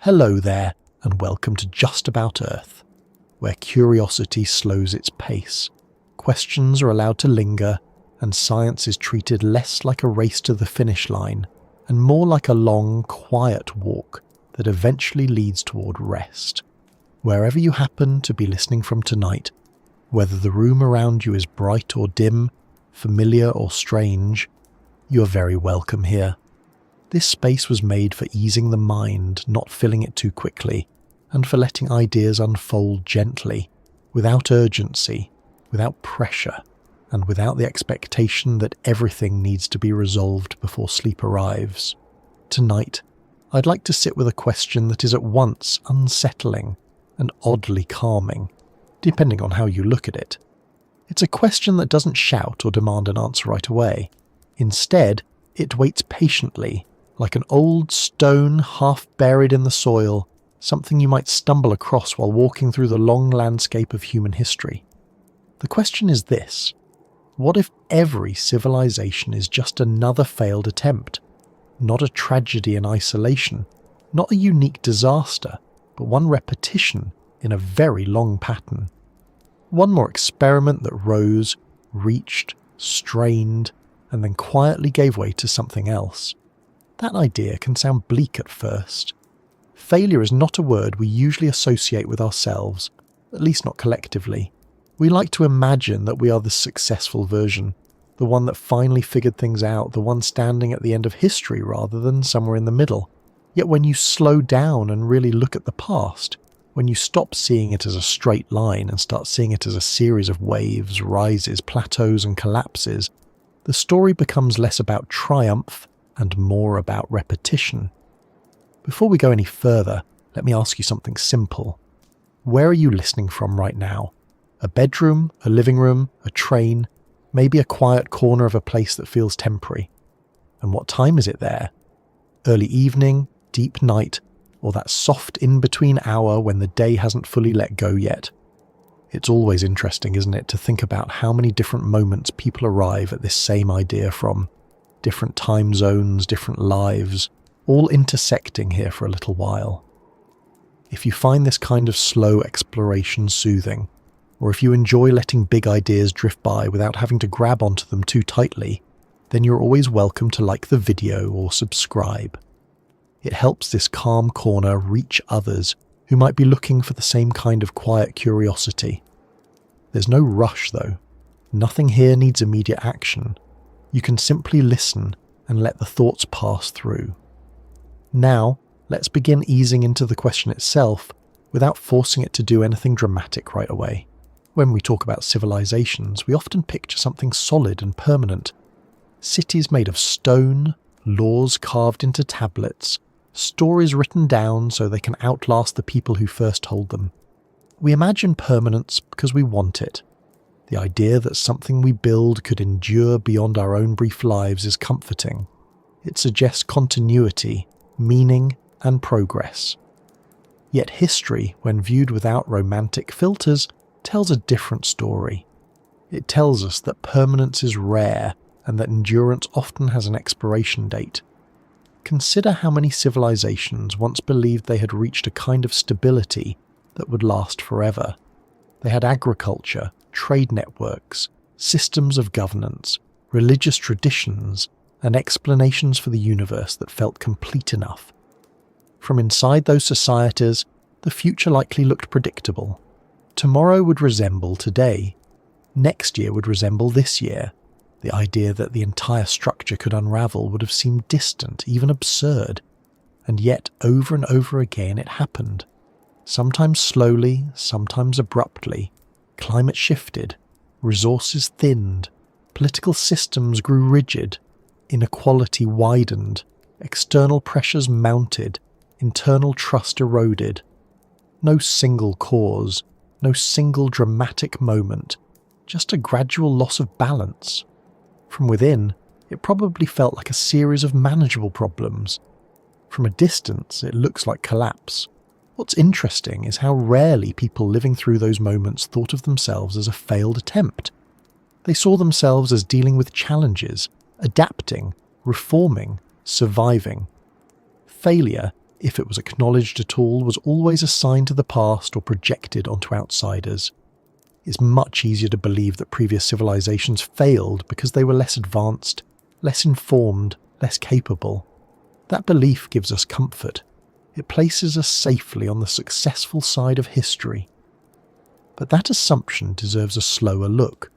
Hello there, and welcome to Just About Earth, where curiosity slows its pace, questions are allowed to linger, and science is treated less like a race to the finish line and more like a long, quiet walk that eventually leads toward rest. Wherever you happen to be listening from tonight, whether the room around you is bright or dim, familiar or strange, you are very welcome here. This space was made for easing the mind, not filling it too quickly, and for letting ideas unfold gently, without urgency, without pressure, and without the expectation that everything needs to be resolved before sleep arrives. Tonight, I'd like to sit with a question that is at once unsettling and oddly calming, depending on how you look at it. It's a question that doesn't shout or demand an answer right away. Instead, it waits patiently, like an old stone half buried in the soil, something you might stumble across while walking through the long landscape of human history. The question is this: what if every civilization is just another failed attempt? Not a tragedy in isolation, not a unique disaster, but one repetition in a very long pattern. One more experiment that rose, reached, strained, and then quietly gave way to something else. That idea can sound bleak at first. Failure is not a word we usually associate with ourselves, at least not collectively. We like to imagine that we are the successful version, the one that finally figured things out, the one standing at the end of history rather than somewhere in the middle. Yet when you slow down and really look at the past, when you stop seeing it as a straight line and start seeing it as a series of waves, rises, plateaus and collapses, the story becomes less about triumph and more about repetition. Before we go any further, let me ask you something simple. Where are you listening from right now? A bedroom, a living room, a train, maybe a quiet corner of a place that feels temporary. And what time is it there? Early evening, deep night, or that soft in-between hour when the day hasn't fully let go yet? It's always interesting, isn't it, to think about how many different moments people arrive at this same idea from. Different time zones, different lives, all intersecting here for a little while. If you find this kind of slow exploration soothing, or if you enjoy letting big ideas drift by without having to grab onto them too tightly, then you're always welcome to like the video or subscribe. It helps this calm corner reach others who might be looking for the same kind of quiet curiosity. There's no rush though. Nothing here needs immediate action. You can simply listen and let the thoughts pass through. Now, let's begin easing into the question itself without forcing it to do anything dramatic right away. When we talk about civilizations, we often picture something solid and permanent. Cities made of stone, laws carved into tablets, stories written down so they can outlast the people who first told them. We imagine permanence because we want it. The idea that something we build could endure beyond our own brief lives is comforting. It suggests continuity, meaning, and progress. Yet history, when viewed without romantic filters, tells a different story. It tells us that permanence is rare and that endurance often has an expiration date. Consider how many civilizations once believed they had reached a kind of stability that would last forever. They had agriculture, trade networks, systems of governance, religious traditions, and explanations for the universe that felt complete enough. From inside those societies, the future likely looked predictable. Tomorrow would resemble today. Next year would resemble this year. The idea that the entire structure could unravel would have seemed distant, even absurd. And yet, over and over again, it happened. Sometimes slowly, sometimes abruptly. Climate shifted, resources thinned, political systems grew rigid, inequality widened, external pressures mounted, internal trust eroded. No single cause, no single dramatic moment, just a gradual loss of balance. From within, it probably felt like a series of manageable problems. From a distance, it looks like collapse. What's interesting is how rarely people living through those moments thought of themselves as a failed attempt. They saw themselves as dealing with challenges, adapting, reforming, surviving. Failure if it was acknowledged at all, was always assigned to the past or projected onto outsiders. It's much easier to believe that previous civilizations failed because they were less advanced, less informed, less capable. That belief gives us comfort. It places us safely on the successful side of history. But that assumption deserves a slower look.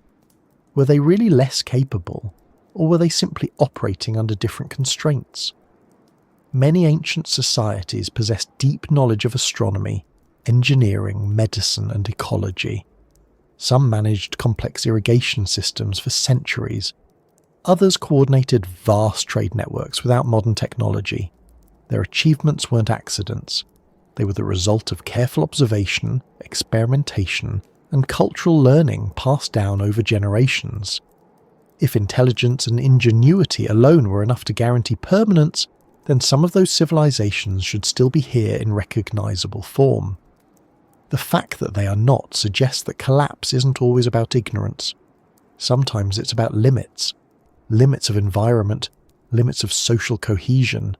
Were they really less capable, or were they simply operating under different constraints? Many ancient societies possessed deep knowledge of astronomy, engineering, medicine, and ecology. Some managed complex irrigation systems for centuries. Others coordinated vast trade networks without modern technology. Their achievements weren't accidents. They were the result of careful observation, experimentation, and cultural learning passed down over generations. If intelligence and ingenuity alone were enough to guarantee permanence, then some of those civilizations should still be here in recognizable form. The fact that they are not suggests that collapse isn't always about ignorance. Sometimes it's about limits. Limits of environment, limits of social cohesion,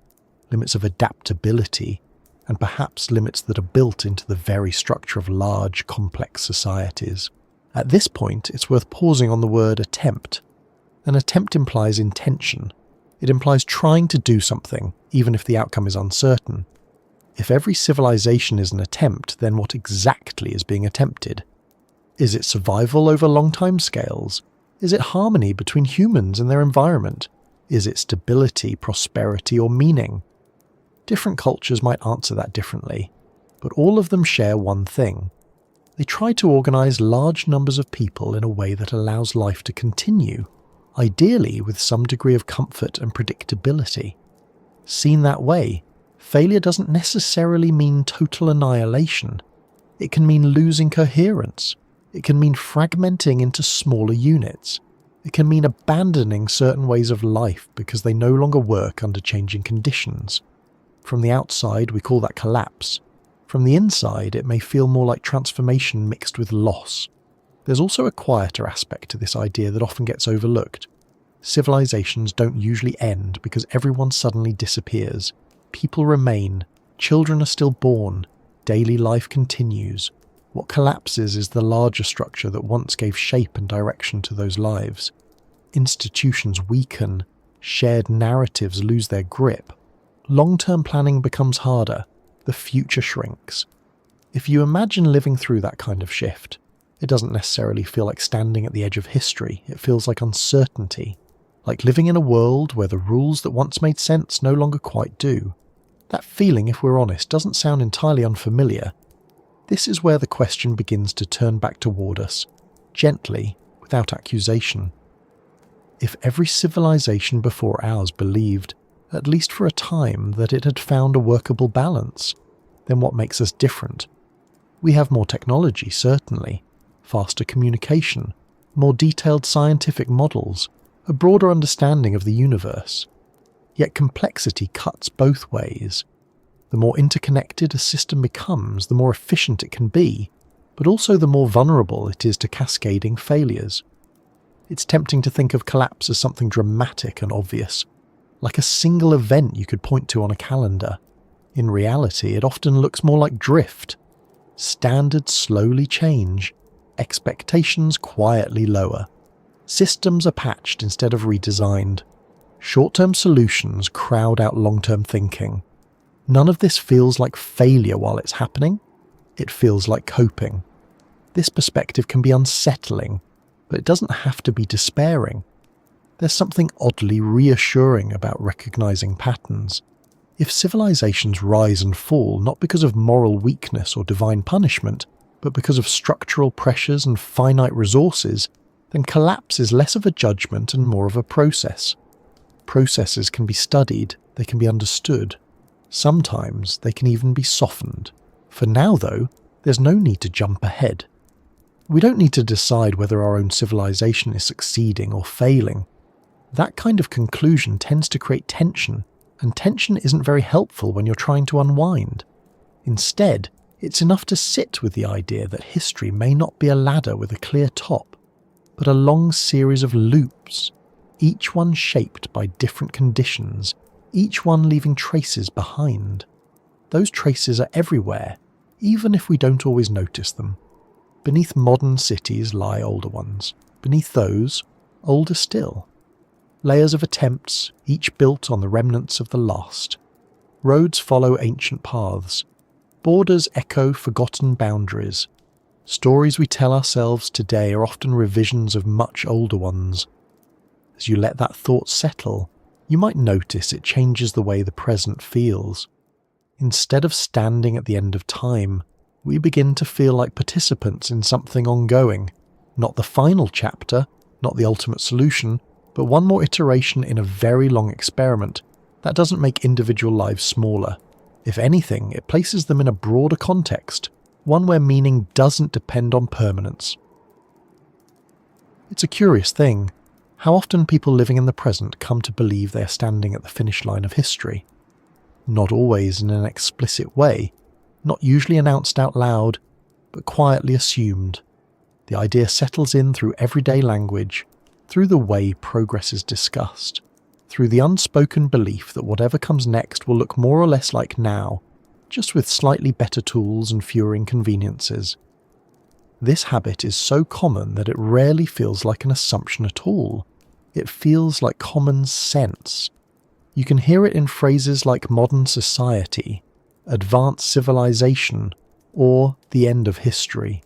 limits of adaptability, and perhaps limits that are built into the very structure of large, complex societies. At this point, it's worth pausing on the word attempt. An attempt implies intention. It implies trying to do something, even if the outcome is uncertain. If every civilization is an attempt, then what exactly is being attempted? Is it survival over long time scales? Is it harmony between humans and their environment? Is it stability, prosperity, or meaning? Different cultures might answer that differently, but all of them share one thing. They try to organize large numbers of people in a way that allows life to continue, ideally with some degree of comfort and predictability. Seen that way, failure doesn't necessarily mean total annihilation. It can mean losing coherence. It can mean fragmenting into smaller units. It can mean abandoning certain ways of life because they no longer work under changing conditions. From the outside, we call that collapse. From the inside, it may feel more like transformation mixed with loss. There's also a quieter aspect to this idea that often gets overlooked. Civilizations don't usually end because everyone suddenly disappears. People remain, children are still born, daily life continues. What collapses is the larger structure that once gave shape and direction to those lives. Institutions weaken, shared narratives lose their grip. Long-term planning becomes harder, the future shrinks. If you imagine living through that kind of shift, it doesn't necessarily feel like standing at the edge of history, it feels like uncertainty, like living in a world where the rules that once made sense no longer quite do. That feeling, if we're honest, doesn't sound entirely unfamiliar. This is where the question begins to turn back toward us, gently, without accusation. If every civilization before ours believed, at least for a time, that it had found a workable balance, then what makes us different? We have more technology, certainly, faster communication, more detailed scientific models, a broader understanding of the universe. Yet complexity cuts both ways. The more interconnected a system becomes, the more efficient it can be, but also the more vulnerable it is to cascading failures. It's tempting to think of collapse as something dramatic and obvious, like a single event you could point to on a calendar. In reality, it often looks more like drift. Standards slowly change, expectations quietly lower. Systems are patched instead of redesigned. Short-term solutions crowd out long-term thinking. None of this feels like failure while it's happening. It feels like coping. This perspective can be unsettling, but it doesn't have to be despairing. There's something oddly reassuring about recognizing patterns. If civilizations rise and fall not because of moral weakness or divine punishment, but because of structural pressures and finite resources, then collapse is less of a judgment and more of a process. Processes can be studied, they can be understood. Sometimes they can even be softened. For now, though, there's no need to jump ahead. We don't need to decide whether our own civilization is succeeding or failing. That kind of conclusion tends to create tension, and tension isn't very helpful when you're trying to unwind. Instead, it's enough to sit with the idea that history may not be a ladder with a clear top, but a long series of loops, each one shaped by different conditions, each one leaving traces behind. Those traces are everywhere, even if we don't always notice them. Beneath modern cities lie older ones. Beneath those, older still. Layers of attempts, each built on the remnants of the last. Roads follow ancient paths. Borders echo forgotten boundaries. Stories we tell ourselves today are often revisions of much older ones. As you let that thought settle, you might notice it changes the way the present feels. Instead of standing at the end of time, we begin to feel like participants in something ongoing. Not the final chapter, not the ultimate solution, but one more iteration in a very long experiment. That doesn't make individual lives smaller. If anything, it places them in a broader context, one where meaning doesn't depend on permanence. It's a curious thing, how often people living in the present come to believe they are standing at the finish line of history. Not always in an explicit way, not usually announced out loud, but quietly assumed. The idea settles in through everyday language, through the way progress is discussed, through the unspoken belief that whatever comes next will look more or less like now, just with slightly better tools and fewer inconveniences. This habit is so common that it rarely feels like an assumption at all. It feels like common sense. You can hear it in phrases like modern society, advanced civilization, or the end of history.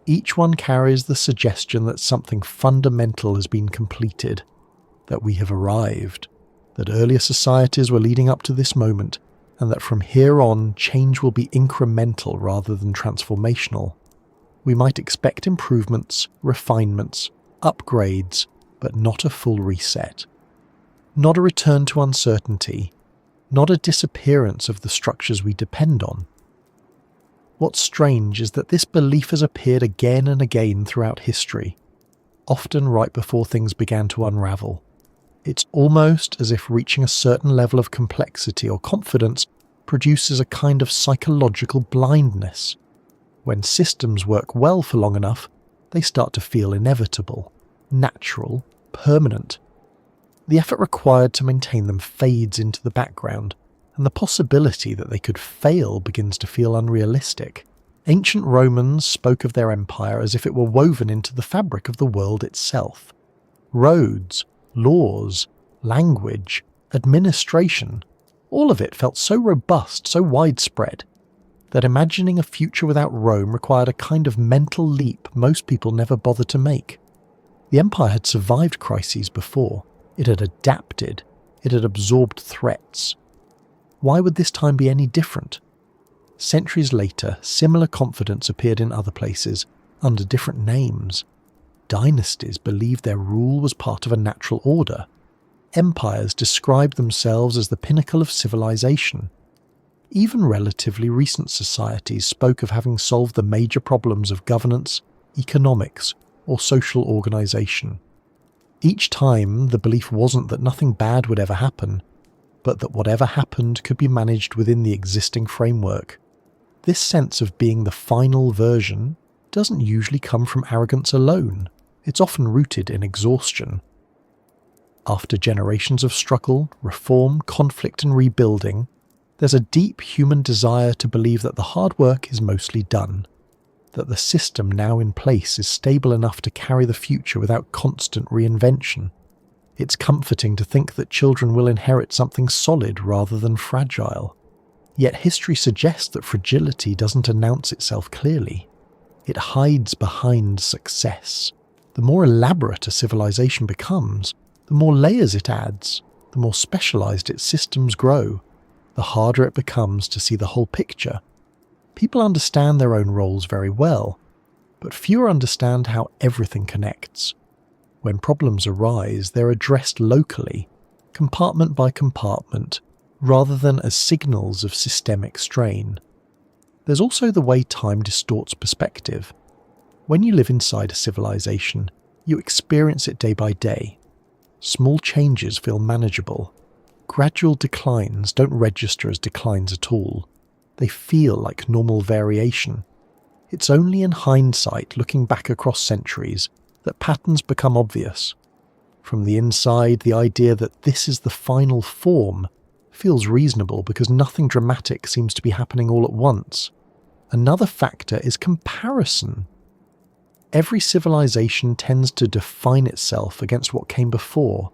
Each one carries the suggestion that something fundamental has been completed, that we have arrived, that earlier societies were leading up to this moment, and that from here on change will be incremental rather than transformational. We might expect improvements, refinements, upgrades, but not a full reset. Not a return to uncertainty, not a disappearance of the structures we depend on. What's strange is that this belief has appeared again and again throughout history, often right before things began to unravel. It's almost as if reaching a certain level of complexity or confidence produces a kind of psychological blindness. When systems work well for long enough, they start to feel inevitable, natural, permanent. The effort required to maintain them fades into the background, and the possibility that they could fail begins to feel unrealistic. Ancient Romans spoke of their empire as if it were woven into the fabric of the world itself. Roads, laws, language, administration, all of it felt so robust, so widespread, that imagining a future without Rome required a kind of mental leap most people never bothered to make. The empire had survived crises before. It had adapted. It had absorbed threats. Why would this time be any different? Centuries later, similar confidence appeared in other places, under different names. Dynasties believed their rule was part of a natural order. Empires described themselves as the pinnacle of civilization. Even relatively recent societies spoke of having solved the major problems of governance, economics, or social organization. Each time, the belief wasn't that nothing bad would ever happen, but that whatever happened could be managed within the existing framework. This sense of being the final version doesn't usually come from arrogance alone. It's often rooted in exhaustion. After generations of struggle, reform, conflict and rebuilding, there's a deep human desire to believe that the hard work is mostly done, that the system now in place is stable enough to carry the future without constant reinvention. It's comforting to think that children will inherit something solid rather than fragile. Yet history suggests that fragility doesn't announce itself clearly. It hides behind success. The more elaborate a civilization becomes, the more layers it adds, the more specialized its systems grow, the harder it becomes to see the whole picture. People understand their own roles very well, but fewer understand how everything connects. When problems arise, they're addressed locally, compartment by compartment, rather than as signals of systemic strain. There's also the way time distorts perspective. When you live inside a civilization, you experience it day by day. Small changes feel manageable. Gradual declines don't register as declines at all. They feel like normal variation. It's only in hindsight, looking back across centuries, that patterns become obvious. From the inside, the idea that this is the final form feels reasonable because nothing dramatic seems to be happening all at once. Another factor is comparison. Every civilization tends to define itself against what came before.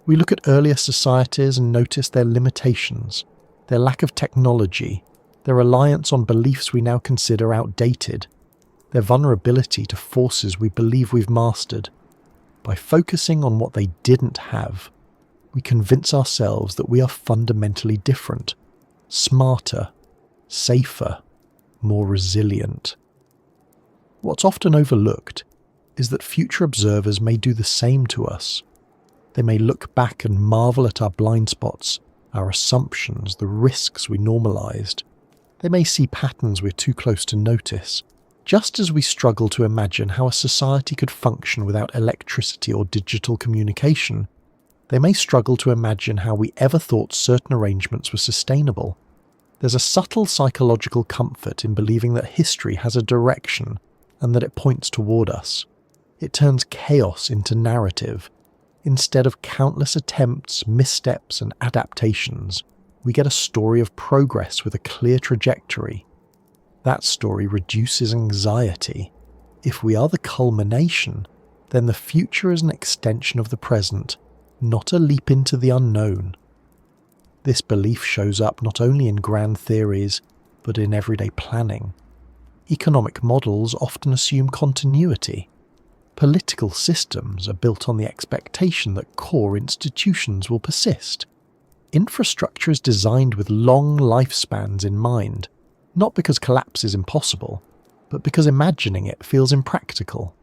We look at earlier societies and notice their limitations, their lack of technology, their reliance on beliefs we now consider outdated, their vulnerability to forces we believe we've mastered. By focusing on what they didn't have, we convince ourselves that we are fundamentally different, smarter, safer, more resilient. What's often overlooked is that future observers may do the same to us. They may look back and marvel at our blind spots, our assumptions, the risks we normalized. They may see patterns we're too close to notice, just as we struggle to imagine how a society could function without electricity or digital communication. They may struggle to imagine how we ever thought certain arrangements were sustainable. There's a subtle psychological comfort in believing that history has a direction and that it points toward us. It turns chaos into narrative. Instead of countless attempts, missteps, and adaptations, we get a story of progress with a clear trajectory. That story reduces anxiety. If we are the culmination, then the future is an extension of the present, not a leap into the unknown. This belief shows up not only in grand theories, but in everyday planning. Economic models often assume continuity. Political systems are built on the expectation that core institutions will persist. Infrastructure is designed with long lifespans in mind, not because collapse is impossible, but because imagining it feels impractical.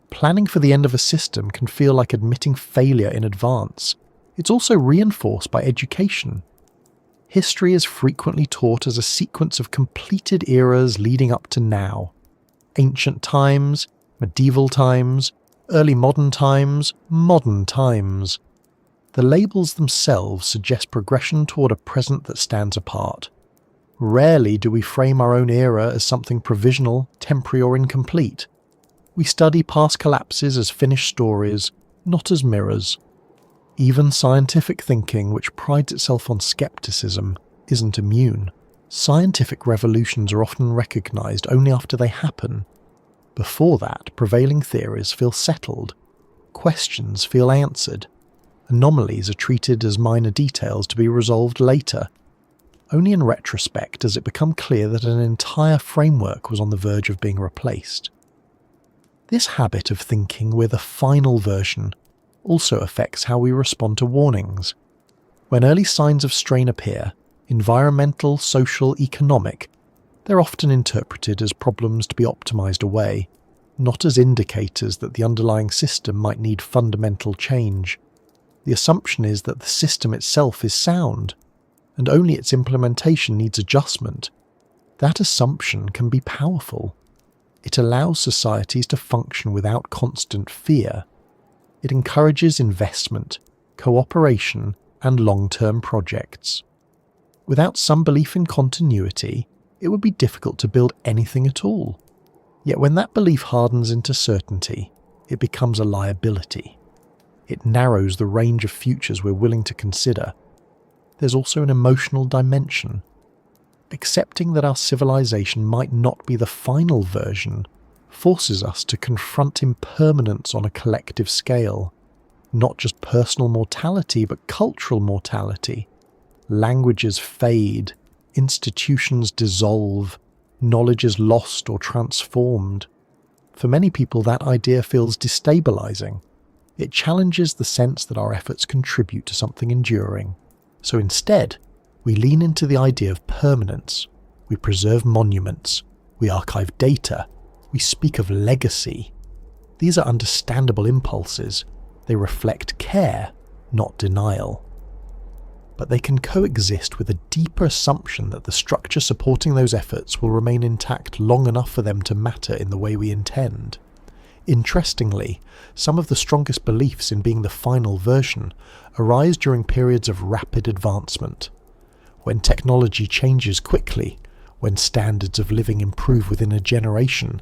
Planning for the end of a system can feel like admitting failure in advance. It's also reinforced by education. History is frequently taught as a sequence of completed eras leading up to now. Ancient times, medieval times, early modern times, modern times. The labels themselves suggest progression toward a present that stands apart. Rarely do we frame our own era as something provisional, temporary, or incomplete. We study past collapses as finished stories, not as mirrors. Even scientific thinking, which prides itself on skepticism, isn't immune. Scientific revolutions are often recognized only after they happen. Before that, prevailing theories feel settled. Questions feel answered. Anomalies are treated as minor details to be resolved later. Only in retrospect does it become clear that an entire framework was on the verge of being replaced. This habit of thinking we're the final version also affects how we respond to warnings. When early signs of strain appear, environmental, social, economic, they're often interpreted as problems to be optimized away, not as indicators that the underlying system might need fundamental change. The assumption is that the system itself is sound, and only its implementation needs adjustment. That assumption can be powerful. It allows societies to function without constant fear. It encourages investment, cooperation, and long-term projects. Without some belief in continuity, it would be difficult to build anything at all. Yet when that belief hardens into certainty, it becomes a liability. It narrows the range of futures we're willing to consider. There's also an emotional dimension. Accepting that our civilization might not be the final version forces us to confront impermanence on a collective scale. Not just personal mortality, but cultural mortality. Languages fade, institutions dissolve, knowledge is lost or transformed. For many people, that idea feels destabilizing. It challenges the sense that our efforts contribute to something enduring. So instead, we lean into the idea of permanence. We preserve monuments. We archive data. We speak of legacy. These are understandable impulses. They reflect care, not denial. But they can coexist with a deeper assumption that the structure supporting those efforts will remain intact long enough for them to matter in the way we intend. Interestingly, some of the strongest beliefs in being the final version arise during periods of rapid advancement. When technology changes quickly, when standards of living improve within a generation,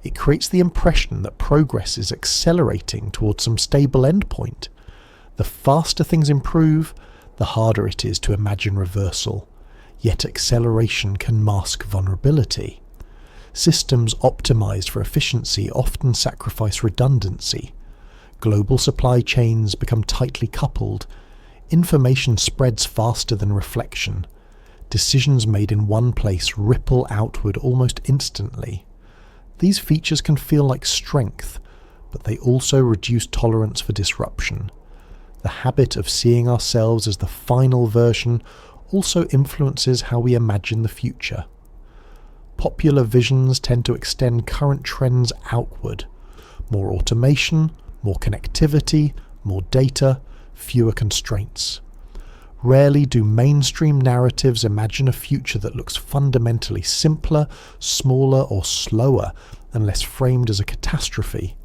it creates the impression that progress is accelerating towards some stable endpoint. The faster things improve, the harder it is to imagine reversal, yet acceleration can mask vulnerability. Systems optimized for efficiency often sacrifice redundancy. Global supply chains become tightly coupled. Information spreads faster than reflection. Decisions made in one place ripple outward almost instantly. These features can feel like strength, but they also reduce tolerance for disruption. The habit of seeing ourselves as the final version also influences how we imagine the future. Popular visions tend to extend current trends outward. More automation, more connectivity, more data, fewer constraints. Rarely do mainstream narratives imagine a future that looks fundamentally simpler, smaller, or slower, unless framed as a catastrophe.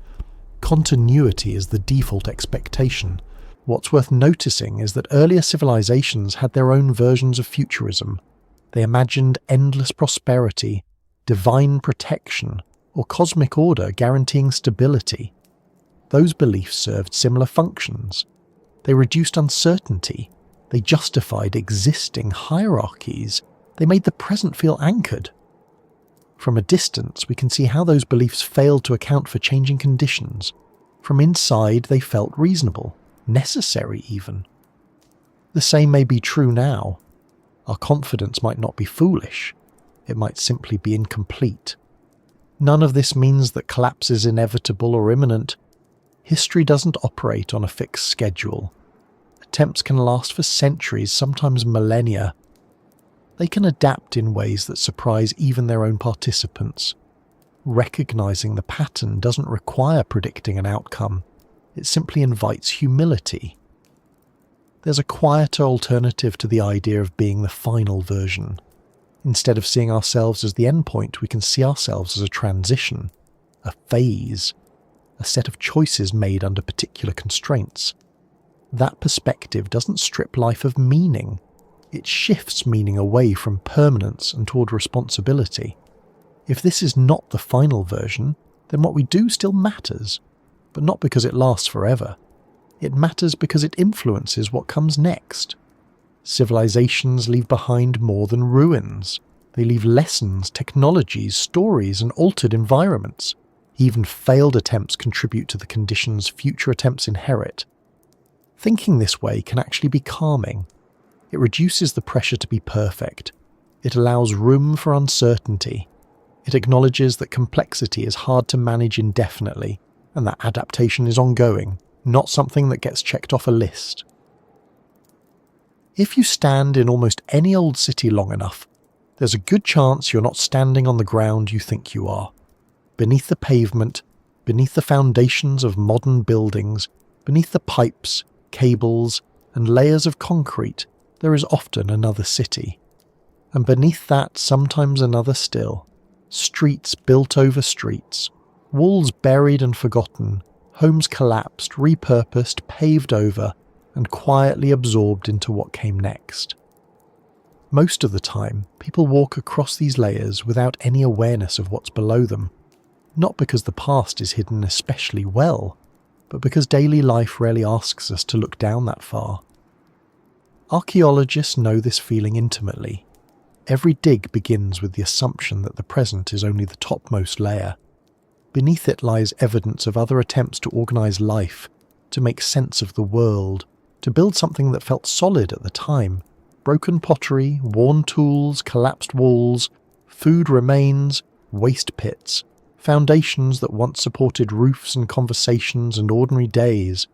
Continuity is the default expectation. What's worth noticing is that earlier civilizations had their own versions of futurism. They imagined endless prosperity, divine protection, or cosmic order guaranteeing stability. Those beliefs served similar functions. They reduced uncertainty. They justified existing hierarchies. They made the present feel anchored. From a distance, we can see how those beliefs failed to account for changing conditions. From inside, they felt reasonable, necessary even. The same may be true now. Our confidence might not be foolish. It might simply be incomplete. None of this means that collapse is inevitable or imminent. History doesn't operate on a fixed schedule. Attempts can last for centuries, sometimes millennia. They can adapt in ways that surprise even their own participants. Recognizing the pattern doesn't require predicting an outcome. It simply invites humility. There's a quieter alternative to the idea of being the final version. Instead of seeing ourselves as the endpoint, we can see ourselves as a transition, a phase, a set of choices made under particular constraints. That perspective doesn't strip life of meaning. It shifts meaning away from permanence and toward responsibility. If this is not the final version, then what we do still matters, but not because it lasts forever. It matters because it influences what comes next. Civilizations leave behind more than ruins. They leave lessons, technologies, stories, and altered environments. Even failed attempts contribute to the conditions future attempts inherit. Thinking this way can actually be calming. It reduces the pressure to be perfect. It allows room for uncertainty. It acknowledges that complexity is hard to manage indefinitely, and that adaptation is ongoing, not something that gets checked off a list. If you stand in almost any old city long enough, there's a good chance you're not standing on the ground you think you are. Beneath the pavement, beneath the foundations of modern buildings, beneath the pipes, cables, and layers of concrete, there is often another city. And beneath that, sometimes another still. Streets built over streets, walls buried and forgotten, homes collapsed, repurposed, paved over, and quietly absorbed into what came next. Most of the time, people walk across these layers without any awareness of what's below them. Not because the past is hidden especially well, but because daily life rarely asks us to look down that far. Archaeologists know this feeling intimately. Every dig begins with the assumption that the present is only the topmost layer. Beneath it lies evidence of other attempts to organize life, to make sense of the world, to build something that felt solid at the time. Broken pottery, worn tools, collapsed walls, food remains, waste pits, foundations that once supported roofs and conversations and ordinary days.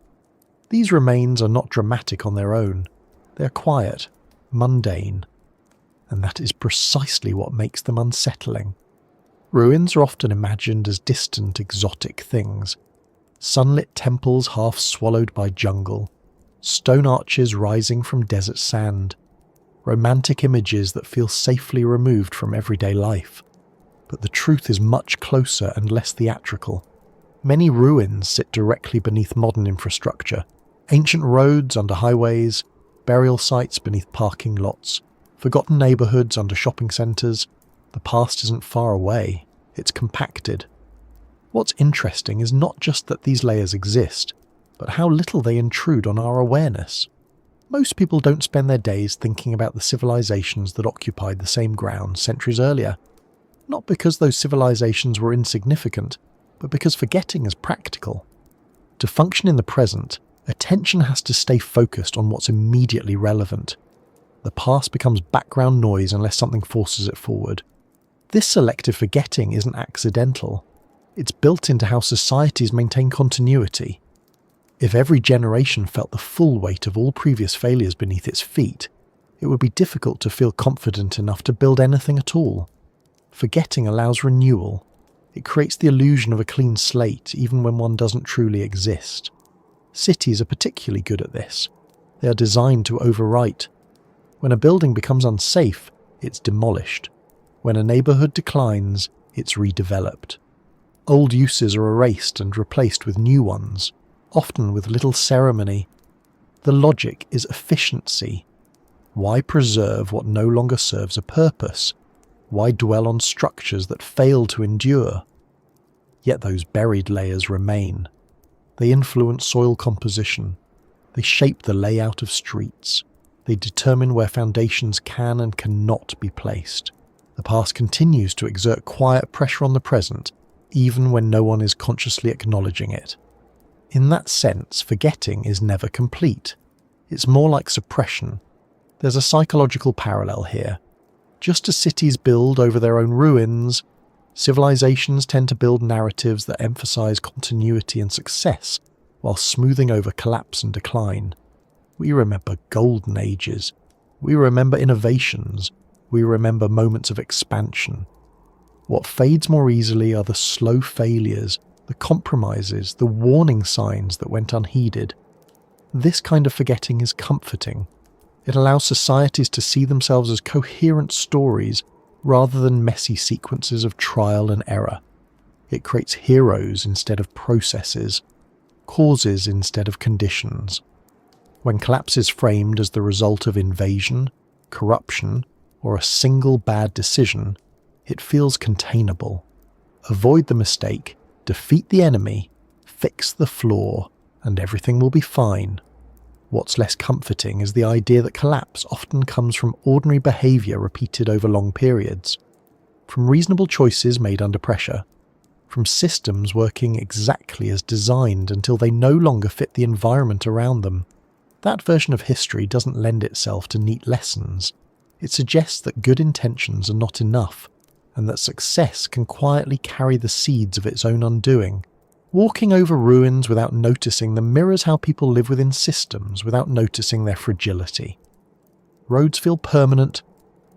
These remains are not dramatic on their own. They are quiet, mundane, and that is precisely what makes them unsettling. Ruins are often imagined as distant, exotic things. Sunlit temples half swallowed by jungle, stone arches rising from desert sand, romantic images that feel safely removed from everyday life. But the truth is much closer and less theatrical. Many ruins sit directly beneath modern infrastructure. Ancient roads under highways, burial sites beneath parking lots, forgotten neighbourhoods under shopping centres. The past isn't far away, it's compacted. What's interesting is not just that these layers exist, but how little they intrude on our awareness. Most people don't spend their days thinking about the civilizations that occupied the same ground centuries earlier. Not because those civilizations were insignificant, but because forgetting is practical. To function in the present, attention has to stay focused on what's immediately relevant. The past becomes background noise unless something forces it forward. This selective forgetting isn't accidental. It's built into how societies maintain continuity. If every generation felt the full weight of all previous failures beneath its feet, it would be difficult to feel confident enough to build anything at all. Forgetting allows renewal. It creates the illusion of a clean slate even when one doesn't truly exist. Cities are particularly good at this. They are designed to overwrite. When a building becomes unsafe, it's demolished. When a neighbourhood declines, it's redeveloped. Old uses are erased and replaced with new ones, often with little ceremony. The logic is efficiency. Why preserve what no longer serves a purpose? Why dwell on structures that fail to endure? Yet those buried layers remain. They influence soil composition. They shape the layout of streets. They determine where foundations can and cannot be placed. The past continues to exert quiet pressure on the present, even when no one is consciously acknowledging it. In that sense, forgetting is never complete. It's more like suppression. There's a psychological parallel here. Just as cities build over their own ruins, civilizations tend to build narratives that emphasize continuity and success while smoothing over collapse and decline. We remember golden ages. We remember innovations. We remember moments of expansion. What fades more easily are the slow failures, the compromises, the warning signs that went unheeded. This kind of forgetting is comforting. It allows societies to see themselves as coherent stories rather than messy sequences of trial and error. It creates heroes instead of processes, causes instead of conditions. When collapse is framed as the result of invasion, corruption, or a single bad decision, it feels containable. Avoid the mistake, defeat the enemy, fix the flaw, and everything will be fine. What's less comforting is the idea that collapse often comes from ordinary behaviour repeated over long periods, from reasonable choices made under pressure, from systems working exactly as designed until they no longer fit the environment around them. That version of history doesn't lend itself to neat lessons. It suggests that good intentions are not enough, and that success can quietly carry the seeds of its own undoing. Walking over ruins without noticing them mirrors how people live within systems without noticing their fragility. Roads feel permanent,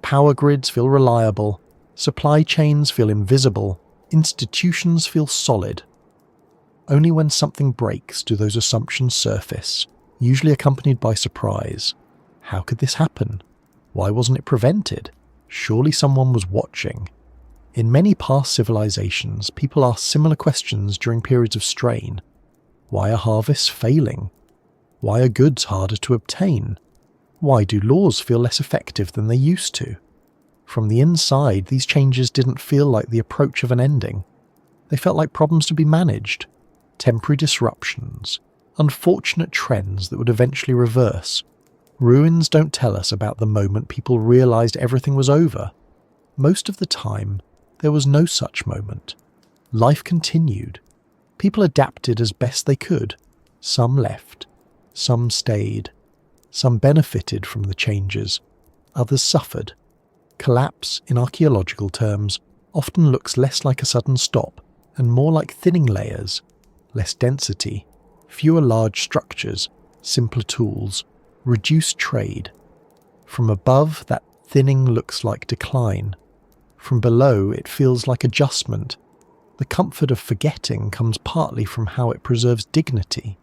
power grids feel reliable, supply chains feel invisible, institutions feel solid. Only when something breaks do those assumptions surface, usually accompanied by surprise. How could this happen? Why wasn't it prevented? Surely someone was watching. In many past civilizations, people asked similar questions during periods of strain. Why are harvests failing? Why are goods harder to obtain? Why do laws feel less effective than they used to? From the inside, these changes didn't feel like the approach of an ending. They felt like problems to be managed, temporary disruptions, unfortunate trends that would eventually reverse. Ruins don't tell us about the moment people realized everything was over. Most of the time, there was no such moment. Life continued. People adapted as best they could. Some left. Some stayed. Some benefited from the changes. Others suffered. Collapse, in archaeological terms, often looks less like a sudden stop and more like thinning layers, less density, fewer large structures, simpler tools, reduced trade. From above, that thinning looks like decline. From below, it feels like adjustment. The comfort of forgetting comes partly from how it preserves dignity.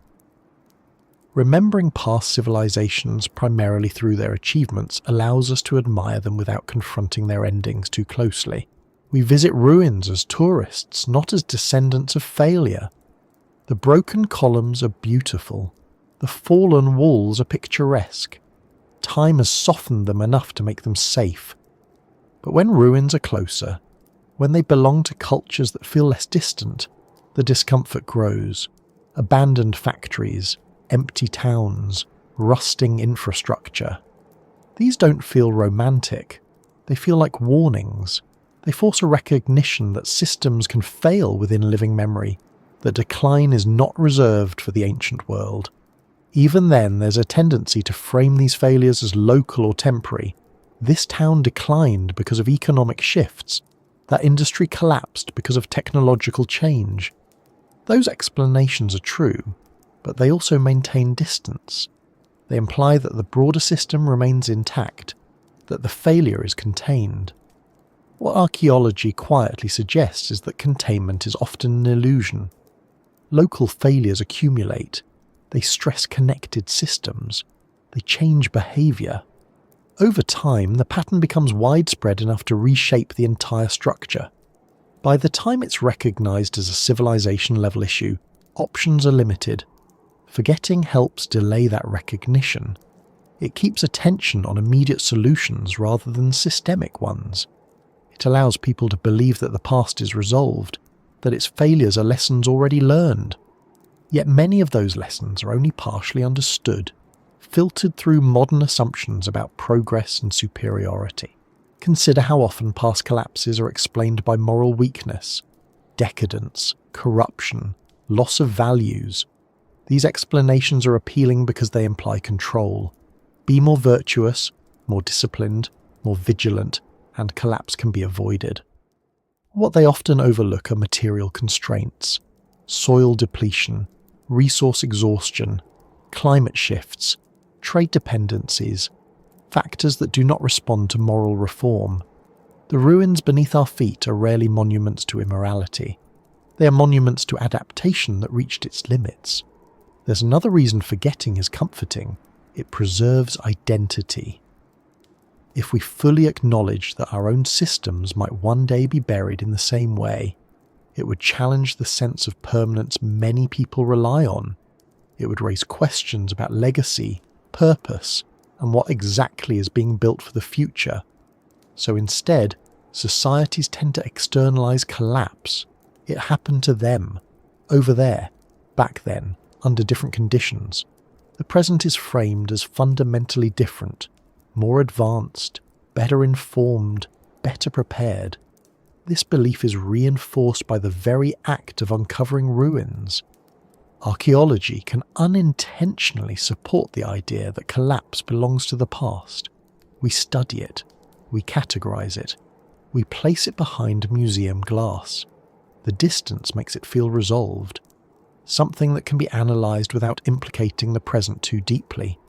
Remembering past civilizations primarily through their achievements allows us to admire them without confronting their endings too closely. We visit ruins as tourists, not as descendants of failure. The broken columns are beautiful. The fallen walls are picturesque. Time has softened them enough to make them safe. But when ruins are closer, when they belong to cultures that feel less distant, the discomfort grows. Abandoned factories, empty towns, rusting infrastructure. These don't feel romantic. They feel like warnings. They force a recognition that systems can fail within living memory, that decline is not reserved for the ancient world. Even then, there's a tendency to frame these failures as local or temporary. This town declined because of economic shifts. That industry collapsed because of technological change. Those explanations are true, but they also maintain distance. They imply that the broader system remains intact, that the failure is contained. What archaeology quietly suggests is that containment is often an illusion. Local failures accumulate. They stress connected systems. They change behaviour. Over time, the pattern becomes widespread enough to reshape the entire structure. By the time it's recognised as a civilization-level issue, options are limited. Forgetting helps delay that recognition. It keeps attention on immediate solutions rather than systemic ones. It allows people to believe that the past is resolved, that its failures are lessons already learned. Yet many of those lessons are only partially understood, filtered through modern assumptions about progress and superiority. Consider how often past collapses are explained by moral weakness, decadence, corruption, loss of values. These explanations are appealing because they imply control. Be more virtuous, more disciplined, more vigilant, and collapse can be avoided. What they often overlook are material constraints, soil depletion, resource exhaustion, climate shifts, trade dependencies, factors that do not respond to moral reform. The ruins beneath our feet are rarely monuments to immorality. They are monuments to adaptation that reached its limits. There's another reason forgetting is comforting. It preserves identity. If we fully acknowledge that our own systems might one day be buried in the same way, it would challenge the sense of permanence many people rely on. It would raise questions about legacy, purpose, and what exactly is being built for the future. So instead, societies tend to externalize collapse. It happened to them, over there, back then, under different conditions. The present is framed as fundamentally different, more advanced, better informed, better prepared. This belief is reinforced by the very act of uncovering ruins. Archaeology can unintentionally support the idea that collapse belongs to the past. We study it, we categorize it, we place it behind museum glass. The distance makes it feel resolved, something that can be analysed without implicating the present too deeply.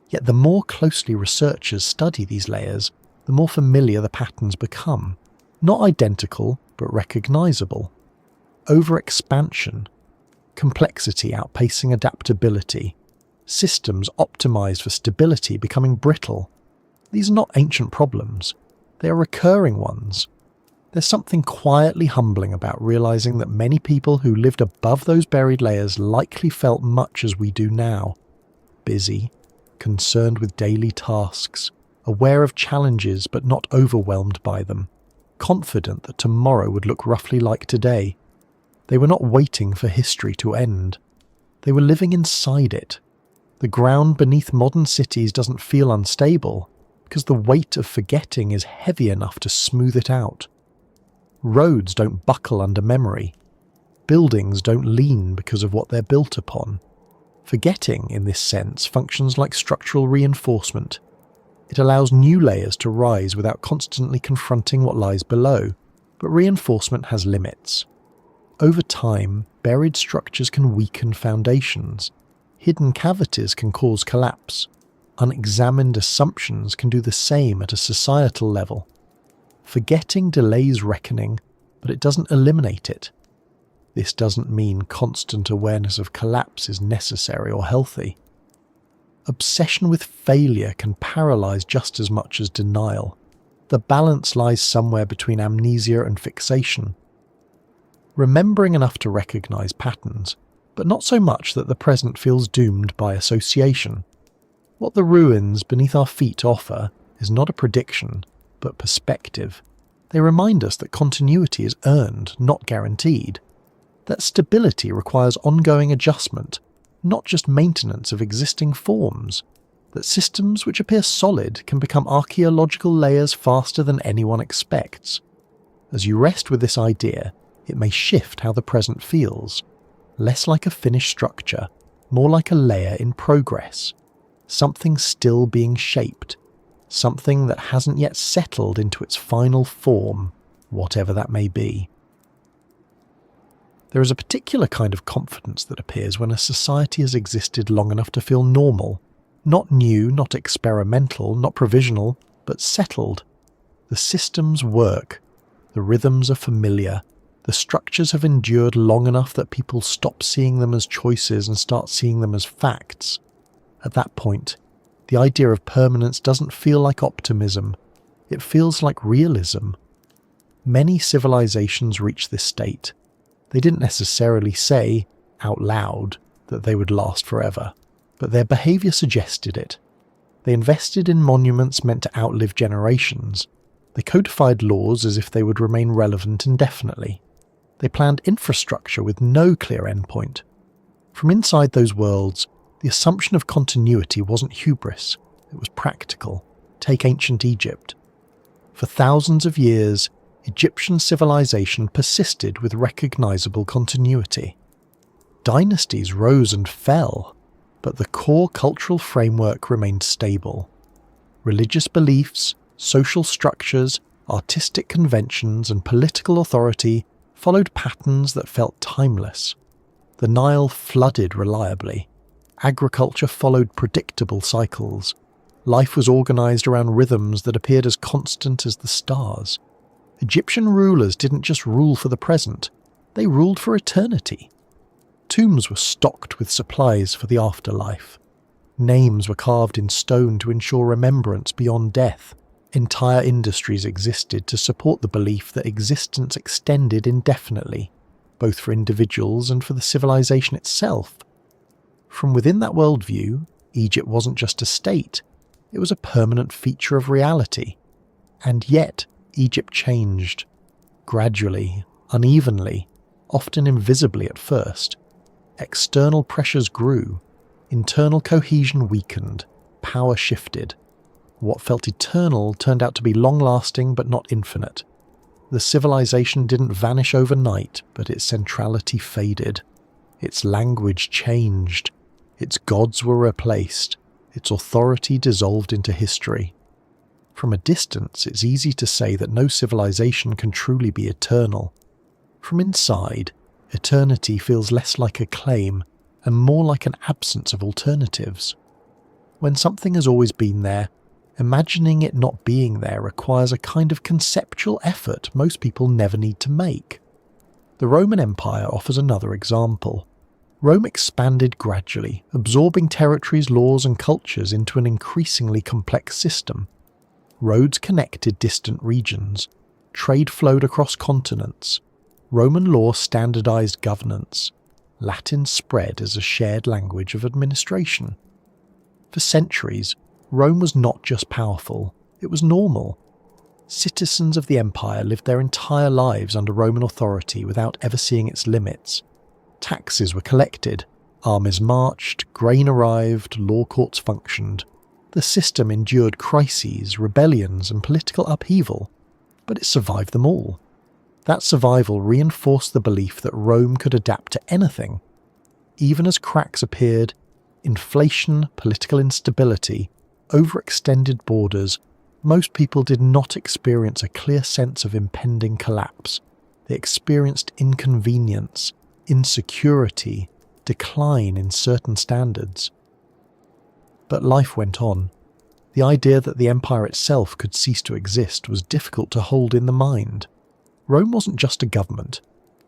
Yet the more closely researchers study these layers, the more familiar the patterns become. Not identical, but recognisable. Overexpansion, complexity outpacing adaptability, systems optimised for stability becoming brittle. These are not ancient problems, they are recurring ones. There's something quietly humbling about realising that many people who lived above those buried layers likely felt much as we do now. Busy, concerned with daily tasks, aware of challenges but not overwhelmed by them, confident that tomorrow would look roughly like today. They were not waiting for history to end. They were living inside it. The ground beneath modern cities doesn't feel unstable because the weight of forgetting is heavy enough to smooth it out. Roads don't buckle under memory. Buildings don't lean because of what they're built upon. Forgetting, in this sense, functions like structural reinforcement. It allows new layers to rise without constantly confronting what lies below, but reinforcement has limits. Over time, buried structures can weaken foundations. Hidden cavities can cause collapse. Unexamined assumptions can do the same at a societal level. Forgetting delays reckoning, but it doesn't eliminate it. This doesn't mean constant awareness of collapse is necessary or healthy. Obsession with failure can paralyze just as much as denial. The balance lies somewhere between amnesia and fixation. Remembering enough to recognize patterns, but not so much that the present feels doomed by association. What the ruins beneath our feet offer is not a prediction, but perspective. They remind us that continuity is earned, not guaranteed. That stability requires ongoing adjustment, not just maintenance of existing forms. that systems which appear solid can become archaeological layers faster than anyone expects. As you rest with this idea, it may shift how the present feels, less like a finished structure, more like a layer in progress, something still being shaped, something that hasn't yet settled into its final form, whatever that may be. There is a particular kind of confidence that appears when a society has existed long enough to feel normal, not new, not experimental, not provisional, but settled. The systems work, the rhythms are familiar, the structures have endured long enough that people stop seeing them as choices and start seeing them as facts. At that point, the idea of permanence doesn't feel like optimism, it feels like realism. Many civilizations reach this state. They didn't necessarily say, out loud, that they would last forever, but their behaviour suggested it. They invested in monuments meant to outlive generations. They codified laws as if they would remain relevant indefinitely. They planned infrastructure with no clear endpoint. From inside those worlds, the assumption of continuity wasn't hubris, it was practical. Take ancient Egypt. For thousands of years, Egyptian civilization persisted with recognizable continuity. Dynasties rose and fell, but the core cultural framework remained stable. Religious beliefs, social structures, artistic conventions, and political authority followed patterns that felt timeless. The Nile flooded reliably. Agriculture followed predictable cycles. Life was organized around rhythms that appeared as constant as the stars. Egyptian rulers didn't just rule for the present, they ruled for eternity. Tombs were stocked with supplies for the afterlife. Names were carved in stone to ensure remembrance beyond death. Entire industries existed to support the belief that existence extended indefinitely, both for individuals and for the civilization itself. From within that worldview, Egypt wasn't just a state, it was a permanent feature of reality. And yet, Egypt changed. Gradually, unevenly, often invisibly at first. External pressures grew, internal cohesion weakened, power shifted. What felt eternal turned out to be long-lasting but not infinite. The civilization didn't vanish overnight, but its centrality faded. Its language changed. Its gods were replaced. Its authority dissolved into history. From a distance, it's easy to say that no civilization can truly be eternal. From inside, eternity feels less like a claim and more like an absence of alternatives. When something has always been there, imagining it not being there requires a kind of conceptual effort most people never need to make. The Roman Empire offers another example. Rome expanded gradually, absorbing territories, laws, and cultures into an increasingly complex system. Roads connected distant regions. Trade flowed across continents. Roman law standardized governance. Latin spread as a shared language of administration. For centuries, Rome was not just powerful, it was normal. Citizens of the empire lived their entire lives under Roman authority without ever seeing its limits. Taxes were collected, armies marched, grain arrived, law courts functioned. The system endured crises, rebellions, and political upheaval, but it survived them all. That survival reinforced the belief that Rome could adapt to anything. Even as cracks appeared, inflation, political instability, overextended borders, most people did not experience a clear sense of impending collapse. They experienced inconvenience, insecurity, decline in certain standards. But life went on. The idea that the empire itself could cease to exist was difficult to hold in the mind. Rome wasn't just a government,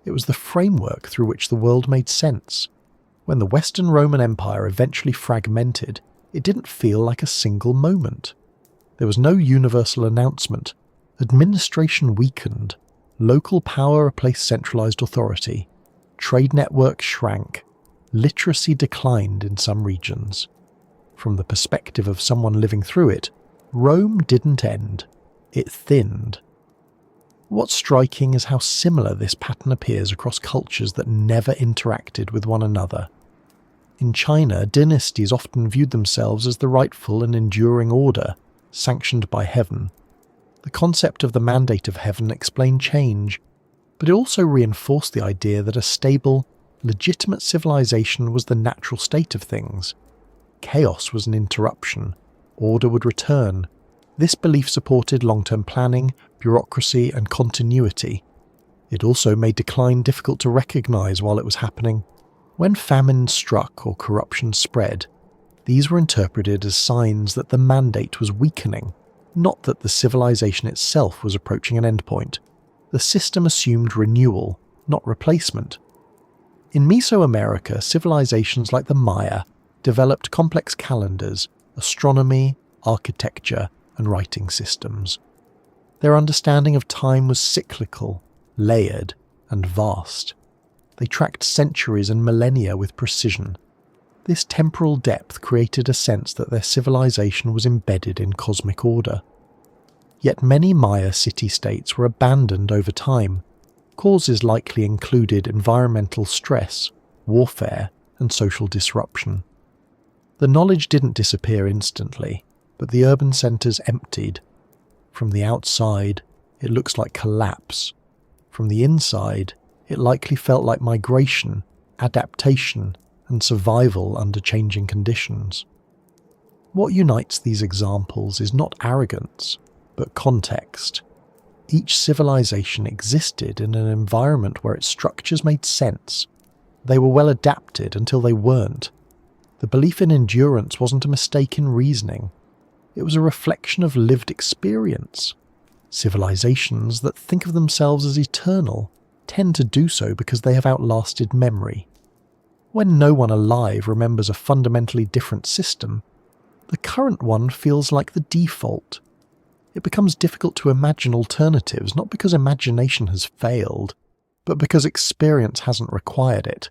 it was the framework through which the world made sense. When the Western Roman Empire eventually fragmented, it didn't feel like a single moment. There was no universal announcement. Administration weakened. Local power replaced centralized authority. Trade networks shrank. Literacy declined in some regions. From the perspective of someone living through it, Rome didn't end. It thinned. What's striking is how similar this pattern appears across cultures that never interacted with one another. In China, dynasties often viewed themselves as the rightful and enduring order, sanctioned by heaven. The concept of the mandate of heaven explained change, but it also reinforced the idea that a stable, legitimate civilization was the natural state of things. Chaos was an interruption. Order would return. This belief supported long-term planning, bureaucracy, and continuity. It also made decline difficult to recognize while it was happening. When famine struck or corruption spread, these were interpreted as signs that the mandate was weakening, not that the civilization itself was approaching an endpoint. The system assumed renewal, not replacement. In Mesoamerica, civilizations like the Maya developed complex calendars, astronomy, architecture, and writing systems. Their understanding of time was cyclical, layered, and vast. They tracked centuries and millennia with precision. This temporal depth created a sense that their civilization was embedded in cosmic order. Yet many Maya city-states were abandoned over time. Causes likely included environmental stress, warfare, and social disruption. The knowledge didn't disappear instantly, but the urban centres emptied. From the outside, it looks like collapse. From the inside, it likely felt like migration, adaptation, and survival under changing conditions. What unites these examples is not arrogance, but context. Each civilization existed in an environment where its structures made sense. They were well adapted until they weren't. The belief in endurance wasn't a mistake in reasoning. It was a reflection of lived experience. Civilizations that think of themselves as eternal tend to do so because they have outlasted memory. When no one alive remembers a fundamentally different system, the current one feels like the default. It becomes difficult to imagine alternatives, not because imagination has failed, but because experience hasn't required it.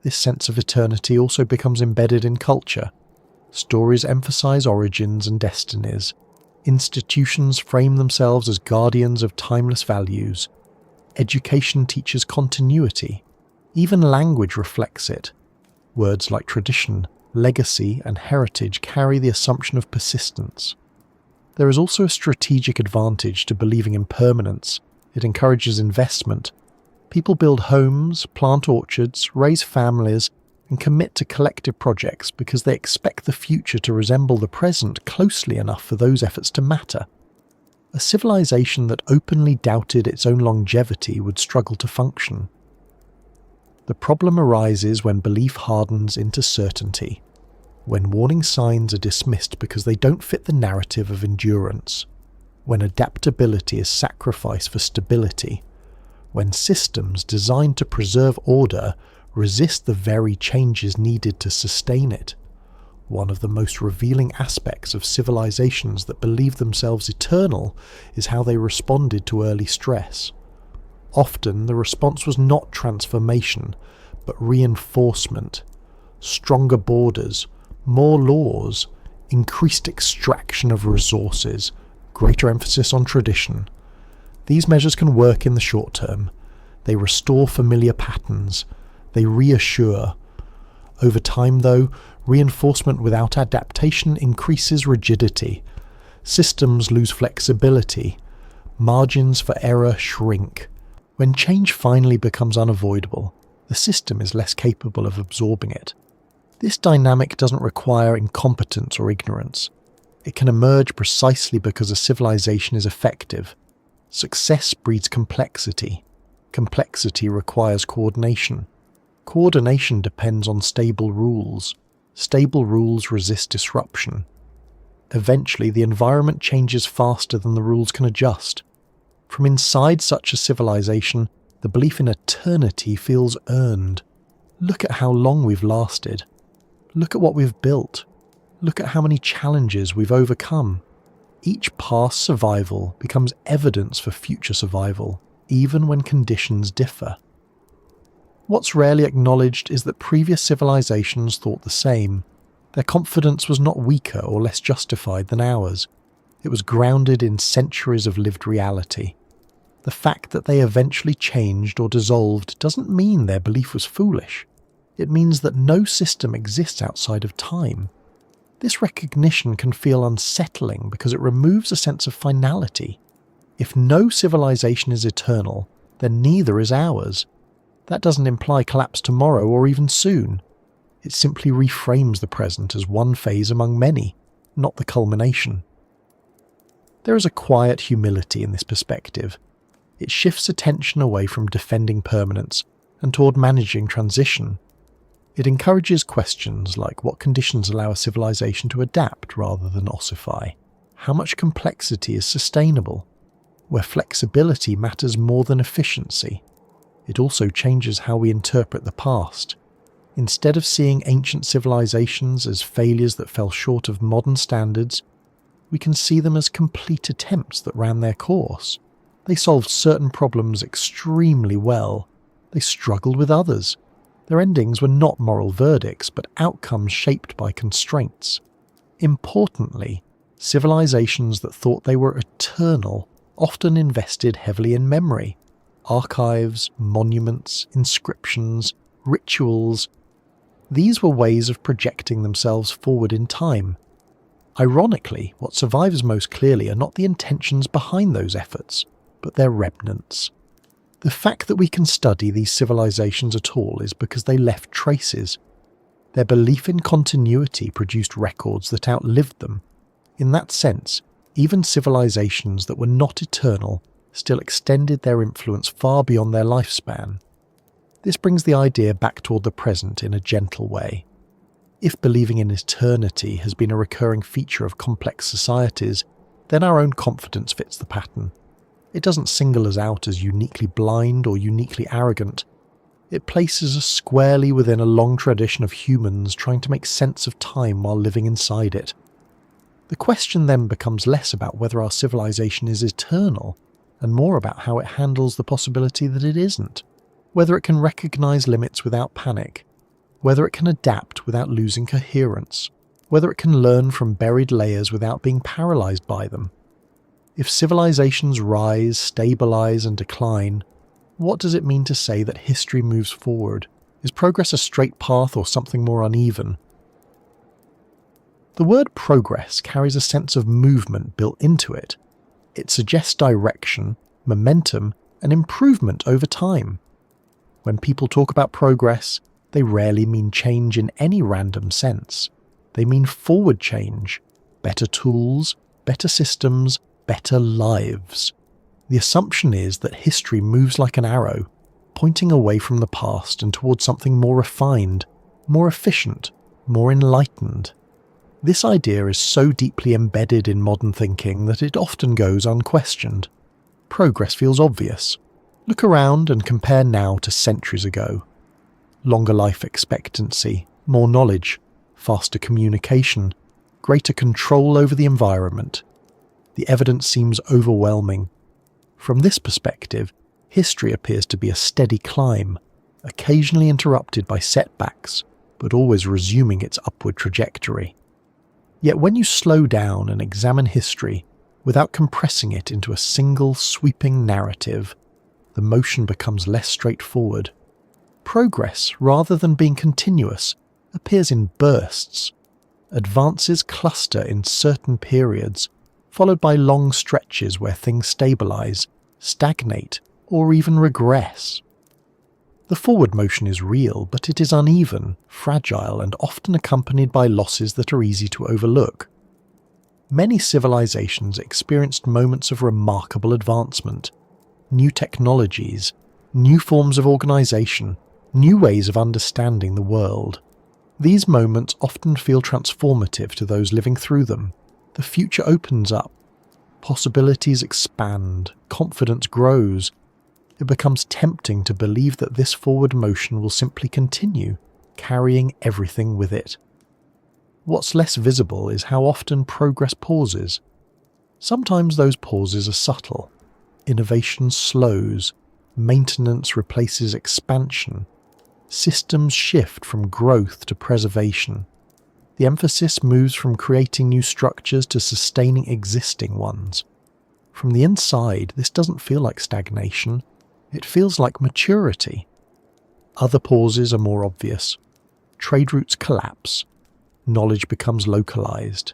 This sense of eternity also becomes embedded in culture. Stories emphasize origins and destinies. Institutions frame themselves as guardians of timeless values. Education teaches continuity. Even language reflects it. Words like tradition, legacy, and heritage carry the assumption of persistence. There is also a strategic advantage to believing in permanence. It encourages investment. People build homes, plant orchards, raise families, and commit to collective projects because they expect the future to resemble the present closely enough for those efforts to matter. A civilization that openly doubted its own longevity would struggle to function. The problem arises when belief hardens into certainty, when warning signs are dismissed because they don't fit the narrative of endurance, when adaptability is sacrificed for stability, when systems designed to preserve order resist the very changes needed to sustain it. One of the most revealing aspects of civilizations that believe themselves eternal is how they responded to early stress. Often the response was not transformation, but reinforcement. Stronger borders, more laws, increased extraction of resources, greater emphasis on tradition. These measures can work in the short term. They restore familiar patterns. They reassure. Over time, though, reinforcement without adaptation increases rigidity. Systems lose flexibility. Margins for error shrink. When change finally becomes unavoidable, the system is less capable of absorbing it. This dynamic doesn't require incompetence or ignorance. It can emerge precisely because a civilization is effective. Success breeds complexity. Complexity requires coordination. Coordination depends on stable rules. Stable rules resist disruption. Eventually, the environment changes faster than the rules can adjust. From inside such a civilization, the belief in eternity feels earned. Look at how long we've lasted. Look at what we've built. Look at how many challenges we've overcome. Each past survival becomes evidence for future survival, even when conditions differ. What's rarely acknowledged is that previous civilizations thought the same. Their confidence was not weaker or less justified than ours. It was grounded in centuries of lived reality. The fact that they eventually changed or dissolved doesn't mean their belief was foolish. It means that no system exists outside of time. This recognition can feel unsettling because it removes a sense of finality. If no civilization is eternal, then neither is ours. That doesn't imply collapse tomorrow or even soon. It simply reframes the present as one phase among many, not the culmination. There is a quiet humility in this perspective. It shifts attention away from defending permanence and toward managing transition. It encourages questions like what conditions allow a civilization to adapt rather than ossify. How much complexity is sustainable? Where flexibility matters more than efficiency. It also changes how we interpret the past. Instead of seeing ancient civilizations as failures that fell short of modern standards, we can see them as complete attempts that ran their course. They solved certain problems extremely well. They struggled with others. Their endings were not moral verdicts, but outcomes shaped by constraints. Importantly, civilizations that thought they were eternal often invested heavily in memory. Archives, monuments, inscriptions, rituals. These were ways of projecting themselves forward in time. Ironically, what survives most clearly are not the intentions behind those efforts, but their remnants. The fact that we can study these civilizations at all is because they left traces. Their belief in continuity produced records that outlived them. In that sense, even civilizations that were not eternal still extended their influence far beyond their lifespan. This brings the idea back toward the present in a gentle way. If believing in eternity has been a recurring feature of complex societies, then our own confidence fits the pattern. It doesn't single us out as uniquely blind or uniquely arrogant. It places us squarely within a long tradition of humans trying to make sense of time while living inside it. The question then becomes less about whether our civilization is eternal, and more about how it handles the possibility that it isn't. Whether it can recognize limits without panic, whether it can adapt without losing coherence, whether it can learn from buried layers without being paralyzed by them. If civilizations rise, stabilize, and decline, what does it mean to say that history moves forward? Is progress a straight path or something more uneven? The word progress carries a sense of movement built into it. It suggests direction, momentum, and improvement over time. When people talk about progress, they rarely mean change in any random sense. They mean forward change, better tools, better systems, better lives. The assumption is that history moves like an arrow, pointing away from the past and towards something more refined, more efficient, more enlightened. This idea is so deeply embedded in modern thinking that it often goes unquestioned. Progress feels obvious. Look around and compare now to centuries ago. Longer life expectancy, more knowledge, faster communication, greater control over the environment. The evidence seems overwhelming. From this perspective, history appears to be a steady climb, occasionally interrupted by setbacks, but always resuming its upward trajectory. Yet when you slow down and examine history without compressing it into a single sweeping narrative, the motion becomes less straightforward. Progress, rather than being continuous, appears in bursts. Advances cluster in certain periods, followed by long stretches where things stabilize, stagnate, or even regress. The forward motion is real, but it is uneven, fragile, and often accompanied by losses that are easy to overlook. Many civilizations experienced moments of remarkable advancement, new technologies, new forms of organization, new ways of understanding the world. These moments often feel transformative to those living through them. The future opens up, possibilities expand, confidence grows. It becomes tempting to believe that this forward motion will simply continue, carrying everything with it. What's less visible is how often progress pauses. Sometimes those pauses are subtle. Innovation slows, maintenance replaces expansion, systems shift from growth to preservation. The emphasis moves from creating new structures to sustaining existing ones. From the inside, this doesn't feel like stagnation. It feels like maturity. Other pauses are more obvious. trade routes collapse, knowledge becomes localized,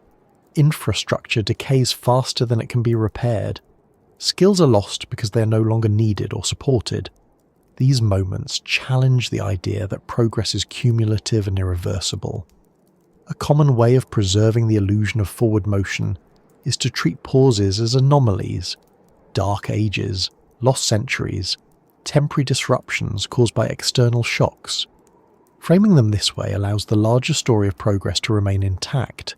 infrastructure decays faster than it can be repaired, skills are lost because they are no longer needed or supported. These moments challenge the idea that progress is cumulative and irreversible. A common way of preserving the illusion of forward motion is to treat pauses as anomalies, dark ages, lost centuries, temporary disruptions caused by external shocks. Framing them this way allows the larger story of progress to remain intact.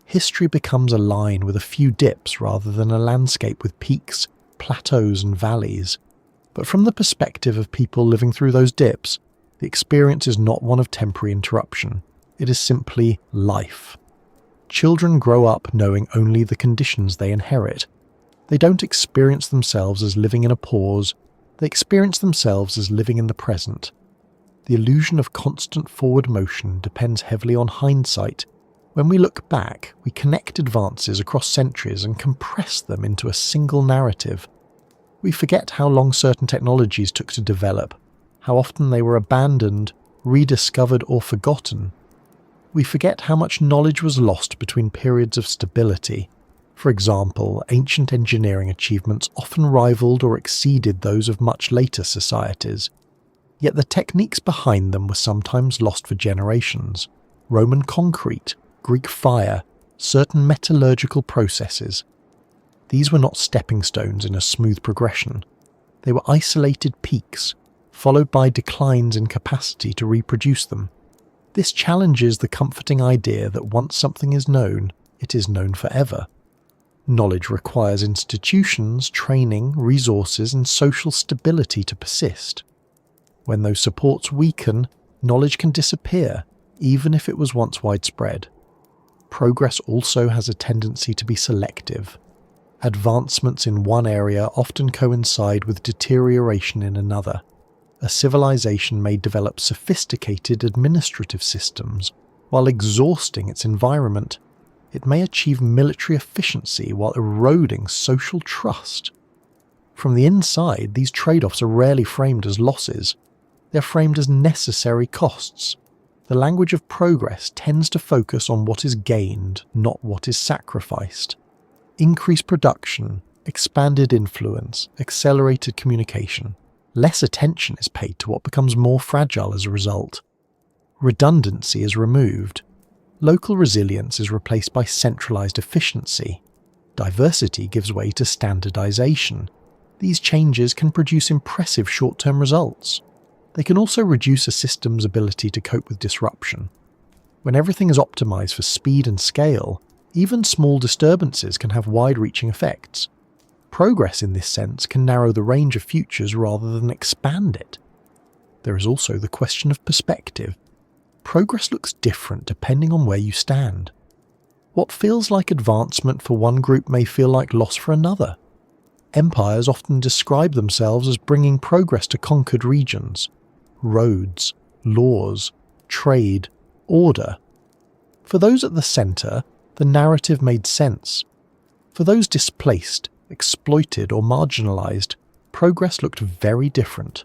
History becomes a line with a few dips rather than a landscape with peaks, plateaus and valleys. But from the perspective of people living through those dips, the experience is not one of temporary interruption. It is simply life. Children grow up knowing only the conditions they inherit. They don't experience themselves as living in a pause, they experience themselves as living in the present. The illusion of constant forward motion depends heavily on hindsight. When we look back, we connect advances across centuries and compress them into a single narrative. We forget how long certain technologies took to develop, how often they were abandoned, rediscovered or forgotten. We forget how much knowledge was lost between periods of stability. For example, ancient engineering achievements often rivaled or exceeded those of much later societies. Yet the techniques behind them were sometimes lost for generations. Roman concrete, Greek fire, certain metallurgical processes. These were not stepping stones in a smooth progression. They were isolated peaks, followed by declines in capacity to reproduce them. This challenges the comforting idea that once something is known, it is known forever. Knowledge requires institutions, training, resources, and social stability to persist. When those supports weaken, knowledge can disappear, even if it was once widespread. Progress also has a tendency to be selective. Advancements in one area often coincide with deterioration in another. A civilization may develop sophisticated administrative systems while exhausting its environment. It may achieve military efficiency while eroding social trust. From the inside, these trade-offs are rarely framed as losses. They're framed as necessary costs. The language of progress tends to focus on what is gained, not what is sacrificed. Increased production, expanded influence, accelerated communication. Less attention is paid to what becomes more fragile as a result. Redundancy is removed. Local resilience is replaced by centralized efficiency. Diversity gives way to standardization. These changes can produce impressive short-term results. They can also reduce a system's ability to cope with disruption. When everything is optimized for speed and scale, even small disturbances can have wide-reaching effects. Progress in this sense can narrow the range of futures rather than expand it. There is also the question of perspective. Progress looks different depending on where you stand. What feels like advancement for one group may feel like loss for another. Empires often describe themselves as bringing progress to conquered regions. Roads, laws, trade, order. For those at the centre, the narrative made sense. For those displaced, exploited or marginalised, progress looked very different.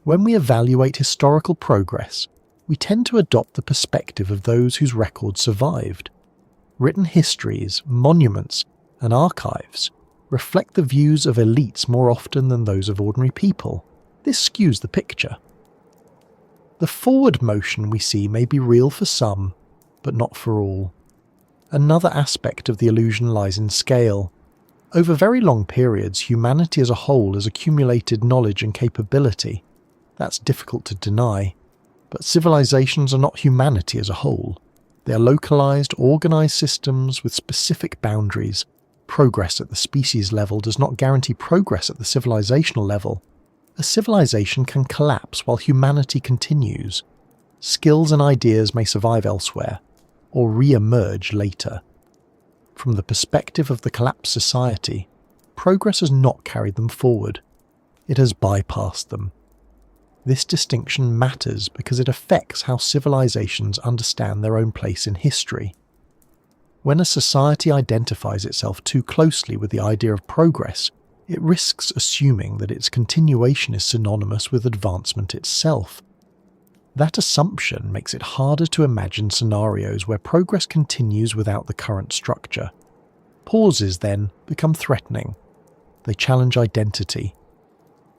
When we evaluate historical progress, we tend to adopt the perspective of those whose records survived. Written histories, monuments, and archives reflect the views of elites more often than those of ordinary people. This skews the picture. The forward motion we see may be real for some, but not for all. Another aspect of the illusion lies in scale. Over very long periods, humanity as a whole has accumulated knowledge and capability. That's difficult to deny. But civilizations are not humanity as a whole. They are localized, organized systems with specific boundaries. Progress at the species level does not guarantee progress at the civilizational level. A civilization can collapse while humanity continues. Skills and ideas may survive elsewhere, or re-emerge later. From the perspective of the collapsed society, progress has not carried them forward. It has bypassed them. This distinction matters because it affects how civilizations understand their own place in history. When a society identifies itself too closely with the idea of progress, it risks assuming that its continuation is synonymous with advancement itself. That assumption makes it harder to imagine scenarios where progress continues without the current structure. Pauses, then, become threatening. They challenge identity.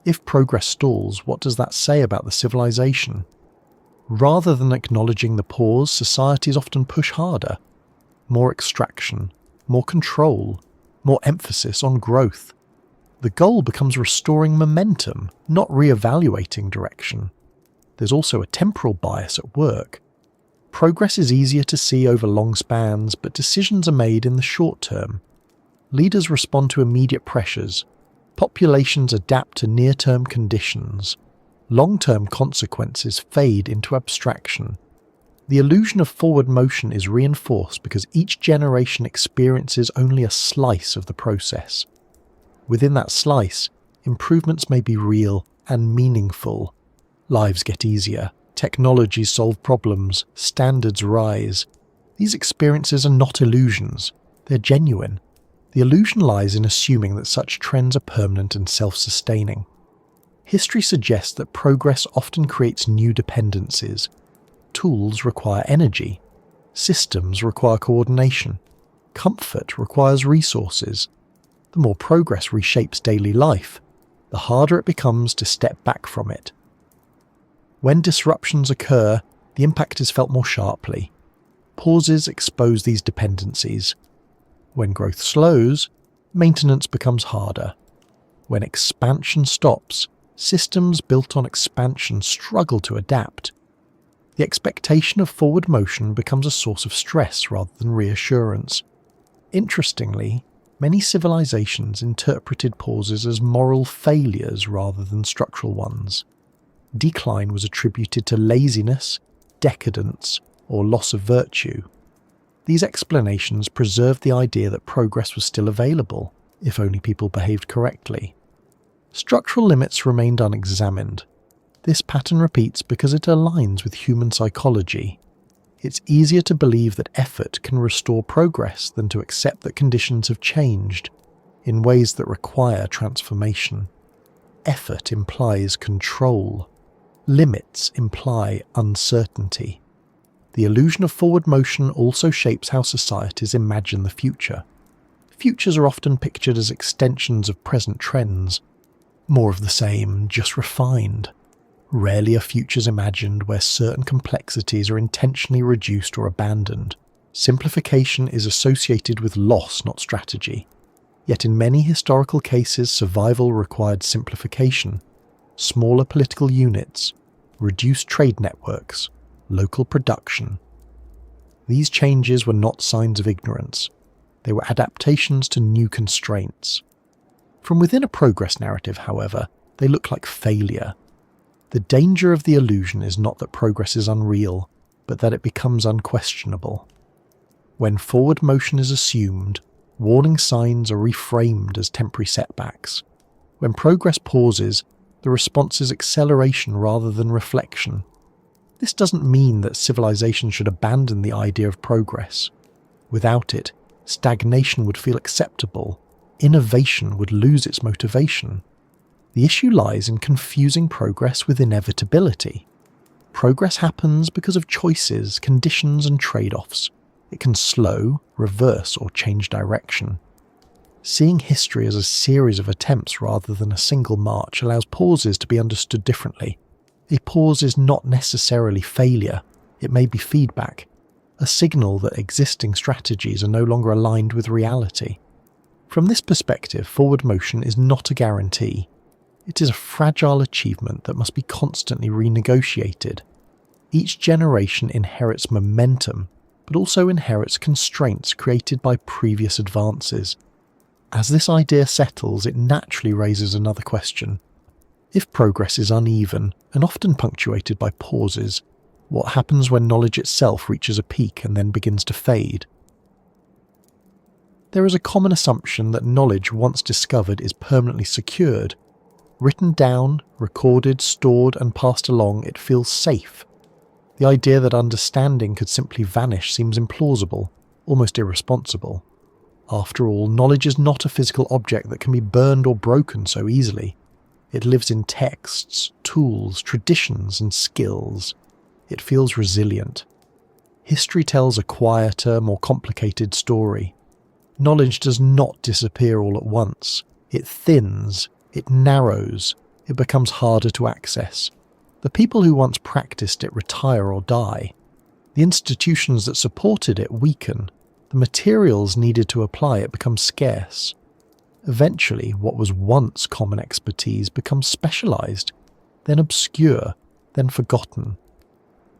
If progress stalls, what does that say about the civilization? Rather than acknowledging the pause, societies often push harder. More extraction, more control, more emphasis on growth. The goal becomes restoring momentum, not re-evaluating direction. There's also a temporal bias at work. Progress is easier to see over long spans, but decisions are made in the short term. Leaders respond to immediate pressures. Populations adapt to near-term conditions. Long-term consequences fade into abstraction. The illusion of forward motion is reinforced because each generation experiences only a slice of the process. Within that slice, improvements may be real and meaningful. Lives get easier, technologies solve problems, standards rise. These experiences are not illusions, they're genuine. The illusion lies in assuming that such trends are permanent and self-sustaining. History suggests that progress often creates new dependencies. Tools require energy. Systems require coordination. Comfort requires resources. The more progress reshapes daily life, the harder it becomes to step back from it. When disruptions occur, the impact is felt more sharply. Pauses expose these dependencies. When growth slows, maintenance becomes harder. When expansion stops, systems built on expansion struggle to adapt. The expectation of forward motion becomes a source of stress rather than reassurance. Interestingly, many civilizations interpreted pauses as moral failures rather than structural ones. Decline was attributed to laziness, decadence, or loss of virtue. These explanations preserved the idea that progress was still available, if only people behaved correctly. Structural limits remained unexamined. This pattern repeats because it aligns with human psychology. It's easier to believe that effort can restore progress than to accept that conditions have changed in ways that require transformation. Effort implies control. Limits imply uncertainty. The illusion of forward motion also shapes how societies imagine the future. Futures are often pictured as extensions of present trends. More of the same, just refined. Rarely are futures imagined where certain complexities are intentionally reduced or abandoned. Simplification is associated with loss, not strategy. Yet in many historical cases, survival required simplification. Smaller political units, reduced trade networks, local production. These changes were not signs of ignorance. They were adaptations to new constraints. From within a progress narrative, however, they look like failure. The danger of the illusion is not that progress is unreal, but that it becomes unquestionable. When forward motion is assumed, warning signs are reframed as temporary setbacks. When progress pauses, the response is acceleration rather than reflection. This doesn't mean that civilization should abandon the idea of progress. Without it, stagnation would feel acceptable. Innovation would lose its motivation. The issue lies in confusing progress with inevitability. Progress happens because of choices, conditions, and trade-offs. It can slow, reverse, or change direction. Seeing history as a series of attempts rather than a single march allows pauses to be understood differently. A pause is not necessarily failure. It may be feedback, a signal that existing strategies are no longer aligned with reality. From this perspective, forward motion is not a guarantee. It is a fragile achievement that must be constantly renegotiated. Each generation inherits momentum, but also inherits constraints created by previous advances. As this idea settles, it naturally raises another question. If progress is uneven and often punctuated by pauses, what happens when knowledge itself reaches a peak and then begins to fade? There is a common assumption that knowledge once discovered is permanently secured. Written down, recorded, stored, and passed along, it feels safe. The idea that understanding could simply vanish seems implausible, almost irresponsible. After all, knowledge is not a physical object that can be burned or broken so easily. It lives in texts, tools, traditions, and skills. it feels resilient. History tells a quieter, more complicated story. Knowledge does not disappear all at once. It thins, it narrows, it becomes harder to access. The people who once practiced it retire or die. The institutions that supported it weaken. The materials needed to apply it become scarce. Eventually, what was once common expertise becomes specialized, then obscure, then forgotten.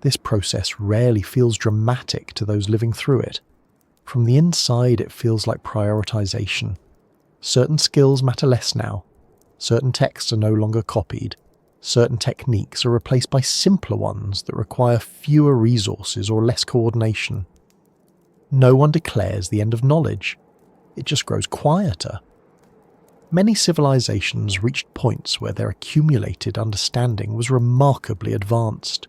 This process rarely feels dramatic to those living through it. From the inside, it feels like prioritization. Certain skills matter less now. Certain texts are no longer copied. Certain techniques are replaced by simpler ones that require fewer resources or less coordination. No one declares the end of knowledge. It just grows quieter. Many civilizations reached points where their accumulated understanding was remarkably advanced.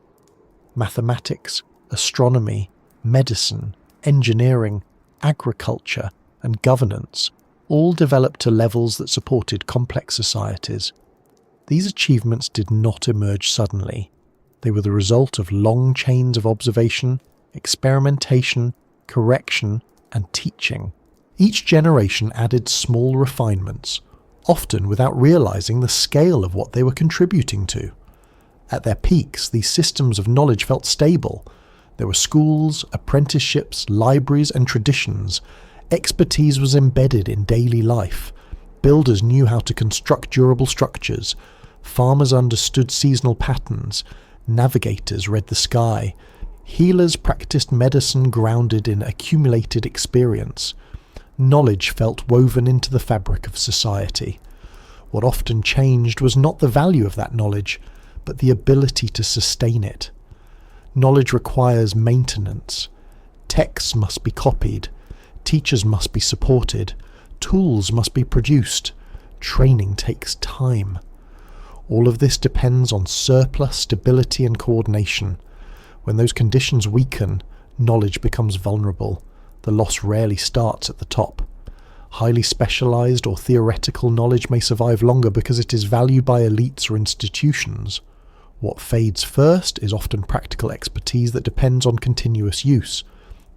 Mathematics, astronomy, medicine, engineering, agriculture, and governance all developed to levels that supported complex societies. These achievements did not emerge suddenly. They were the result of long chains of observation, experimentation, correction, and teaching. Each generation added small refinements, often without realizing the scale of what they were contributing to. At their peaks, these systems of knowledge felt stable. There were schools, apprenticeships, libraries, and traditions. Expertise was embedded in daily life. Builders knew how to construct durable structures. Farmers understood seasonal patterns. Navigators read the sky. Healers practiced medicine grounded in accumulated experience. Knowledge felt woven into the fabric of society. What often changed was not the value of that knowledge, but the ability to sustain it. Knowledge requires maintenance. Texts must be copied. Teachers must be supported. Tools must be produced. Training takes time. All of this depends on surplus, stability, and coordination. When those conditions weaken, knowledge becomes vulnerable. The loss rarely starts at the top. Highly specialized or theoretical knowledge may survive longer because it is valued by elites or institutions. What fades first is often practical expertise that depends on continuous use.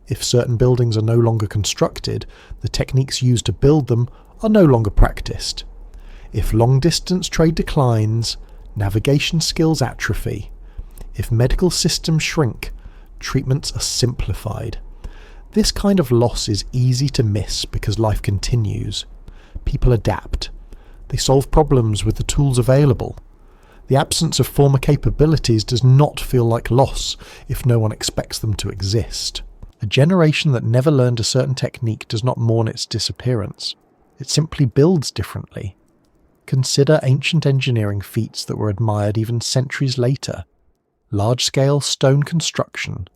If certain buildings are no longer constructed, the techniques used to build them are no longer practiced. If long-distance trade declines, navigation skills atrophy. If medical systems shrink, treatments are simplified. This kind of loss is easy to miss because life continues. People adapt. They solve problems with the tools available. The absence of former capabilities does not feel like loss if no one expects them to exist. A generation that never learned a certain technique does not mourn its disappearance. It simply builds differently. Consider ancient engineering feats that were admired even centuries later. Large-scale stone construction,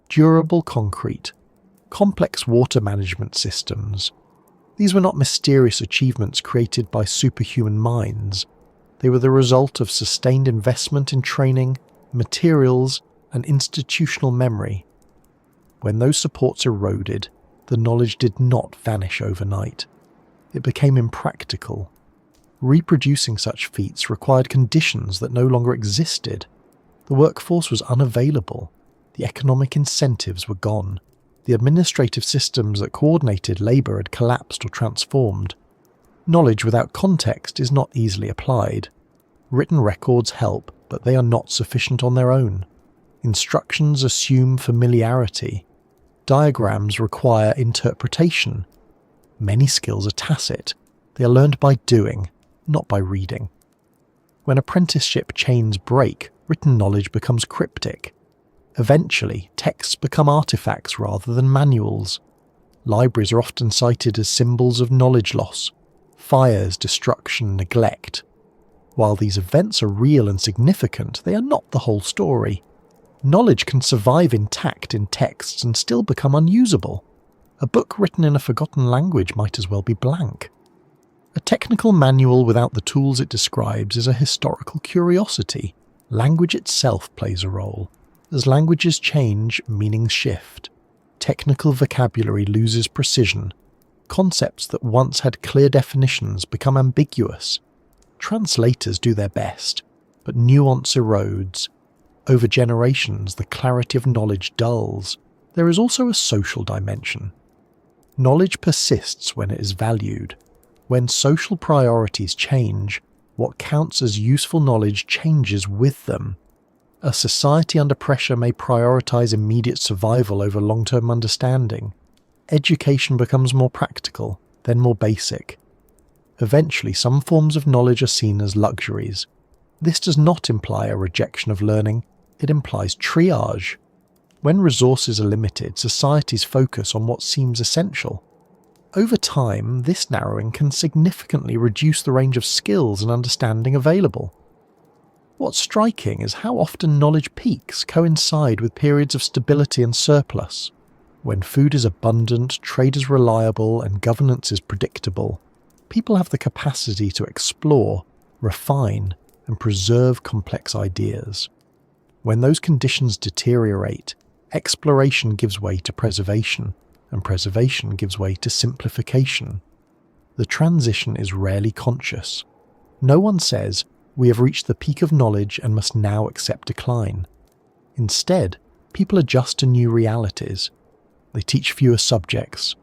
durable concrete, complex water management systems. These were not mysterious achievements created by superhuman minds. They were the result of sustained investment in training, materials, and institutional memory. When those supports eroded, the knowledge did not vanish overnight. It became impractical. Reproducing such feats required conditions that no longer existed. The workforce was unavailable. The economic incentives were gone. The administrative systems that coordinated labour had collapsed or transformed. Knowledge without context is not easily applied. Written records help, but they are not sufficient on their own. Instructions assume familiarity. Diagrams require interpretation. Many skills are tacit. They are learned by doing, not by reading. When apprenticeship chains break, written knowledge becomes cryptic. Eventually, texts become artifacts rather than manuals. Libraries are often cited as symbols of knowledge loss, fires, destruction, neglect. While these events are real and significant, they are not the whole story. Knowledge can survive intact in texts and still become unusable. A book written in a forgotten language might as well be blank. A technical manual without the tools it describes is a historical curiosity. Language itself plays a role. As languages change, meanings shift. Technical vocabulary loses precision. Concepts that once had clear definitions become ambiguous. Translators do their best, but nuance erodes. Over generations, the clarity of knowledge dulls. There is also a social dimension. Knowledge persists when it is valued. When social priorities change, what counts as useful knowledge changes with them. A society under pressure may prioritize immediate survival over long-term understanding. Education becomes more practical, then more basic. Eventually, some forms of knowledge are seen as luxuries. This does not imply a rejection of learning, it implies triage. When resources are limited, societies focus on what seems essential. Over time, this narrowing can significantly reduce the range of skills and understanding available. What's striking is how often knowledge peaks coincide with periods of stability and surplus. When food is abundant, trade is reliable, and governance is predictable, people have the capacity to explore, refine, and preserve complex ideas. When those conditions deteriorate, exploration gives way to preservation, and preservation gives way to simplification. The transition is rarely conscious. No one says, "We have reached the peak of knowledge and must now accept decline." Instead, people adjust to new realities. They teach fewer subjects.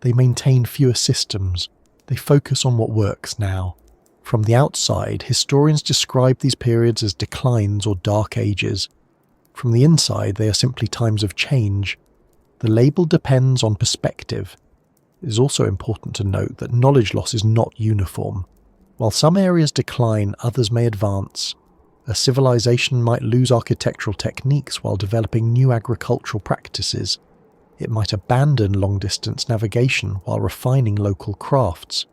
They maintain fewer systems. They focus on what works now. From the outside, historians describe these periods as declines or dark ages. From the inside, they are simply times of change. The label depends on perspective. It is also important to note that knowledge loss is not uniform. While some areas decline, others may advance. A civilization might lose architectural techniques while developing new agricultural practices. It might abandon long-distance navigation while refining local crafts.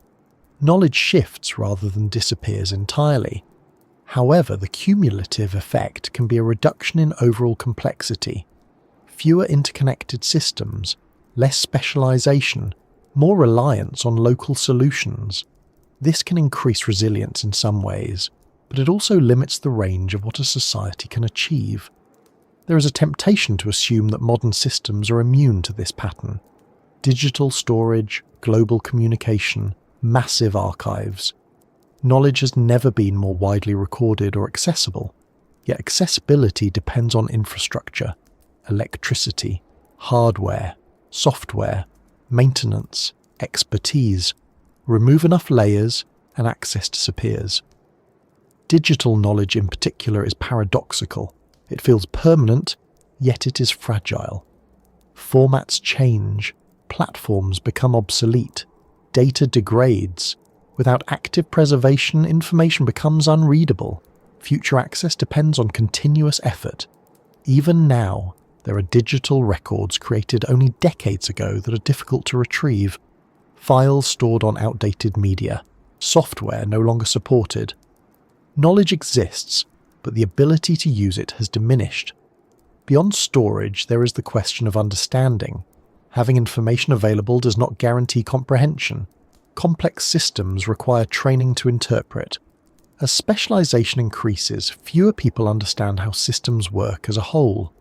Knowledge shifts rather than disappears entirely. However, the cumulative effect can be a reduction in overall complexity. Fewer interconnected systems, less specialization, more reliance on local solutions. This can increase resilience in some ways, but it also limits the range of what a society can achieve. There is a temptation to assume that modern systems are immune to this pattern. Digital storage, global communication, massive archives. Knowledge has never been more widely recorded or accessible, yet accessibility depends on infrastructure, electricity, hardware, software, maintenance, expertise. Remove enough layers and access disappears. Digital knowledge in particular is paradoxical. It feels permanent, yet it is fragile. Formats change, platforms become obsolete, data degrades. Without active preservation, information becomes unreadable. Future access depends on continuous effort. Even now, there are digital records created only decades ago that are difficult to retrieve. Files stored on outdated media, software no longer supported. Knowledge exists, but the ability to use it has diminished. Beyond storage, there is the question of understanding. Having information available does not guarantee comprehension. Complex systems require training to interpret. As specialization increases, fewer people understand how systems work as a whole.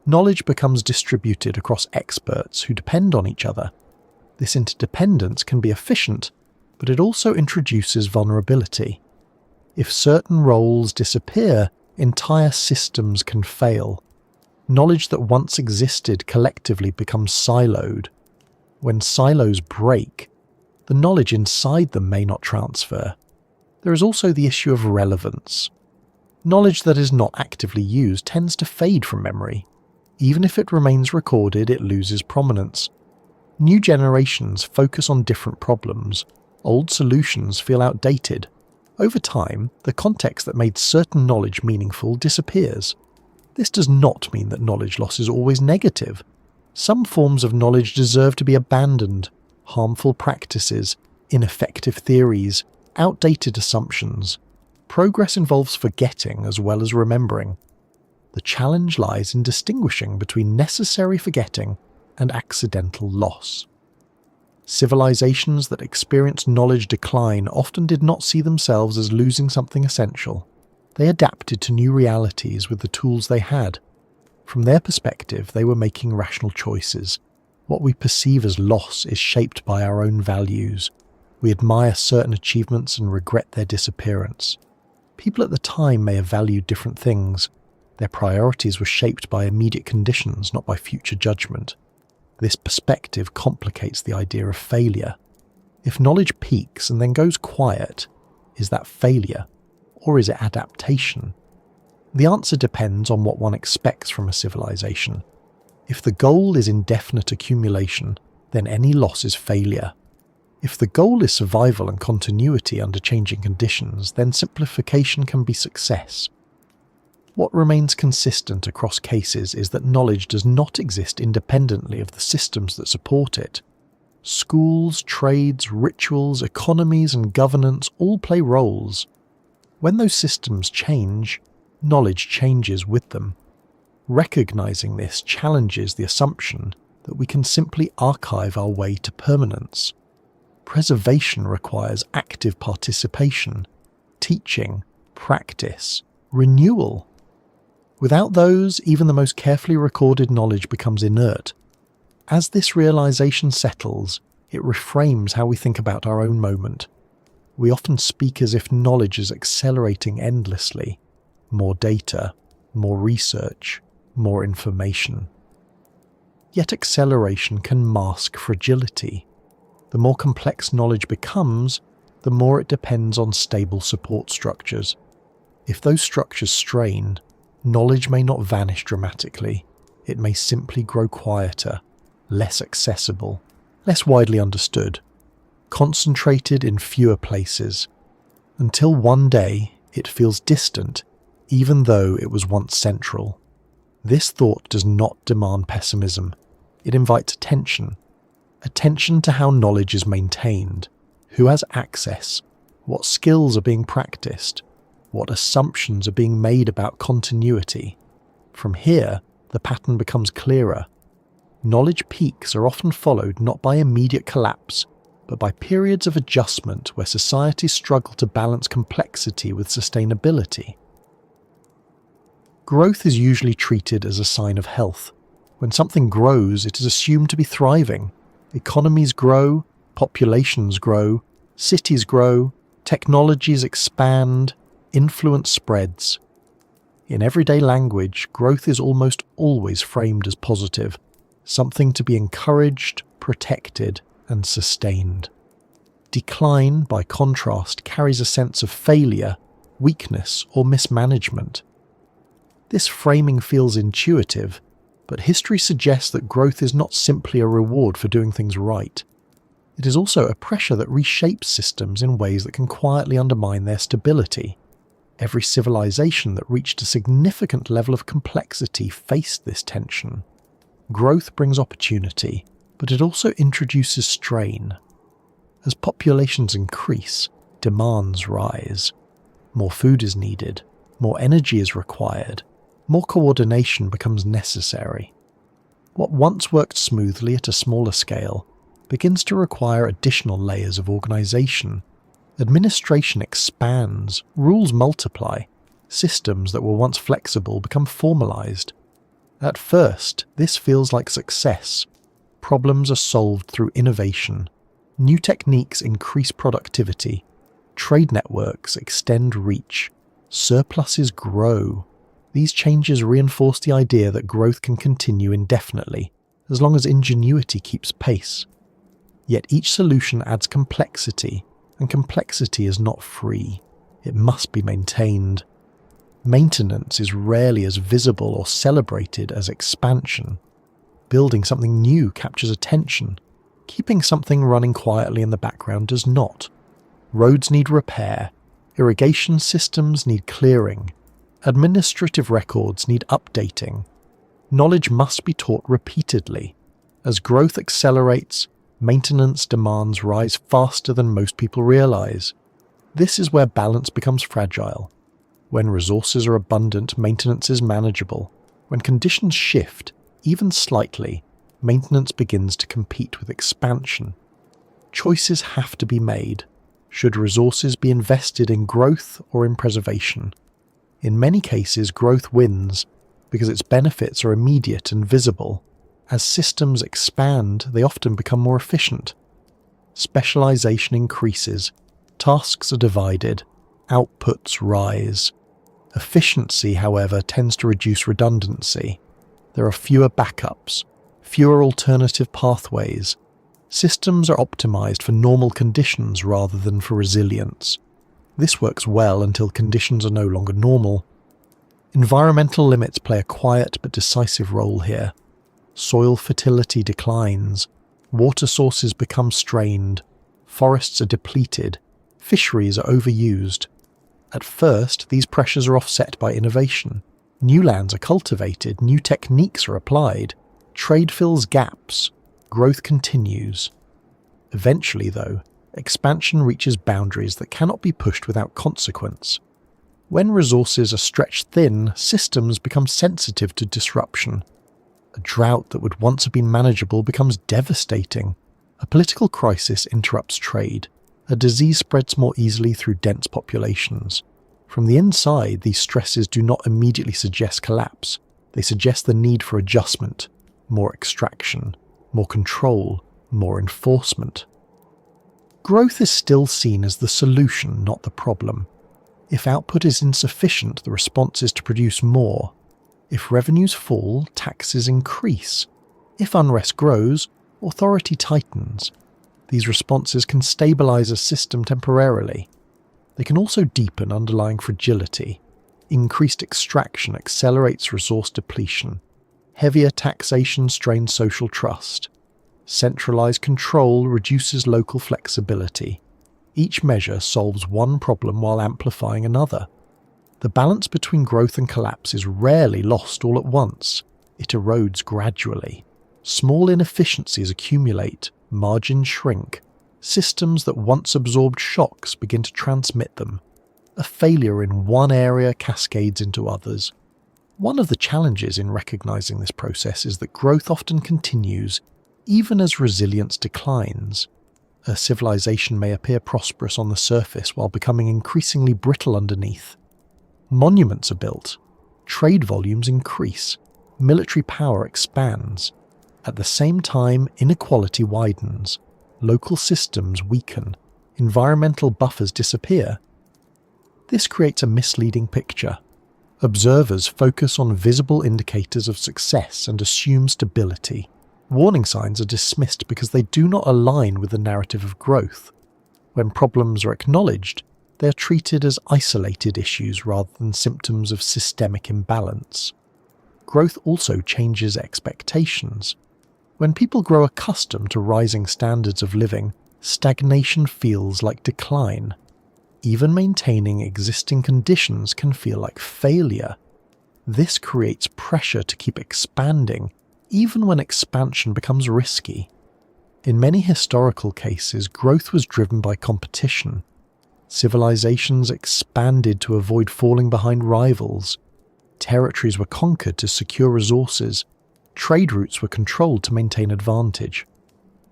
Knowledge becomes distributed across experts who depend on each other. This interdependence can be efficient, but it also introduces vulnerability. If certain roles disappear, entire systems can fail. Knowledge that once existed collectively becomes siloed. When silos break, the knowledge inside them may not transfer. There is also the issue of relevance. Knowledge that is not actively used tends to fade from memory. Even if it remains recorded, it loses prominence. New generations focus on different problems. Old solutions feel outdated. Over time, the context that made certain knowledge meaningful disappears. This does not mean that knowledge loss is always negative. Some forms of knowledge deserve to be abandoned. Harmful practices, ineffective theories, outdated assumptions. Progress involves forgetting as well as remembering. The challenge lies in distinguishing between necessary forgetting and accidental loss. Civilizations that experienced knowledge decline often did not see themselves as losing something essential. They adapted to new realities with the tools they had. From their perspective, they were making rational choices. What we perceive as loss is shaped by our own values. We admire certain achievements and regret their disappearance. People at the time may have valued different things. Their priorities were shaped by immediate conditions, not by future judgment. This perspective complicates the idea of failure. If knowledge peaks and then goes quiet, is that failure, or is it adaptation? The answer depends on what one expects from a civilization. If the goal is indefinite accumulation, then any loss is failure. If the goal is survival and continuity under changing conditions, then simplification can be success. What remains consistent across cases is that knowledge does not exist independently of the systems that support it. Schools, trades, rituals, economies, and governance all play roles. When those systems change, knowledge changes with them. Recognizing this challenges the assumption that we can simply archive our way to permanence. Preservation requires active participation, teaching, practice, renewal. Without those, even the most carefully recorded knowledge becomes inert. As this realization settles, it reframes how we think about our own moment. We often speak as if knowledge is accelerating endlessly. More data, more research, more information. Yet acceleration can mask fragility. The more complex knowledge becomes, the more it depends on stable support structures. If those structures strain, knowledge may not vanish dramatically. It may simply grow quieter, less accessible, less widely understood, concentrated in fewer places, until one day it feels distant, even though it was once central. This thought does not demand pessimism. It invites attention. Attention to how knowledge is maintained, who has access, what skills are being practiced, what assumptions are being made about continuity. From here, the pattern becomes clearer. Knowledge peaks are often followed not by immediate collapse, but by periods of adjustment where societies struggle to balance complexity with sustainability. Growth is usually treated as a sign of health. When something grows, it is assumed to be thriving. Economies grow, populations grow, cities grow, technologies expand, influence spreads. In everyday language, growth is almost always framed as positive, something to be encouraged, protected, and sustained. Decline, by contrast, carries a sense of failure, weakness, or mismanagement. This framing feels intuitive, but history suggests that growth is not simply a reward for doing things right. It is also a pressure that reshapes systems in ways that can quietly undermine their stability. Every civilization that reached a significant level of complexity faced this tension. Growth brings opportunity, but it also introduces strain. As populations increase, demands rise. More food is needed, more energy is required, more coordination becomes necessary. What once worked smoothly at a smaller scale begins to require additional layers of organization. Administration expands, rules multiply, systems that were once flexible become formalized. At first, this feels like success. Problems are solved through innovation. New techniques increase productivity. Trade networks extend reach. Surpluses grow. These changes reinforce the idea that growth can continue indefinitely, as long as ingenuity keeps pace. Yet each solution adds complexity, and complexity is not free. It must be maintained. Maintenance is rarely as visible or celebrated as expansion. Building something new captures attention. Keeping something running quietly in the background does not. Roads need repair. Irrigation systems need clearing. Administrative records need updating. Knowledge must be taught repeatedly. As growth accelerates, maintenance demands rise faster than most people realize. This is where balance becomes fragile. When resources are abundant, maintenance is manageable. When conditions shift, even slightly, maintenance begins to compete with expansion. Choices have to be made. Should resources be invested in growth or in preservation? In many cases, growth wins because its benefits are immediate and visible. As systems expand, they often become more efficient. Specialization increases, tasks are divided, outputs rise. Efficiency, however, tends to reduce redundancy. There are fewer backups, fewer alternative pathways. Systems are optimized for normal conditions rather than for resilience. This works well until conditions are no longer normal. Environmental limits play a quiet but decisive role here. Soil fertility declines, water sources become strained, forests are depleted, fisheries are overused. At first, these pressures are offset by innovation. New lands are cultivated, new techniques are applied, trade fills gaps, growth continues. Eventually, though, expansion reaches boundaries that cannot be pushed without consequence. When resources are stretched thin, systems become sensitive to disruption. A drought that would once have been manageable becomes devastating. A political crisis interrupts trade. A disease spreads more easily through dense populations. From the inside, these stresses do not immediately suggest collapse. They suggest the need for adjustment, more extraction, more control, more enforcement. Growth is still seen as the solution, not the problem. If output is insufficient, the response is to produce more. If revenues fall, taxes increase. If unrest grows, authority tightens. These responses can stabilize a system temporarily. They can also deepen underlying fragility. Increased extraction accelerates resource depletion. Heavier taxation strains social trust. Centralized control reduces local flexibility. Each measure solves one problem while amplifying another. The balance between growth and collapse is rarely lost all at once. It erodes gradually. Small inefficiencies accumulate, margins shrink. Systems that once absorbed shocks begin to transmit them. A failure in one area cascades into others. One of the challenges in recognizing this process is that growth often continues, even as resilience declines. A civilization may appear prosperous on the surface while becoming increasingly brittle underneath. Monuments are built, trade volumes increase, military power expands. At the same time, inequality widens, local systems weaken, environmental buffers disappear. This creates a misleading picture. Observers focus on visible indicators of success and assume stability. Warning signs are dismissed because they do not align with the narrative of growth. When problems are acknowledged, they are treated as isolated issues rather than symptoms of systemic imbalance. Growth also changes expectations. When people grow accustomed to rising standards of living, stagnation feels like decline. Even maintaining existing conditions can feel like failure. This creates pressure to keep expanding, even when expansion becomes risky. In many historical cases, growth was driven by competition. Civilizations expanded to avoid falling behind rivals. Territories were conquered to secure resources. Trade routes were controlled to maintain advantage.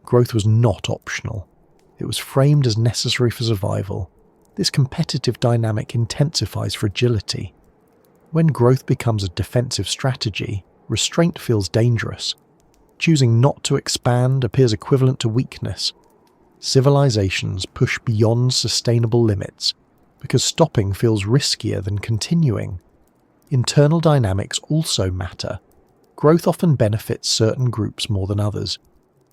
Growth was not optional. It was framed as necessary for survival. This competitive dynamic intensifies fragility. When growth becomes a defensive strategy, restraint feels dangerous. Choosing not to expand appears equivalent to weakness. Civilizations push beyond sustainable limits because stopping feels riskier than continuing. Internal dynamics also matter. Growth often benefits certain groups more than others.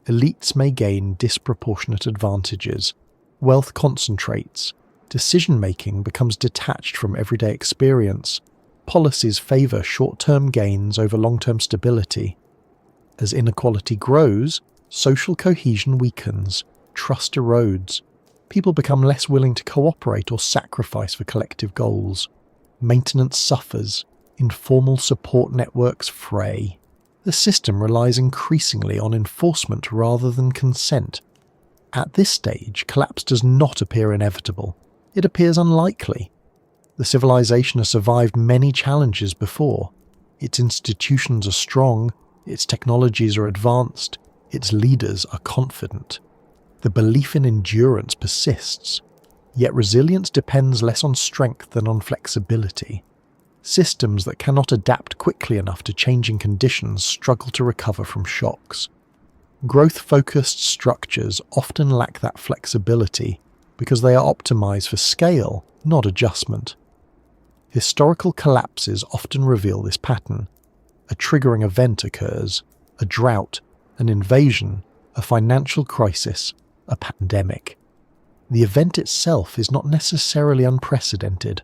Elites may gain disproportionate advantages. Wealth concentrates. Decision-making becomes detached from everyday experience. Policies favor short-term gains over long-term stability. As inequality grows, social cohesion weakens, trust erodes. People become less willing to cooperate or sacrifice for collective goals. Maintenance suffers. Informal support networks fray. The system relies increasingly on enforcement rather than consent. At this stage, collapse does not appear inevitable. It appears unlikely. The civilization has survived many challenges before. Its institutions are strong, its technologies are advanced, its leaders are confident. The belief in endurance persists, yet resilience depends less on strength than on flexibility. Systems that cannot adapt quickly enough to changing conditions struggle to recover from shocks. Growth-focused structures often lack that flexibility because they are optimized for scale, not adjustment. Historical collapses often reveal this pattern. A triggering event occurs, a drought, an invasion, a financial crisis, a pandemic. The event itself is not necessarily unprecedented.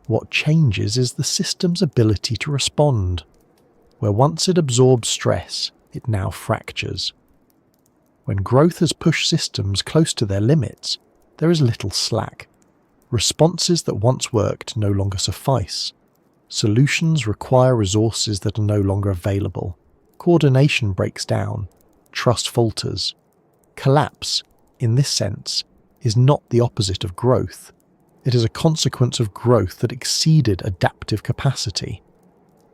What changes is the system's ability to respond. Where once it absorbed stress, it now fractures. When growth has pushed systems close to their limits, there is little slack. Responses that once worked no longer suffice. Solutions require resources that are no longer available. Coordination breaks down. Trust falters. Collapse, in this sense, is not the opposite of growth. It is a consequence of growth that exceeded adaptive capacity.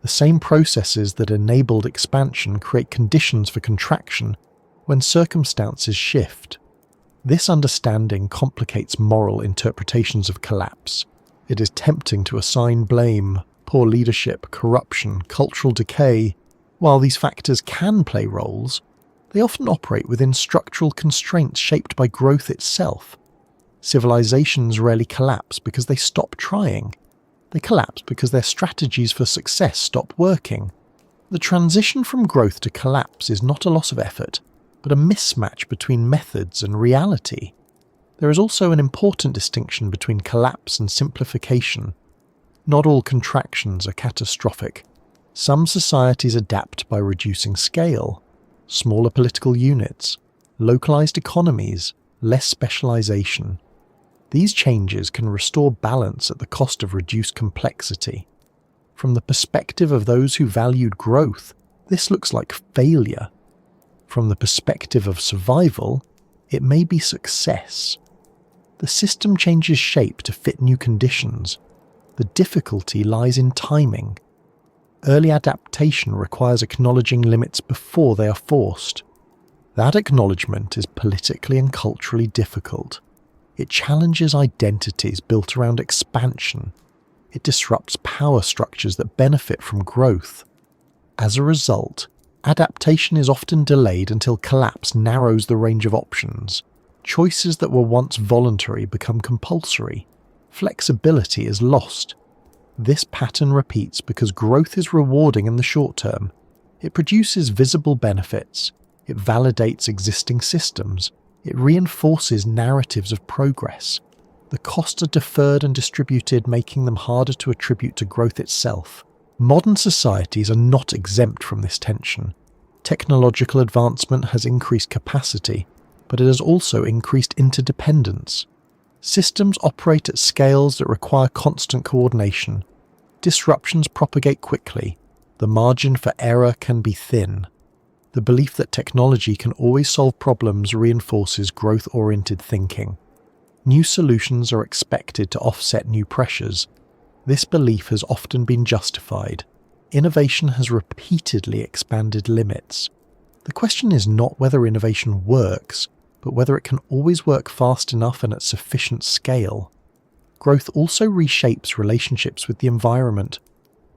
The same processes that enabled expansion create conditions for contraction when circumstances shift. This understanding complicates moral interpretations of collapse. It is tempting to assign blame, poor leadership, corruption, cultural decay. While these factors can play roles, they often operate within structural constraints shaped by growth itself. Civilizations rarely collapse because they stop trying. They collapse because their strategies for success stop working. The transition from growth to collapse is not a loss of effort, but a mismatch between methods and reality. There is also an important distinction between collapse and simplification. Not all contractions are catastrophic. Some societies adapt by reducing scale, smaller political units, localized economies, less specialization. These changes can restore balance at the cost of reduced complexity. From the perspective of those who valued growth, this looks like failure. From the perspective of survival, it may be success. The system changes shape to fit new conditions. The difficulty lies in timing. Early adaptation requires acknowledging limits before they are forced. That acknowledgement is politically and culturally difficult. It challenges identities built around expansion. It disrupts power structures that benefit from growth. As a result, adaptation is often delayed until collapse narrows the range of options. Choices that were once voluntary become compulsory. Flexibility is lost. This pattern repeats because growth is rewarding in the short term. It produces visible benefits. It validates existing systems. It reinforces narratives of progress. The costs are deferred and distributed, making them harder to attribute to growth itself. Modern societies are not exempt from this tension. Technological advancement has increased capacity, but it has also increased interdependence. Systems operate at scales that require constant coordination. Disruptions propagate quickly. The margin for error can be thin. The belief that technology can always solve problems reinforces growth-oriented thinking. New solutions are expected to offset new pressures. This belief has often been justified. Innovation has repeatedly expanded limits. The question is not whether innovation works, but whether it can always work fast enough and at sufficient scale. Growth also reshapes relationships with the environment.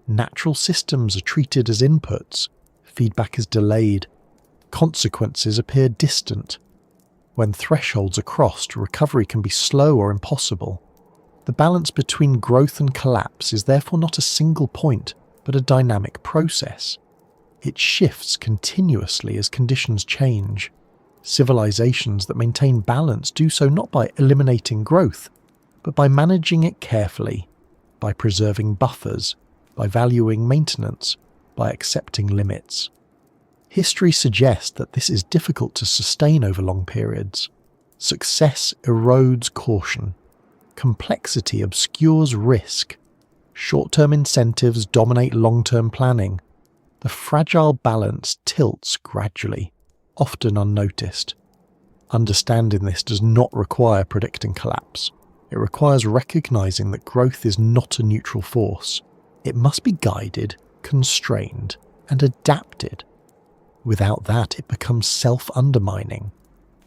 Natural systems are treated as inputs. Feedback is delayed. Consequences appear distant. When thresholds are crossed, recovery can be slow or impossible. The balance between growth and collapse is therefore not a single point, but a dynamic process. It shifts continuously as conditions change. Civilizations that maintain balance do so not by eliminating growth, but by managing it carefully, by preserving buffers, by valuing maintenance, by accepting limits. History suggests that this is difficult to sustain over long periods. Success erodes caution. Complexity obscures risk. Short-term incentives dominate long-term planning. The fragile balance tilts gradually, often unnoticed. Understanding this does not require predicting collapse. It requires recognizing that growth is not a neutral force. It must be guided, constrained, and adapted. Without that, it becomes self-undermining.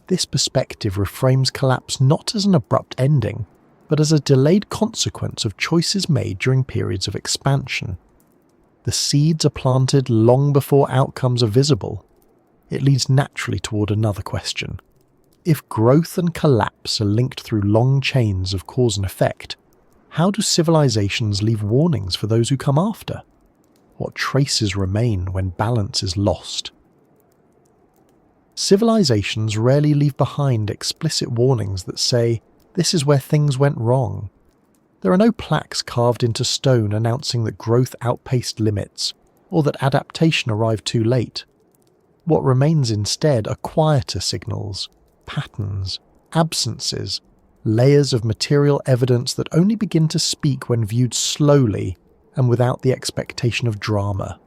This perspective reframes collapse not as an abrupt ending, but as a delayed consequence of choices made during periods of expansion. The seeds are planted long before outcomes are visible. It leads naturally toward another question. If growth and collapse are linked through long chains of cause and effect, How do civilizations leave warnings for those who come after? What traces remain when balance is lost? Civilizations rarely leave behind explicit warnings that say, "This is where things went wrong." There are no plaques carved into stone announcing that growth outpaced limits, or that adaptation arrived too late. What remains instead are quieter signals, patterns, absences, layers of material evidence that only begin to speak when viewed slowly and without the expectation of drama.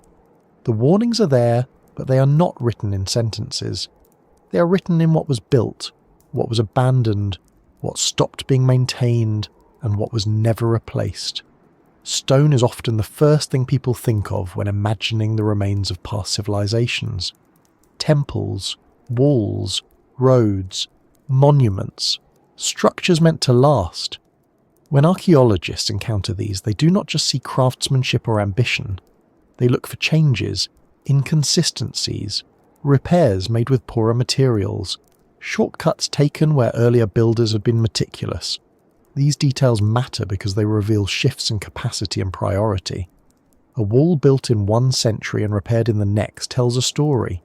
The warnings are there, but they are not written in sentences. They are written in what was built, what was abandoned, what stopped being maintained, and what was never replaced. Stone is often the first thing people think of when imagining the remains of past civilizations. Temples, walls, roads, monuments, structures meant to last. When archaeologists encounter these, they do not just see craftsmanship or ambition. They look for changes, inconsistencies, repairs made with poorer materials, shortcuts taken where earlier builders had been meticulous. These details matter because they reveal shifts in capacity and priority. A wall built in one century and repaired in the next tells a story.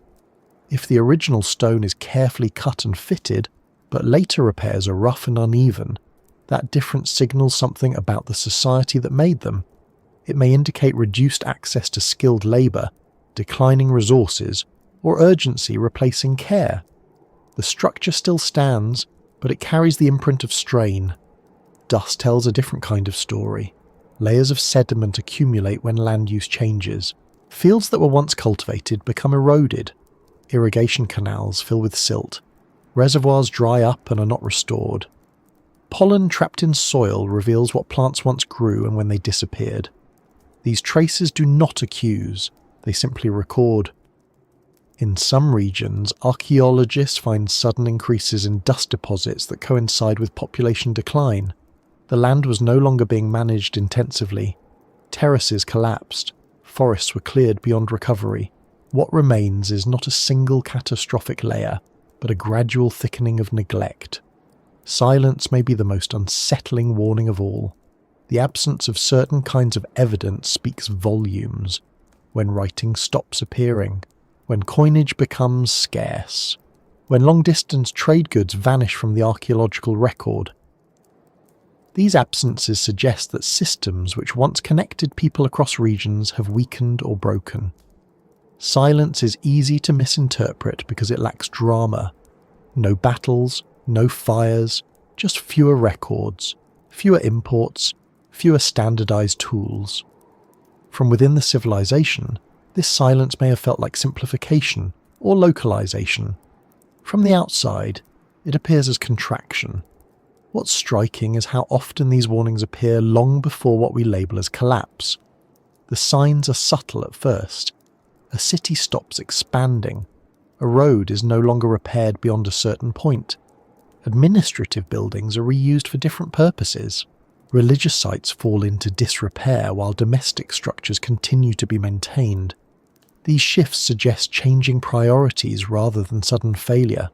If the original stone is carefully cut and fitted, but later repairs are rough and uneven, that difference signals something about the society that made them. It may indicate reduced access to skilled labour, declining resources, or urgency replacing care. The structure still stands, but it carries the imprint of strain. Dust tells a different kind of story. Layers of sediment accumulate when land use changes. Fields that were once cultivated become eroded. Irrigation canals fill with silt. Reservoirs dry up and are not restored. Pollen trapped in soil reveals what plants once grew and when they disappeared. These traces do not accuse, they simply record. In some regions, archaeologists find sudden increases in dust deposits that coincide with population decline. The land was no longer being managed intensively. Terraces collapsed. Forests were cleared beyond recovery. What remains is not a single catastrophic layer, but a gradual thickening of neglect. Silence may be the most unsettling warning of all. The absence of certain kinds of evidence speaks volumes. When writing stops appearing, when coinage becomes scarce, when long-distance trade goods vanish from the archaeological record. These absences suggest that systems which once connected people across regions have weakened or broken. Silence is easy to misinterpret because it lacks drama. No battles, no fires, just fewer records, fewer imports, fewer standardized tools. From within the civilization, this silence may have felt like simplification or localization. From the outside, it appears as contraction. What's striking is how often these warnings appear long before what we label as collapse. The signs are subtle at first. A city stops expanding. A road is no longer repaired beyond a certain point. Administrative buildings are reused for different purposes. Religious sites fall into disrepair while domestic structures continue to be maintained. These shifts suggest changing priorities rather than sudden failure.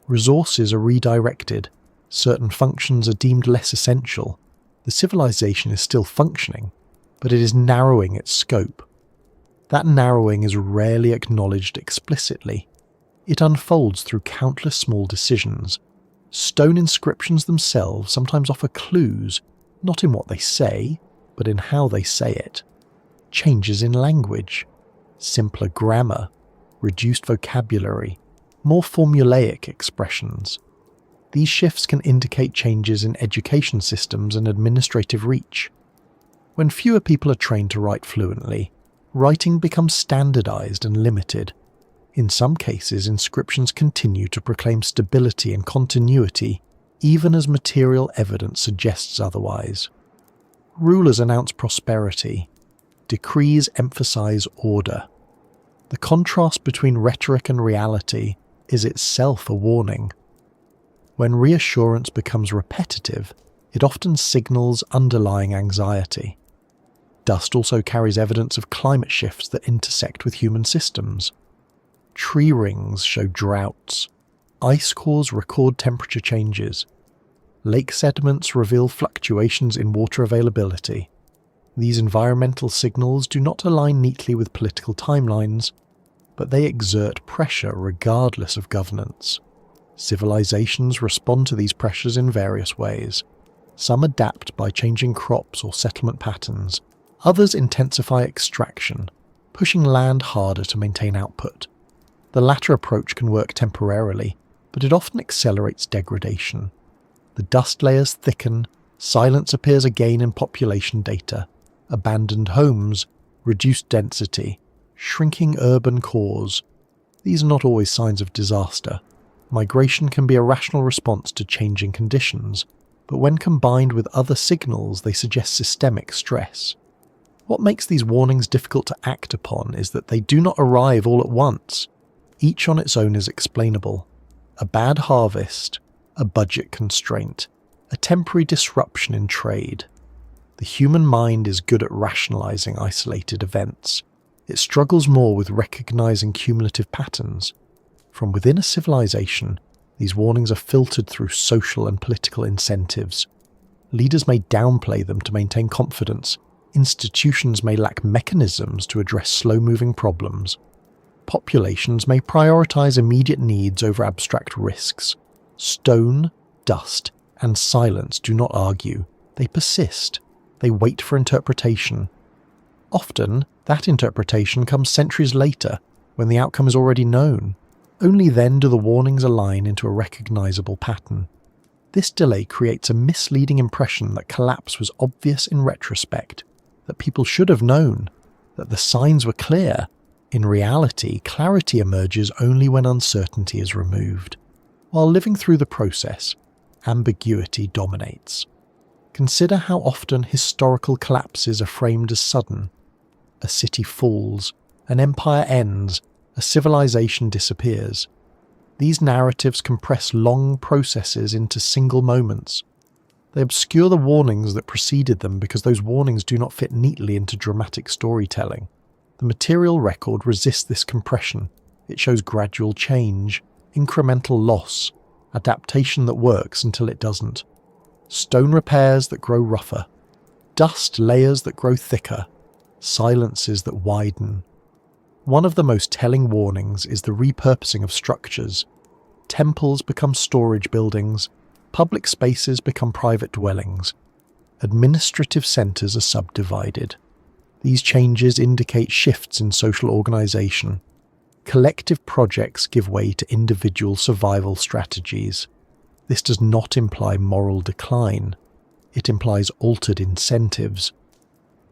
Resources are redirected. Certain functions are deemed less essential. The civilization is still functioning, but it is narrowing its scope. That narrowing is rarely acknowledged explicitly. It unfolds through countless small decisions. Stone inscriptions themselves sometimes offer clues, not in what they say, but in how they say it. Changes in language, simpler grammar, reduced vocabulary, more formulaic expressions. These shifts can indicate changes in education systems and administrative reach. When fewer people are trained to write fluently, writing becomes standardized and limited. In some cases, inscriptions continue to proclaim stability and continuity, even as material evidence suggests otherwise. Rulers announce prosperity. Decrees emphasize order. The contrast between rhetoric and reality is itself a warning. When reassurance becomes repetitive, it often signals underlying anxiety. Dust also carries evidence of climate shifts that intersect with human systems. Tree rings show droughts. Ice cores record temperature changes. Lake sediments reveal fluctuations in water availability. These environmental signals do not align neatly with political timelines, but they exert pressure regardless of governance. Civilizations respond to these pressures in various ways. Some adapt by changing crops or settlement patterns. Others intensify extraction, pushing land harder to maintain output. The latter approach can work temporarily, but it often accelerates degradation. The dust layers thicken, silence appears again in population data. Abandoned homes, reduced density, shrinking urban cores. These are not always signs of disaster. Migration can be a rational response to changing conditions, but when combined with other signals, they suggest systemic stress. What makes these warnings difficult to act upon is that they do not arrive all at once. Each on its own is explainable. A bad harvest, a budget constraint, a temporary disruption in trade. The human mind is good at rationalizing isolated events. It struggles more with recognizing cumulative patterns. From within a civilization, these warnings are filtered through social and political incentives. Leaders may downplay them to maintain confidence. Institutions may lack mechanisms to address slow-moving problems. Populations may prioritize immediate needs over abstract risks. Stone, dust, and silence do not argue. They persist. They wait for interpretation. Often, that interpretation comes centuries later, when the outcome is already known. Only then do the warnings align into a recognizable pattern. This delay creates a misleading impression that collapse was obvious in retrospect, that people should have known, that the signs were clear. In reality, clarity emerges only when uncertainty is removed. While living through the process, ambiguity dominates. Consider how often historical collapses are framed as sudden. A city falls, an empire ends, a civilization disappears. These narratives compress long processes into single moments. They obscure the warnings that preceded them because those warnings do not fit neatly into dramatic storytelling. The material record resists this compression. It shows gradual change, incremental loss, adaptation that works until it doesn't. Stone repairs that grow rougher, dust layers that grow thicker, silences that widen. One of the most telling warnings is the repurposing of structures. Temples become storage buildings, public spaces become private dwellings, administrative centres are subdivided. These changes indicate shifts in social organisation. Collective projects give way to individual survival strategies. This does not imply moral decline. It implies altered incentives.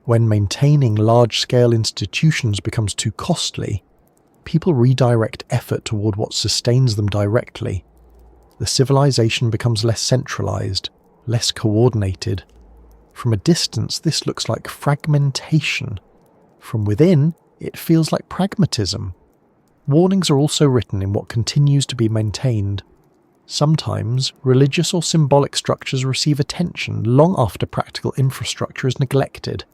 When maintaining large-scale institutions becomes too costly, people redirect effort toward what sustains them directly. The civilization becomes less centralized, less coordinated. From a distance, this looks like fragmentation. From within, it feels like pragmatism. Warnings are also written in what continues to be maintained. Sometimes, religious or symbolic structures receive attention long after practical infrastructure is neglected.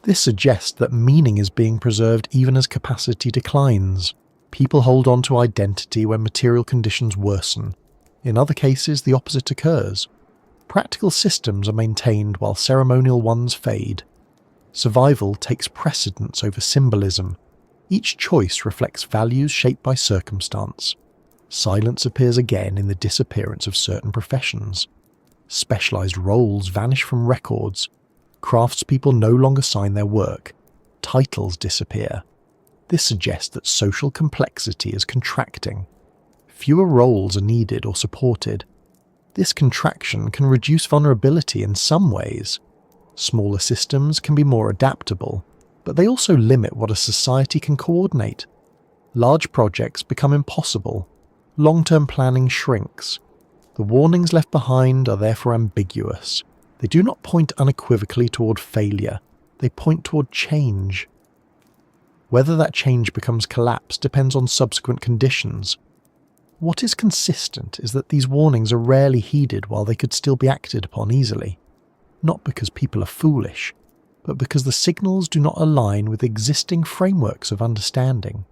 This suggests that meaning is being preserved even as capacity declines. People hold on to identity when material conditions worsen. In other cases, the opposite occurs. Practical systems are maintained while ceremonial ones fade. Survival takes precedence over symbolism. Each choice reflects values shaped by circumstance. Silence appears again in the disappearance of certain professions. Specialized roles vanish from records. Craftspeople no longer sign their work. Titles disappear. This suggests that social complexity is contracting. Fewer roles are needed or supported. This contraction can reduce vulnerability in some ways. Smaller systems can be more adaptable, but they also limit what a society can coordinate. Large projects become impossible. Long-term planning shrinks. The warnings left behind are therefore ambiguous. They do not point unequivocally toward failure. They point toward change. Whether that change becomes collapse depends on subsequent conditions. What is consistent is that these warnings are rarely heeded while they could still be acted upon easily. Not because people are foolish, but because the signals do not align with existing frameworks of understanding.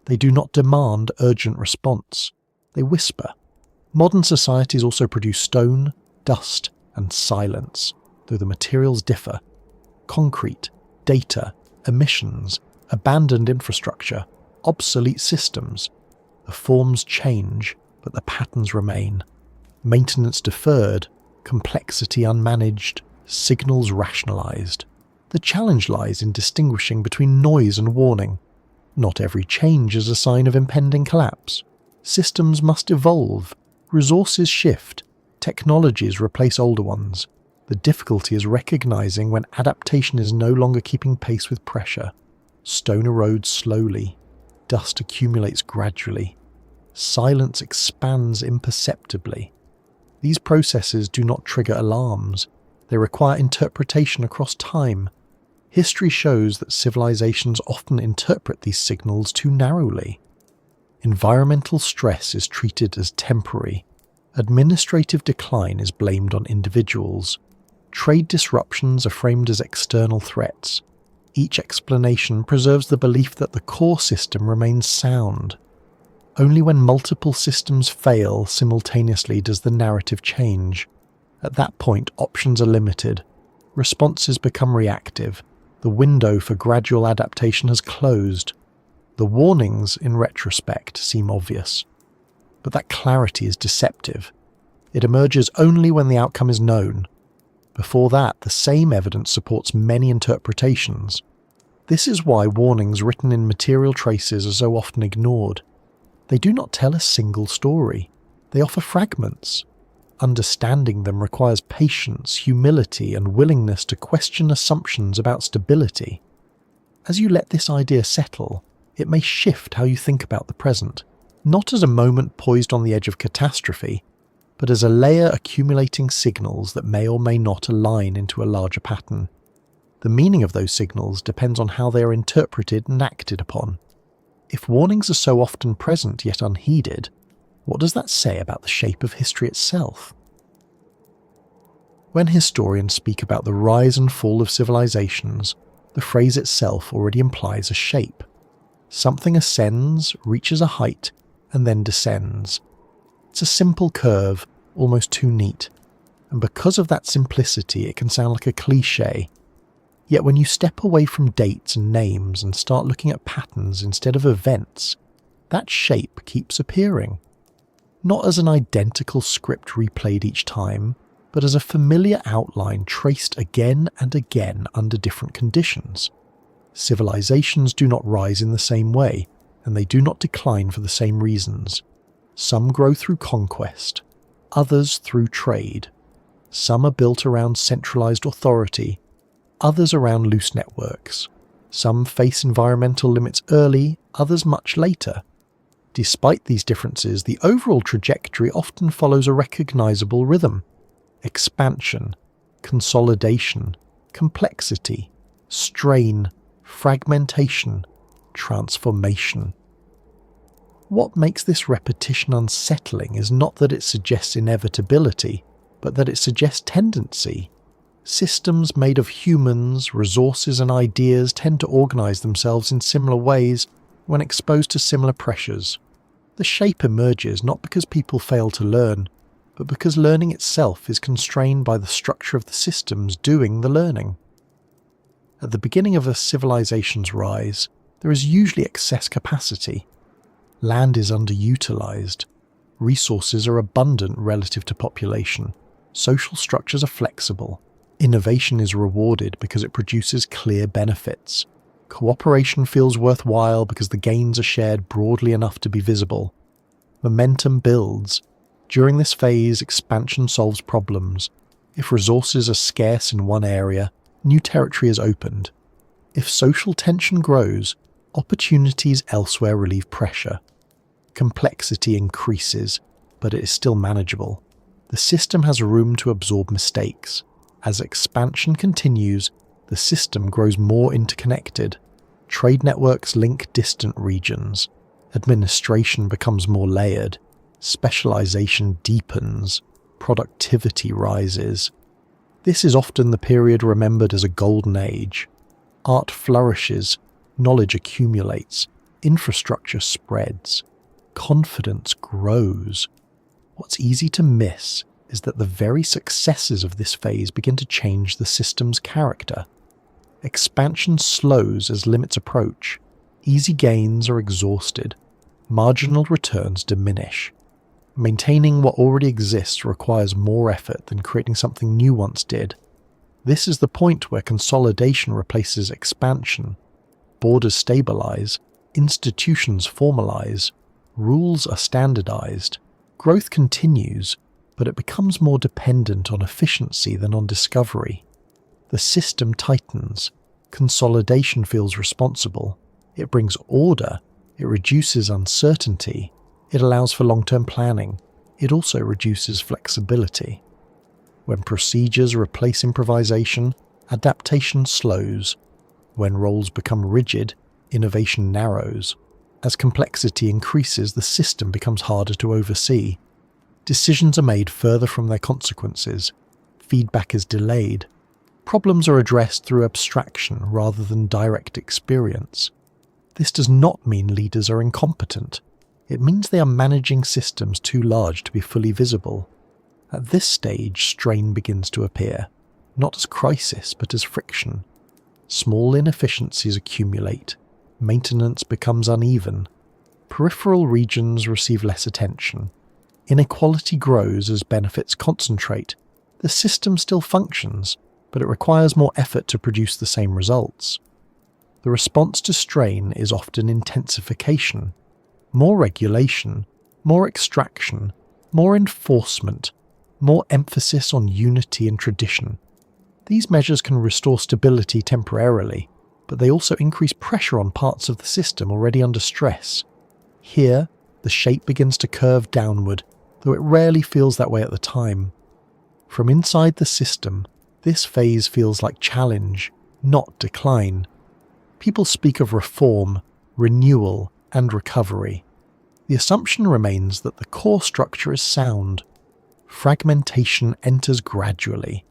They do not demand urgent response. They whisper. Modern societies also produce stone, dust and silence, though the materials differ. Concrete, data, emissions, abandoned infrastructure, obsolete systems. The forms change, but the patterns remain. Maintenance deferred, complexity unmanaged, signals rationalized. The challenge lies in distinguishing between noise and warning. Not every change is a sign of impending collapse. Systems must evolve, resources shift, technologies replace older ones. The difficulty is recognizing when adaptation is no longer keeping pace with pressure. Stone erodes slowly, dust accumulates gradually, silence expands imperceptibly. These processes do not trigger alarms, they require interpretation across time. History shows that civilizations often interpret these signals too narrowly. Environmental stress is treated as temporary. Administrative decline is blamed on individuals. Trade disruptions are framed as external threats. Each explanation preserves the belief that the core system remains sound. Only when multiple systems fail simultaneously does the narrative change. At that point, options are limited. Responses become reactive. The window for gradual adaptation has closed. The warnings, in retrospect, seem obvious. But that clarity is deceptive. It emerges only when the outcome is known. Before that, the same evidence supports many interpretations. This is why warnings written in material traces are so often ignored. They do not tell a single story. They offer fragments. Understanding them requires patience, humility, and willingness to question assumptions about stability. As you let this idea settle, it may shift how you think about the present, not as a moment poised on the edge of catastrophe, but as a layer accumulating signals that may or may not align into a larger pattern. The meaning of those signals depends on how they are interpreted and acted upon. If warnings are so often present yet unheeded, what does that say about the shape of history itself? When historians speak about the rise and fall of civilizations, the phrase itself already implies a shape. Something ascends, reaches a height, and then descends. It's a simple curve, almost too neat, and because of that simplicity it can sound like a cliché. Yet when you step away from dates and names and start looking at patterns instead of events, that shape keeps appearing. Not as an identical script replayed each time, but as a familiar outline traced again and again under different conditions. Civilizations do not rise in the same way, and they do not decline for the same reasons. Some grow through conquest, others through trade. Some are built around centralized authority, others around loose networks. Some face environmental limits early, others much later. Despite these differences, the overall trajectory often follows a recognizable rhythm. Expansion, consolidation, complexity, strain, fragmentation, transformation. What makes this repetition unsettling is not that it suggests inevitability, but that it suggests tendency. Systems made of humans, resources and ideas tend to organize themselves in similar ways when exposed to similar pressures. The shape emerges not because people fail to learn, but because learning itself is constrained by the structure of the systems doing the learning. At the beginning of a civilization's rise, there is usually excess capacity. Land is underutilized. Resources are abundant relative to population. Social structures are flexible. Innovation is rewarded because it produces clear benefits. Cooperation feels worthwhile because the gains are shared broadly enough to be visible. Momentum builds. During this phase, expansion solves problems. If resources are scarce in one area, new territory is opened. If social tension grows, opportunities elsewhere relieve pressure. Complexity increases, but it is still manageable. The system has room to absorb mistakes. As expansion continues, the system grows more interconnected. Trade networks link distant regions. Administration becomes more layered. Specialization deepens. Productivity rises. This is often the period remembered as a golden age. Art flourishes, knowledge accumulates, infrastructure spreads, confidence grows. What's easy to miss is that the very successes of this phase begin to change the system's character. Expansion slows as limits approach, easy gains are exhausted, marginal returns diminish. Maintaining what already exists requires more effort than creating something new once did. This is the point where consolidation replaces expansion. Borders stabilize, institutions formalize, rules are standardized. Growth continues, but it becomes more dependent on efficiency than on discovery. The system tightens. Consolidation feels responsible. It brings order. It reduces uncertainty. It allows for long-term planning. It also reduces flexibility. When procedures replace improvisation, adaptation slows. When roles become rigid, innovation narrows. As complexity increases, the system becomes harder to oversee. Decisions are made further from their consequences. Feedback is delayed. Problems are addressed through abstraction rather than direct experience. This does not mean leaders are incompetent. It means they are managing systems too large to be fully visible. At this stage, strain begins to appear, not as crisis but as friction. Small inefficiencies accumulate. Maintenance becomes uneven. Peripheral regions receive less attention. Inequality grows as benefits concentrate. The system still functions, but it requires more effort to produce the same results. The response to strain is often intensification. More regulation, more extraction, more enforcement, more emphasis on unity and tradition. These measures can restore stability temporarily, but they also increase pressure on parts of the system already under stress. Here, the shape begins to curve downward, though it rarely feels that way at the time. From inside the system, this phase feels like challenge, not decline. People speak of reform, renewal, and recovery. The assumption remains that the core structure is sound. Fragmentation enters gradually,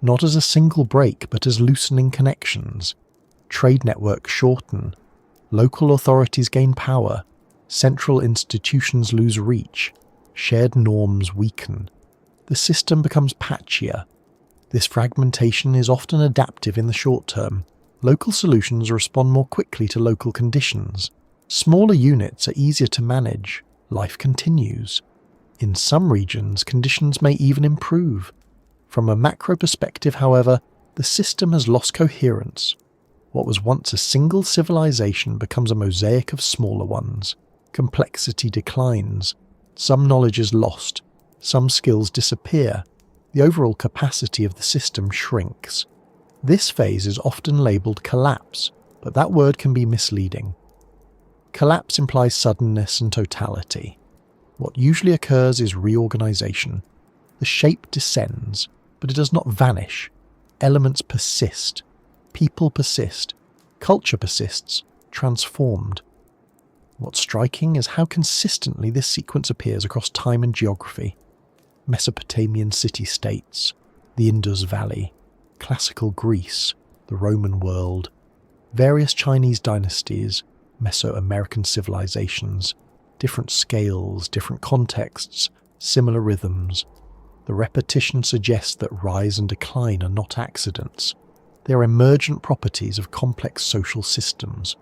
not as a single break but as loosening connections. Trade networks shorten, local authorities gain power, central institutions lose reach, shared norms weaken. The system becomes patchier. This fragmentation is often adaptive in the short term. Local solutions respond more quickly to local conditions. Smaller units are easier to manage. Life continues. In some regions, conditions may even improve. From a macro perspective, however, the system has lost coherence. What was once a single civilization becomes a mosaic of smaller ones. Complexity declines. Some knowledge is lost. Some skills disappear. The overall capacity of the system shrinks. This phase is often labelled collapse, but that word can be misleading. Collapse implies suddenness and totality. What usually occurs is reorganization. The shape descends, but it does not vanish. Elements persist. People persist. Culture persists, transformed. What's striking is how consistently this sequence appears across time and geography. Mesopotamian city-states, the Indus Valley, classical Greece, the Roman world, various Chinese dynasties, Mesoamerican civilizations, different scales, different contexts, similar rhythms. The repetition suggests that rise and decline are not accidents. They are emergent properties of complex social systems.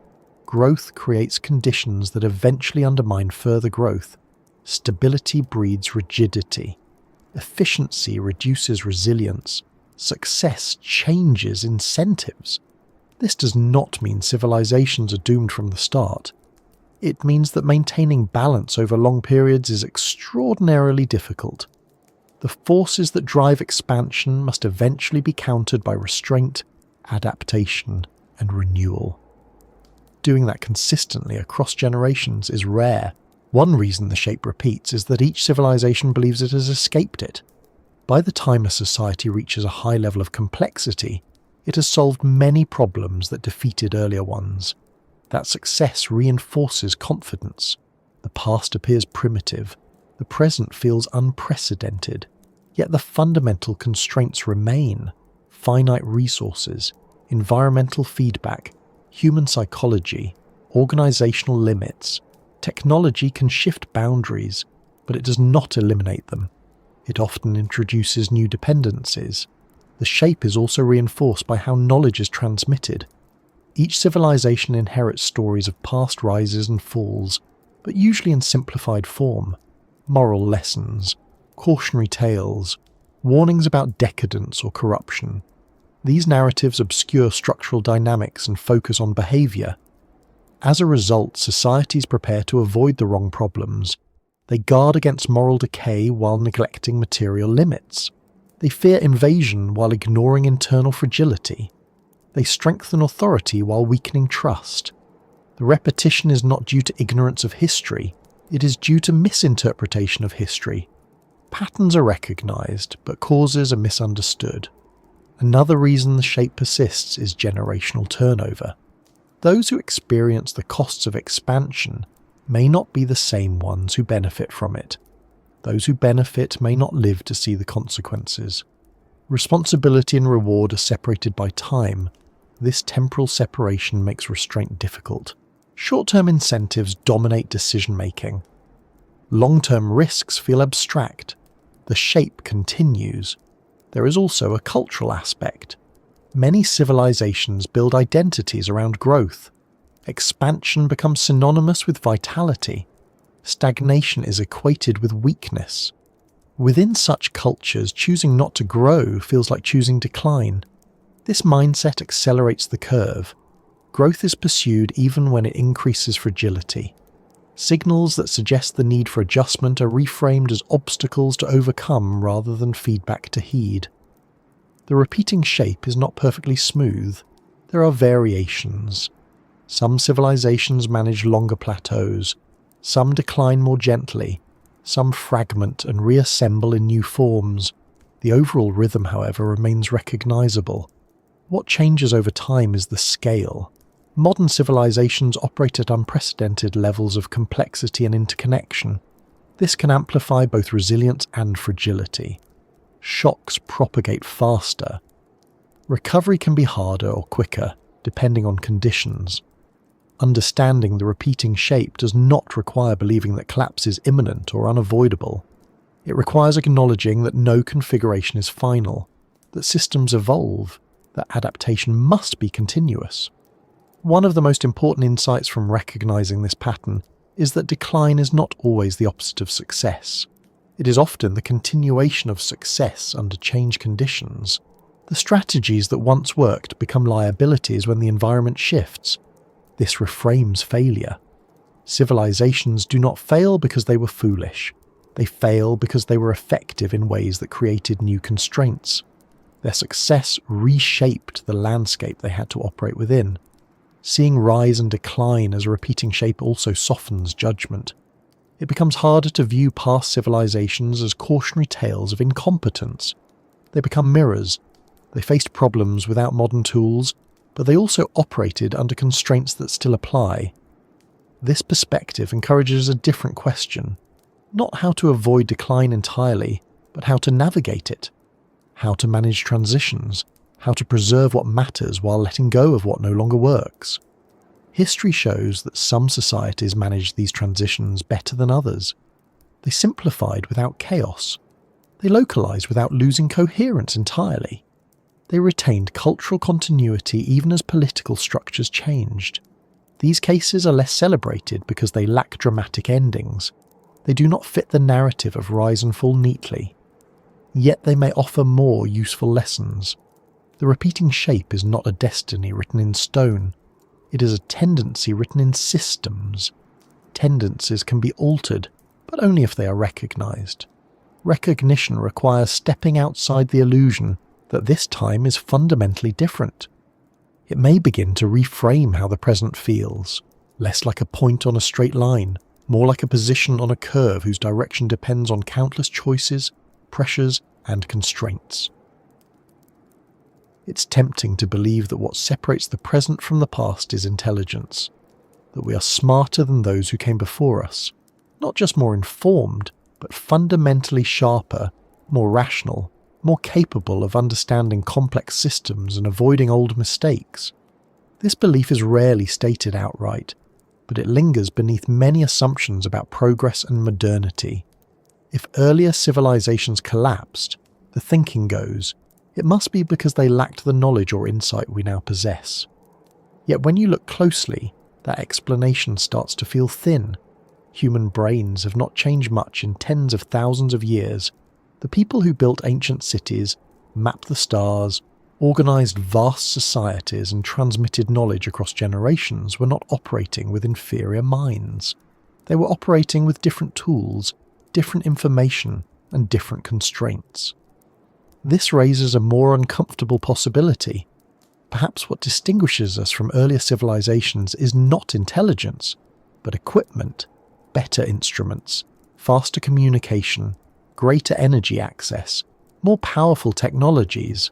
Growth creates conditions that eventually undermine further growth. Stability breeds rigidity. Efficiency reduces resilience. Success changes incentives. This does not mean civilizations are doomed from the start. It means that maintaining balance over long periods is extraordinarily difficult. The forces that drive expansion must eventually be countered by restraint, adaptation, and renewal. Doing that consistently across generations is rare. One reason the shape repeats is that each civilization believes it has escaped it. By the time a society reaches a high level of complexity, it has solved many problems that defeated earlier ones. That success reinforces confidence. The past appears primitive. The present feels unprecedented. Yet the fundamental constraints remain: finite resources, environmental feedback, human psychology, organizational limits. Technology can shift boundaries, but it does not eliminate them. It often introduces new dependencies. The shape is also reinforced by how knowledge is transmitted. Each civilization inherits stories of past rises and falls, but usually in simplified form. Moral lessons, cautionary tales, warnings about decadence or corruption. These narratives obscure structural dynamics and focus on behavior. As a result, societies prepare to avoid the wrong problems. They guard against moral decay while neglecting material limits. They fear invasion while ignoring internal fragility. They strengthen authority while weakening trust. The repetition is not due to ignorance of history, it is due to misinterpretation of history. Patterns are recognized, but causes are misunderstood. Another reason the shape persists is generational turnover. Those who experience the costs of expansion may not be the same ones who benefit from it. Those who benefit may not live to see the consequences. Responsibility and reward are separated by time. This temporal separation makes restraint difficult. Short-term incentives dominate decision-making. Long-term risks feel abstract. The shape continues. There is also a cultural aspect. Many civilizations build identities around growth. Expansion becomes synonymous with vitality. Stagnation is equated with weakness. Within such cultures, choosing not to grow feels like choosing decline. This mindset accelerates the curve. Growth is pursued even when it increases fragility. Signals that suggest the need for adjustment are reframed as obstacles to overcome rather than feedback to heed. The repeating shape is not perfectly smooth. There are variations. Some civilizations manage longer plateaus. Some decline more gently. Some fragment and reassemble in new forms. The overall rhythm, however, remains recognizable. What changes over time is the scale. Modern civilizations operate at unprecedented levels of complexity and interconnection. This can amplify both resilience and fragility. Shocks propagate faster. Recovery can be harder or quicker, depending on conditions. Understanding the repeating shape does not require believing that collapse is imminent or unavoidable. It requires acknowledging that no configuration is final, that systems evolve, that adaptation must be continuous. One of the most important insights from recognizing this pattern is that decline is not always the opposite of success. It is often the continuation of success under change conditions. The strategies that once worked become liabilities when the environment shifts. This reframes failure. Civilizations do not fail because they were foolish. They fail because they were effective in ways that created new constraints. Their success reshaped the landscape they had to operate within. Seeing rise and decline as a repeating shape also softens judgment. It becomes harder to view past civilizations as cautionary tales of incompetence. They become mirrors. They faced problems without modern tools, but they also operated under constraints that still apply. This perspective encourages a different question. Not how to avoid decline entirely, but how to navigate it. How to manage transitions. How to preserve what matters while letting go of what no longer works. History shows that some societies managed these transitions better than others. They simplified without chaos. They localized without losing coherence entirely. They retained cultural continuity even as political structures changed. These cases are less celebrated because they lack dramatic endings. They do not fit the narrative of rise and fall neatly. Yet they may offer more useful lessons. The repeating shape is not a destiny written in stone. It is a tendency written in systems. Tendencies can be altered, but only if they are recognized. Recognition requires stepping outside the illusion that this time is fundamentally different. It may begin to reframe how the present feels, less like a point on a straight line, more like a position on a curve whose direction depends on countless choices, pressures, and constraints. It's tempting to believe that what separates the present from the past is intelligence, that we are smarter than those who came before us, not just more informed, but fundamentally sharper, more rational, more capable of understanding complex systems and avoiding old mistakes. This belief is rarely stated outright, but it lingers beneath many assumptions about progress and modernity. If earlier civilizations collapsed, the thinking goes, it must be because they lacked the knowledge or insight we now possess. Yet when you look closely, that explanation starts to feel thin. Human brains have not changed much in tens of thousands of years. The people who built ancient cities, mapped the stars, organised vast societies and transmitted knowledge across generations were not operating with inferior minds. They were operating with different tools, different information, and different constraints. This raises a more uncomfortable possibility. Perhaps what distinguishes us from earlier civilizations is not intelligence, but equipment, better instruments, faster communication, greater energy access, more powerful technologies.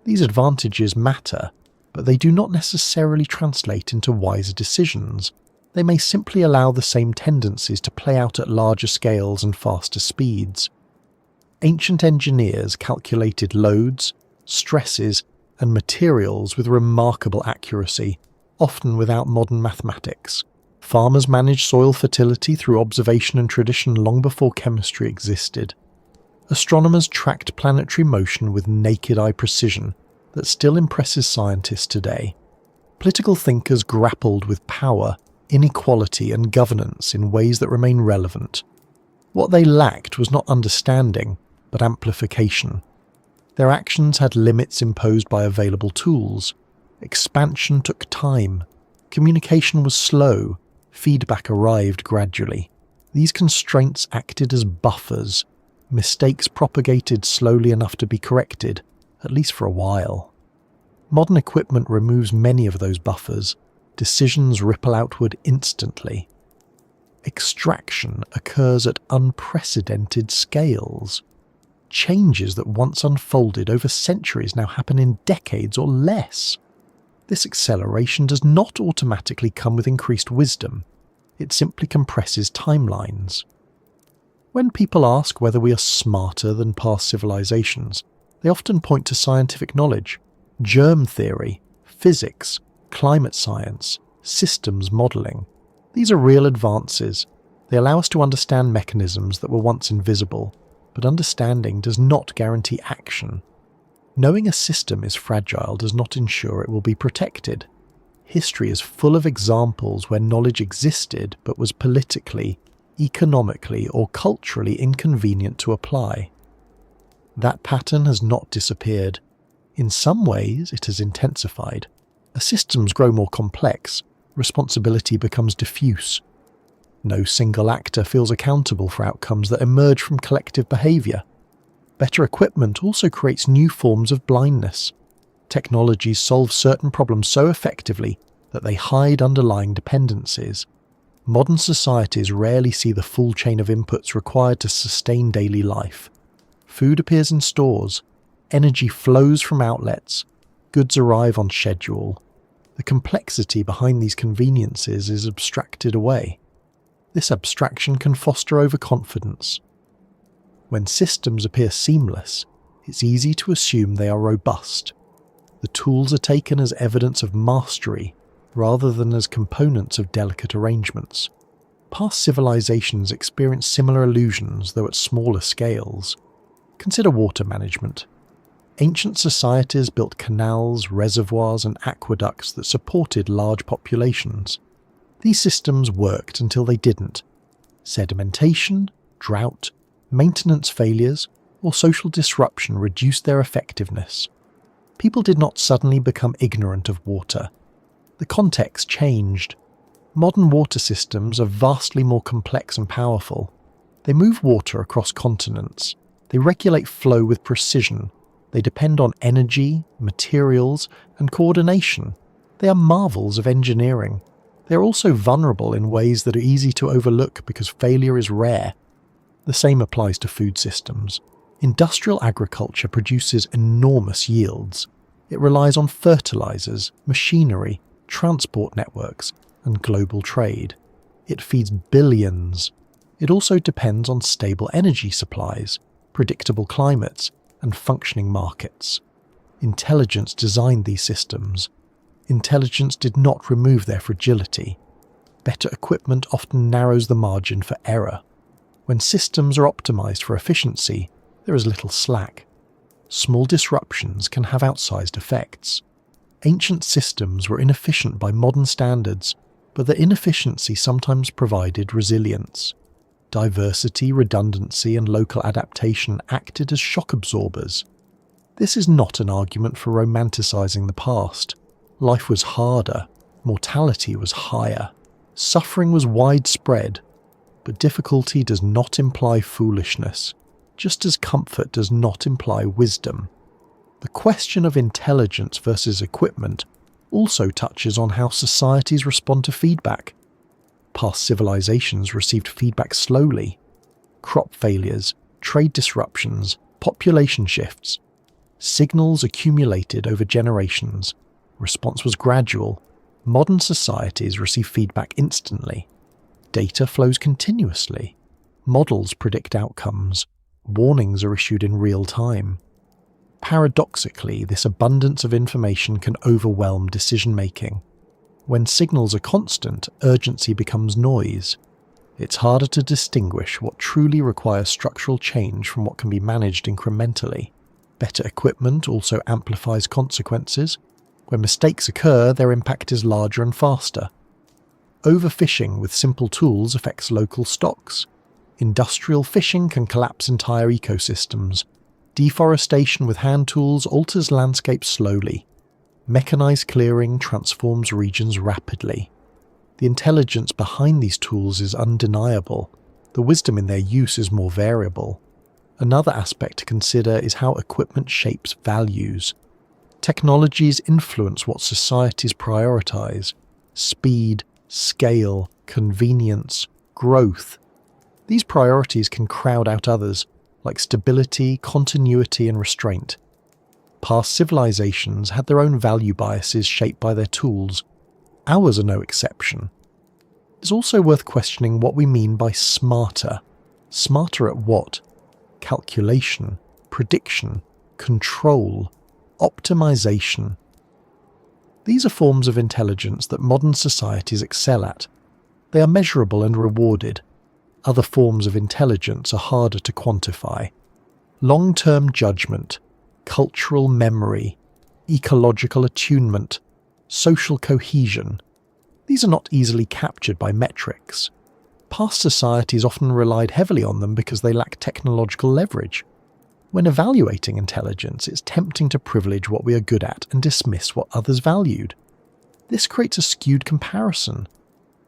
These advantages matter, but they do not necessarily translate into wiser decisions. They may simply allow the same tendencies to play out at larger scales and faster speeds. Ancient engineers calculated loads, stresses, and materials with remarkable accuracy, often without modern mathematics. Farmers managed soil fertility through observation and tradition long before chemistry existed. Astronomers tracked planetary motion with naked-eye precision that still impresses scientists today. Political thinkers grappled with power, inequality, and governance in ways that remain relevant. What they lacked was not understanding, but amplification. Their actions had limits imposed by available tools. Expansion took time. Communication was slow. Feedback arrived gradually. These constraints acted as buffers. Mistakes propagated slowly enough to be corrected, at least for a while. Modern equipment removes many of those buffers. Decisions ripple outward instantly. Extraction occurs at unprecedented scales. Changes that once unfolded over centuries now happen in decades or less. This acceleration does not automatically come with increased wisdom. It simply compresses timelines. When people ask whether we are smarter than past civilizations, they often point to scientific knowledge, germ theory, physics, climate science, systems modelling. These are real advances. They allow us to understand mechanisms that were once invisible, but understanding does not guarantee action. Knowing a system is fragile does not ensure it will be protected. History is full of examples where knowledge existed but was politically, economically, or culturally inconvenient to apply. That pattern has not disappeared. In some ways, it has intensified. As systems grow more complex, responsibility becomes diffuse. No single actor feels accountable for outcomes that emerge from collective behaviour. Better equipment also creates new forms of blindness. Technologies solve certain problems so effectively that they hide underlying dependencies. Modern societies rarely see the full chain of inputs required to sustain daily life. Food appears in stores, energy flows from outlets, goods arrive on schedule. The complexity behind these conveniences is abstracted away. This abstraction can foster overconfidence. When systems appear seamless, it's easy to assume they are robust. The tools are taken as evidence of mastery rather than as components of delicate arrangements. Past civilizations experienced similar illusions, though at smaller scales. Consider water management. Ancient societies built canals, reservoirs, and aqueducts that supported large populations. These systems worked until they didn't. Sedimentation, drought, maintenance failures, or social disruption reduced their effectiveness. People did not suddenly become ignorant of water. The context changed. Modern water systems are vastly more complex and powerful. They move water across continents. They regulate flow with precision. They depend on energy, materials, and coordination. They are marvels of engineering. They are also vulnerable in ways that are easy to overlook because failure is rare. The same applies to food systems. Industrial agriculture produces enormous yields. It relies on fertilizers, machinery, transport networks, and global trade. It feeds billions. It also depends on stable energy supplies, predictable climates, and functioning markets. Intelligence designed these systems. Intelligence did not remove their fragility. Better equipment often narrows the margin for error. When systems are optimized for efficiency, there is little slack. Small disruptions can have outsized effects. Ancient systems were inefficient by modern standards, but the inefficiency sometimes provided resilience. Diversity, redundancy, and local adaptation acted as shock absorbers. This is not an argument for romanticizing the past. Life was harder, mortality was higher, suffering was widespread, but difficulty does not imply foolishness, just as comfort does not imply wisdom. The question of intelligence versus equipment also touches on how societies respond to feedback. Past civilizations received feedback slowly. Crop failures, trade disruptions, population shifts. Signals accumulated over generations. Response was gradual. Modern societies receive feedback instantly. Data flows continuously. Models predict outcomes. Warnings are issued in real time. Paradoxically, this abundance of information can overwhelm decision-making. When signals are constant, urgency becomes noise. It's harder to distinguish what truly requires structural change from what can be managed incrementally. Better equipment also amplifies consequences. When mistakes occur, their impact is larger and faster. Overfishing with simple tools affects local stocks. Industrial fishing can collapse entire ecosystems. Deforestation with hand tools alters landscapes slowly. Mechanized clearing transforms regions rapidly. The intelligence behind these tools is undeniable. The wisdom in their use is more variable. Another aspect to consider is how equipment shapes values. Technologies influence what societies prioritize: speed, scale, convenience, growth. These priorities can crowd out others, like stability, continuity, and restraint. Past civilizations had their own value biases shaped by their tools. Ours are no exception. It's also worth questioning what we mean by smarter. Smarter at what? Calculation, prediction, control, optimization. These are forms of intelligence that modern societies excel at. They are measurable and rewarded. Other forms of intelligence are harder to quantify. Long-term judgment, cultural memory, ecological attunement, social cohesion. These are not easily captured by metrics. Past societies often relied heavily on them because they lacked technological leverage. When evaluating intelligence, it's tempting to privilege what we are good at and dismiss what others valued. This creates a skewed comparison.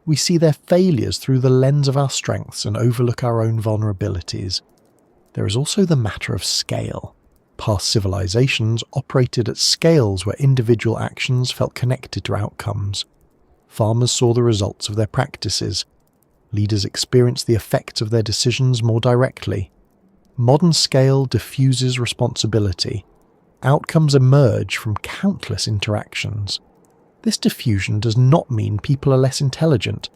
We see their failures through the lens of our strengths and overlook our own vulnerabilities. There is also the matter of scale. Past civilizations operated at scales where individual actions felt connected to outcomes. Farmers saw the results of their practices. Leaders experienced the effects of their decisions more directly. Modern scale diffuses responsibility. Outcomes emerge from countless interactions. This diffusion does not mean people are less intelligent.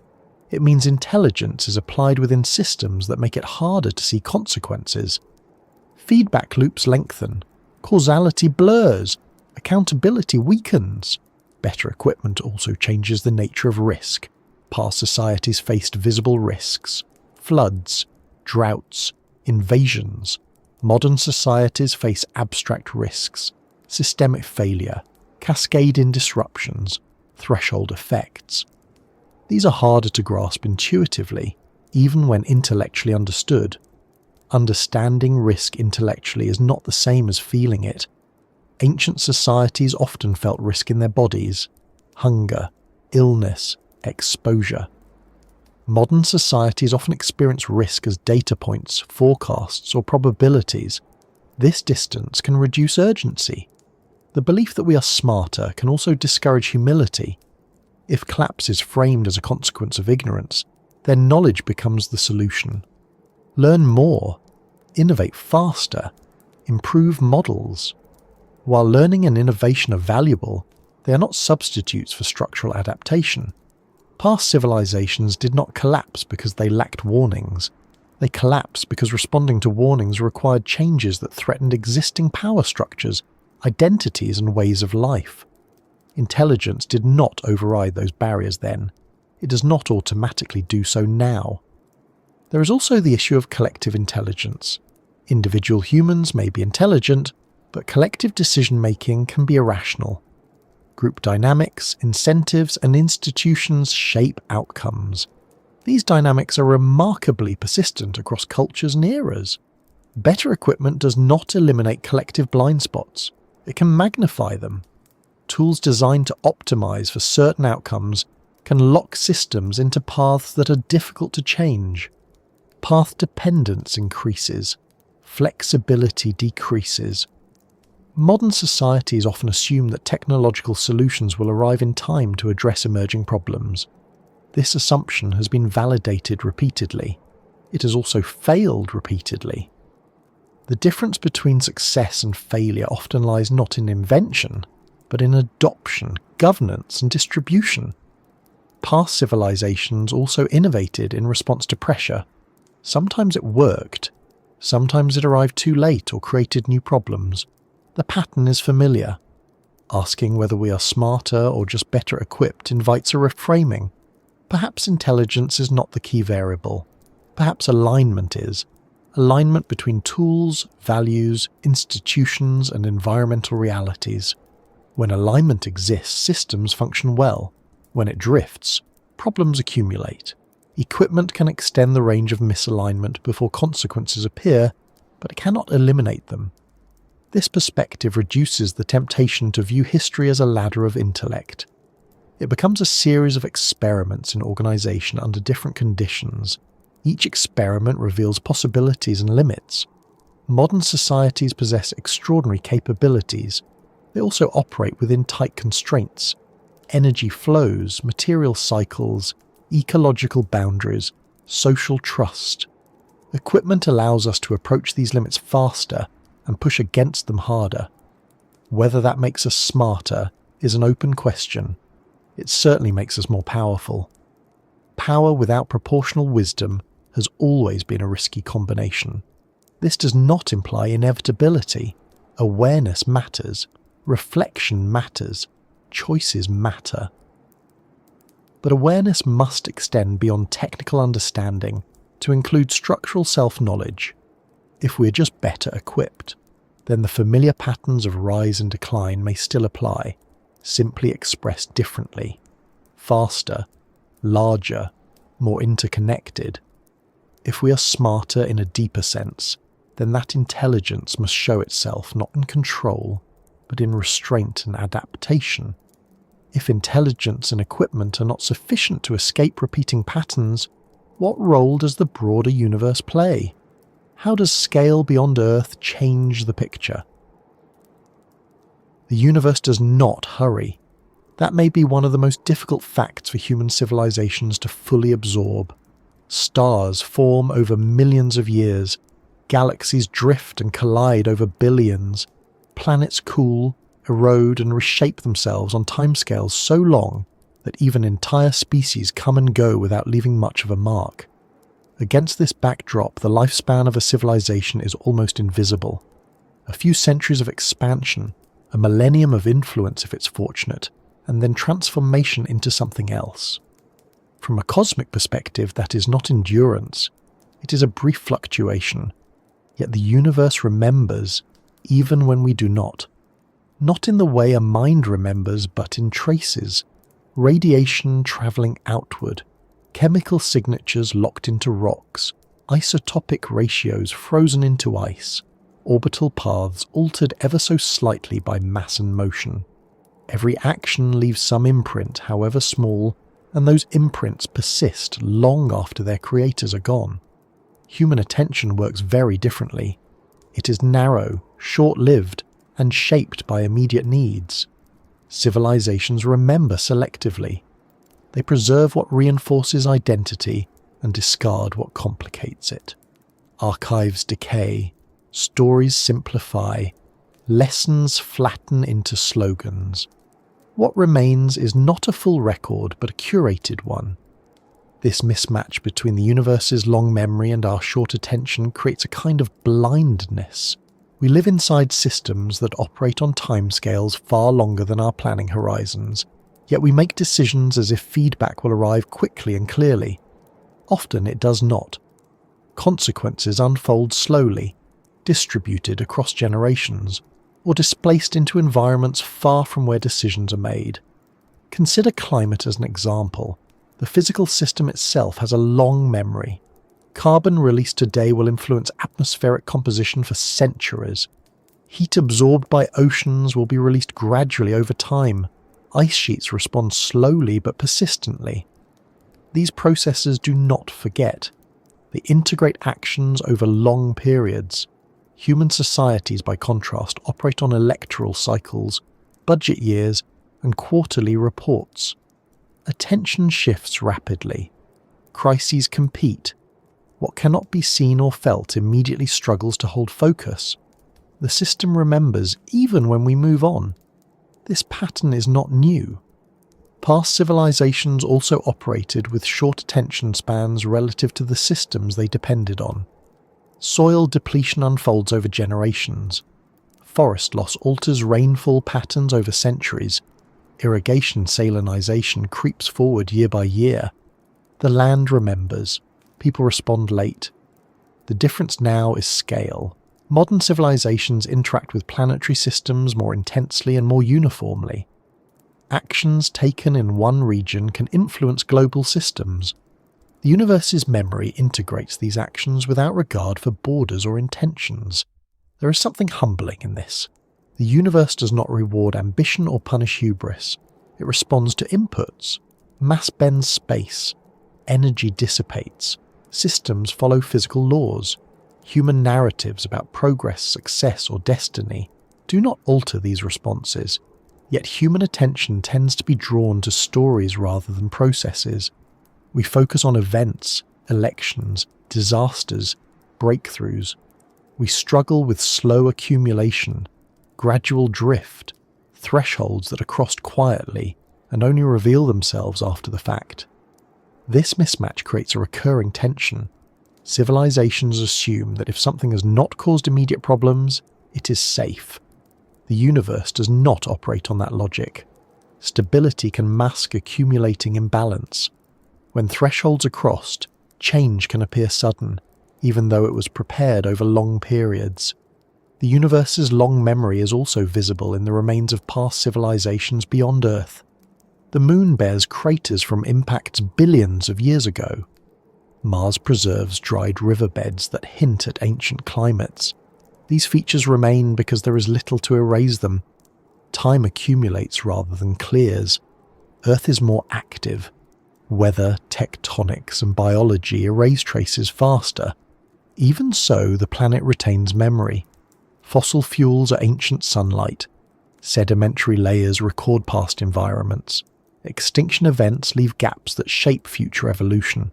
It means intelligence is applied within systems that make it harder to see consequences. Feedback loops lengthen. Causality blurs. Accountability weakens. Better equipment also changes the nature of risk. Past societies faced visible risks: floods, droughts, invasions. Modern societies face abstract risks: systemic failure, cascading disruptions, threshold effects. These are harder to grasp intuitively, even when intellectually understood. Understanding risk intellectually is not the same as feeling it. Ancient societies often felt risk in their bodies: hunger, illness, exposure. Modern societies often experience risk as data points, forecasts, or probabilities. This distance can reduce urgency. The belief that we are smarter can also discourage humility. If collapse is framed as a consequence of ignorance, then knowledge becomes the solution. Learn more, innovate faster, improve models. While learning and innovation are valuable, they are not substitutes for structural adaptation. Past civilizations did not collapse because they lacked warnings. They collapsed because responding to warnings required changes that threatened existing power structures, identities, and ways of life. Intelligence did not override those barriers then. It does not automatically do so now. There is also the issue of collective intelligence. Individual humans may be intelligent, but collective decision-making can be irrational. Group dynamics, incentives, and institutions shape outcomes. These dynamics are remarkably persistent across cultures and eras. Better equipment does not eliminate collective blind spots. It can magnify them. Tools designed to optimize for certain outcomes can lock systems into paths that are difficult to change. Path dependence increases. Flexibility decreases. Modern societies often assume that technological solutions will arrive in time to address emerging problems. This assumption has been validated repeatedly. It has also failed repeatedly. The difference between success and failure often lies not in invention, but in adoption, governance, and distribution. Past civilizations also innovated in response to pressure. Sometimes it worked. Sometimes it arrived too late or created new problems. The pattern is familiar. Asking whether we are smarter or just better equipped invites a reframing. Perhaps intelligence is not the key variable. Perhaps alignment is. Alignment between tools, values, institutions, and environmental realities. When alignment exists, systems function well. When it drifts, problems accumulate. Equipment can extend the range of misalignment before consequences appear, but it cannot eliminate them. This perspective reduces the temptation to view history as a ladder of intellect. It becomes a series of experiments in organization under different conditions. Each experiment reveals possibilities and limits. Modern societies possess extraordinary capabilities. They also operate within tight constraints. Energy flows, material cycles, ecological boundaries, social trust. Equipment allows us to approach these limits faster and push against them harder. Whether that makes us smarter is an open question. It certainly makes us more powerful. Power without proportional wisdom has always been a risky combination. This does not imply inevitability. Awareness matters. Reflection matters. Choices matter. But awareness must extend beyond technical understanding to include structural self-knowledge. If we're just better equipped, then the familiar patterns of rise and decline may still apply, simply expressed differently. Faster, larger, more interconnected. If we are smarter in a deeper sense, then that intelligence must show itself not in control, but in restraint and adaptation. If intelligence and equipment are not sufficient to escape repeating patterns, what role does the broader universe play? How does scale beyond Earth change the picture? The universe does not hurry. That may be one of the most difficult facts for human civilizations to fully absorb. Stars form over millions of years. Galaxies drift and collide over billions. Planets cool, erode and reshape themselves on timescales so long that even entire species come and go without leaving much of a mark. Against this backdrop, the lifespan of a civilization is almost invisible. A few centuries of expansion, a millennium of influence if it's fortunate, and then transformation into something else. From a cosmic perspective, that is not endurance. It is a brief fluctuation. Yet the universe remembers, even when we do not. Not in the way a mind remembers, but in traces. Radiation travelling outward. Chemical signatures locked into rocks. Isotopic ratios frozen into ice. Orbital paths altered ever so slightly by mass and motion. Every action leaves some imprint, however small, and those imprints persist long after their creators are gone. Human attention works very differently. It is narrow, short-lived, and shaped by immediate needs. Civilizations remember selectively. They preserve what reinforces identity and discard what complicates it. Archives decay, stories simplify, lessons flatten into slogans. What remains is not a full record but a curated one. This mismatch between the universe's long memory and our short attention creates a kind of blindness. We live inside systems that operate on timescales far longer than our planning horizons, yet we make decisions as if feedback will arrive quickly and clearly. Often it does not. Consequences unfold slowly, distributed across generations, or displaced into environments far from where decisions are made. Consider climate as an example. The physical system itself has a long memory. Carbon released today will influence atmospheric composition for centuries. Heat absorbed by oceans will be released gradually over time. Ice sheets respond slowly but persistently. These processes do not forget. They integrate actions over long periods. Human societies, by contrast, operate on electoral cycles, budget years, and quarterly reports. Attention shifts rapidly. Crises compete. What cannot be seen or felt immediately struggles to hold focus. The system remembers even when we move on. This pattern is not new. Past civilizations also operated with short attention spans relative to the systems they depended on. Soil depletion unfolds over generations. Forest loss alters rainfall patterns over centuries. Irrigation salinization creeps forward year by year. The land remembers. People respond late. The difference now is scale. Modern civilizations interact with planetary systems more intensely and more uniformly. Actions taken in one region can influence global systems. The universe's memory integrates these actions without regard for borders or intentions. There is something humbling in this. The universe does not reward ambition or punish hubris. It responds to inputs. Mass bends space. Energy dissipates. Systems follow physical laws. Human narratives about progress, success, or destiny do not alter these responses. Yet human attention tends to be drawn to stories rather than processes. We focus on events, elections, disasters, breakthroughs. We struggle with slow accumulation, gradual drift, thresholds that are crossed quietly and only reveal themselves after the fact. This mismatch creates a recurring tension. Civilizations assume that if something has not caused immediate problems, it is safe. The universe does not operate on that logic. Stability can mask accumulating imbalance. When thresholds are crossed, change can appear sudden, even though it was prepared over long periods. The universe's long memory is also visible in the remains of past civilizations beyond Earth. The Moon bears craters from impacts billions of years ago. Mars preserves dried riverbeds that hint at ancient climates. These features remain because there is little to erase them. Time accumulates rather than clears. Earth is more active. Weather, tectonics, and biology erase traces faster. Even so, the planet retains memory. Fossil fuels are ancient sunlight. Sedimentary layers record past environments. Extinction events leave gaps that shape future evolution.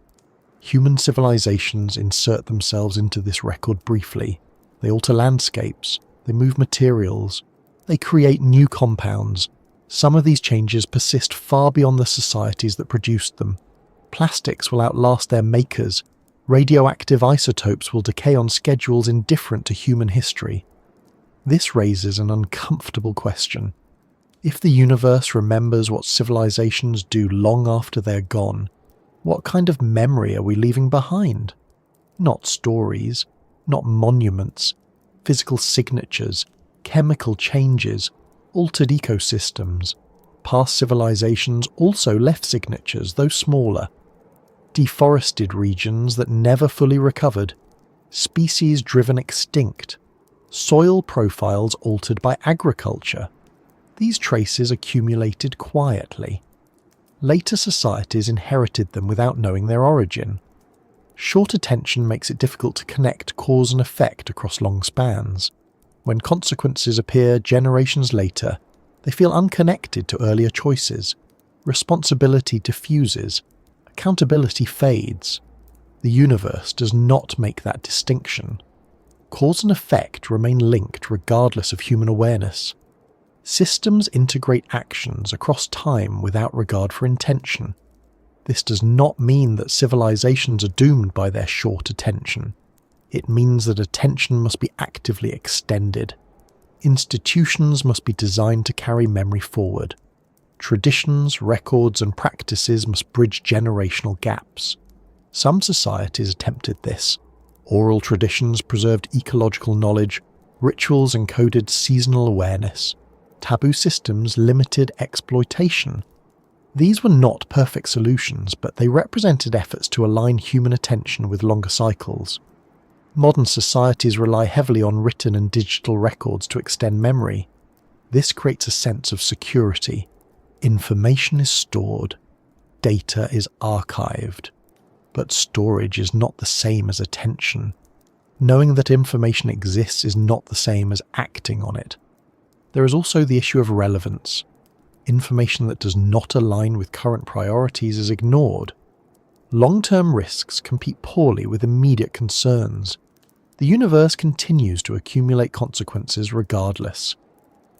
Human civilizations insert themselves into this record briefly. They alter landscapes. They move materials. They create new compounds. Some of these changes persist far beyond the societies that produced them. Plastics will outlast their makers. Radioactive isotopes will decay on schedules indifferent to human history. This raises an uncomfortable question. If the universe remembers what civilizations do long after they're gone, what kind of memory are we leaving behind? Not stories, not monuments, physical signatures, chemical changes, altered ecosystems. Past civilizations also left signatures, though smaller. Deforested regions that never fully recovered. Species driven extinct. Soil profiles altered by agriculture. These traces accumulated quietly. Later societies inherited them without knowing their origin. Short attention makes it difficult to connect cause and effect across long spans. When consequences appear generations later, they feel unconnected to earlier choices. Responsibility diffuses. Accountability fades. The universe does not make that distinction. Cause and effect remain linked regardless of human awareness. Systems integrate actions across time without regard for intention. This does not mean that civilizations are doomed by their short attention. It means that attention must be actively extended. Institutions must be designed to carry memory forward. Traditions, records, and practices must bridge generational gaps. Some societies attempted this. Oral traditions preserved ecological knowledge, rituals encoded seasonal awareness, taboo systems limited exploitation. These were not perfect solutions, but they represented efforts to align human attention with longer cycles. Modern societies rely heavily on written and digital records to extend memory. This creates a sense of security. Information is stored. Data is archived. But storage is not the same as attention. Knowing that information exists is not the same as acting on it. There is also the issue of relevance. Information that does not align with current priorities is ignored. Long-term risks compete poorly with immediate concerns. The universe continues to accumulate consequences regardless.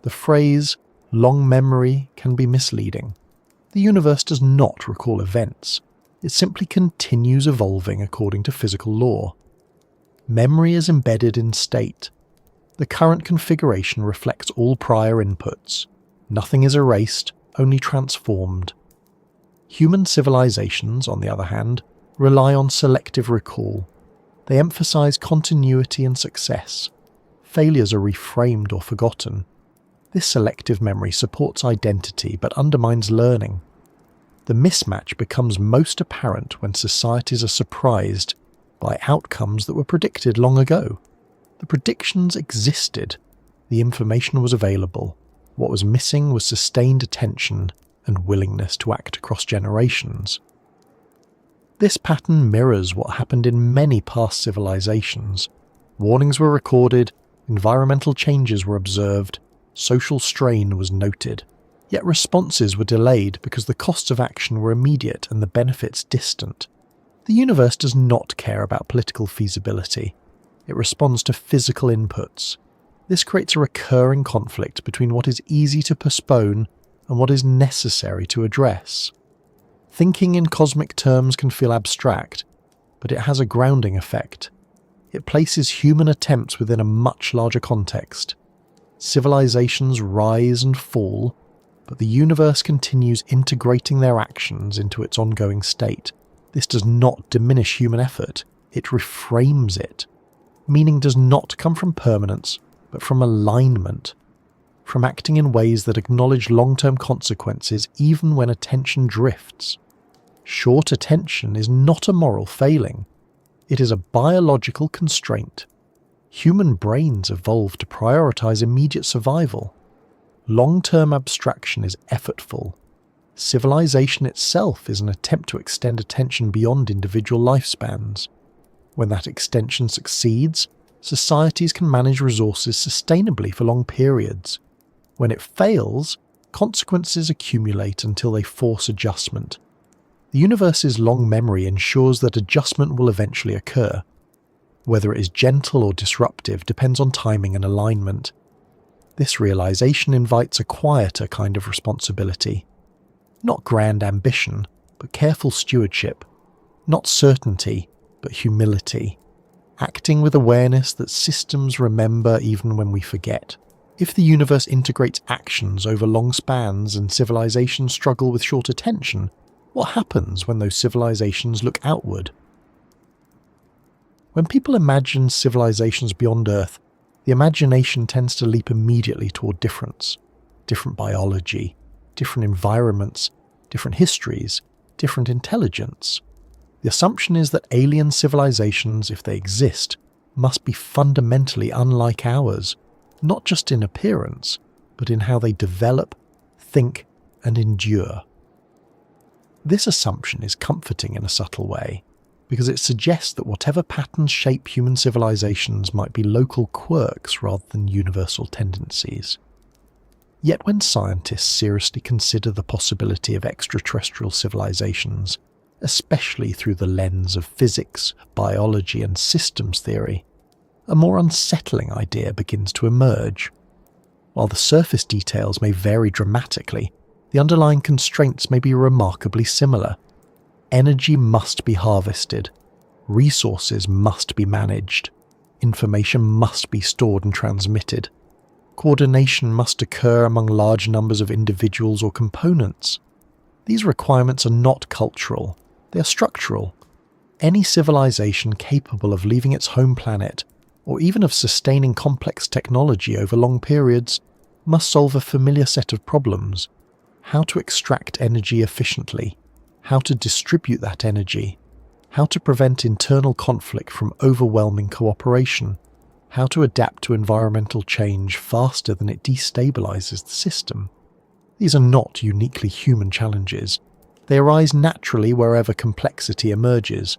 The phrase, long memory, can be misleading. The universe does not recall events. It simply continues evolving according to physical law. Memory is embedded in state. The current configuration reflects all prior inputs. Nothing is erased, only transformed. Human civilizations, on the other hand, rely on selective recall. They emphasize continuity and success. Failures are reframed or forgotten. This selective memory supports identity but undermines learning. The mismatch becomes most apparent when societies are surprised by outcomes that were predicted long ago. The predictions existed. The information was available. What was missing was sustained attention and willingness to act across generations. This pattern mirrors what happened in many past civilizations. Warnings were recorded, environmental changes were observed, social strain was noted. Yet responses were delayed because the costs of action were immediate and the benefits distant. The universe does not care about political feasibility. It responds to physical inputs. This creates a recurring conflict between what is easy to postpone and what is necessary to address. Thinking in cosmic terms can feel abstract, but it has a grounding effect. It places human attempts within a much larger context. Civilizations rise and fall, but the universe continues integrating their actions into its ongoing state. This does not diminish human effort, it reframes it. Meaning does not come from permanence, but from alignment, from acting in ways that acknowledge long-term consequences even when attention drifts. Short attention is not a moral failing. It is a biological constraint. Human brains evolved to prioritize immediate survival. Long-term abstraction is effortful. Civilization itself is an attempt to extend attention beyond individual lifespans. When that extension succeeds, societies can manage resources sustainably for long periods. When it fails, consequences accumulate until they force adjustment. The universe's long memory ensures that adjustment will eventually occur. Whether it is gentle or disruptive depends on timing and alignment. This realization invites a quieter kind of responsibility. Not grand ambition, but careful stewardship. Not certainty, but humility. Acting with awareness that systems remember even when we forget. If the universe integrates actions over long spans and civilizations struggle with short attention, what happens when those civilizations look outward? When people imagine civilizations beyond Earth, the imagination tends to leap immediately toward difference. Different biology, different environments, different histories, different intelligence. The assumption is that alien civilizations, if they exist, must be fundamentally unlike ours, not just in appearance, but in how they develop, think, and endure. This assumption is comforting in a subtle way, because it suggests that whatever patterns shape human civilizations might be local quirks rather than universal tendencies. Yet when scientists seriously consider the possibility of extraterrestrial civilizations, especially through the lens of physics, biology, and systems theory, a more unsettling idea begins to emerge. While the surface details may vary dramatically, the underlying constraints may be remarkably similar. Energy must be harvested, resources must be managed, information must be stored and transmitted, coordination must occur among large numbers of individuals or components. These requirements are not cultural, they are structural. Any civilization capable of leaving its home planet, or even of sustaining complex technology over long periods, must solve a familiar set of problems: how to extract energy efficiently, how to distribute that energy, how to prevent internal conflict from overwhelming cooperation, how to adapt to environmental change faster than it destabilizes the system. These are not uniquely human challenges. They arise naturally wherever complexity emerges.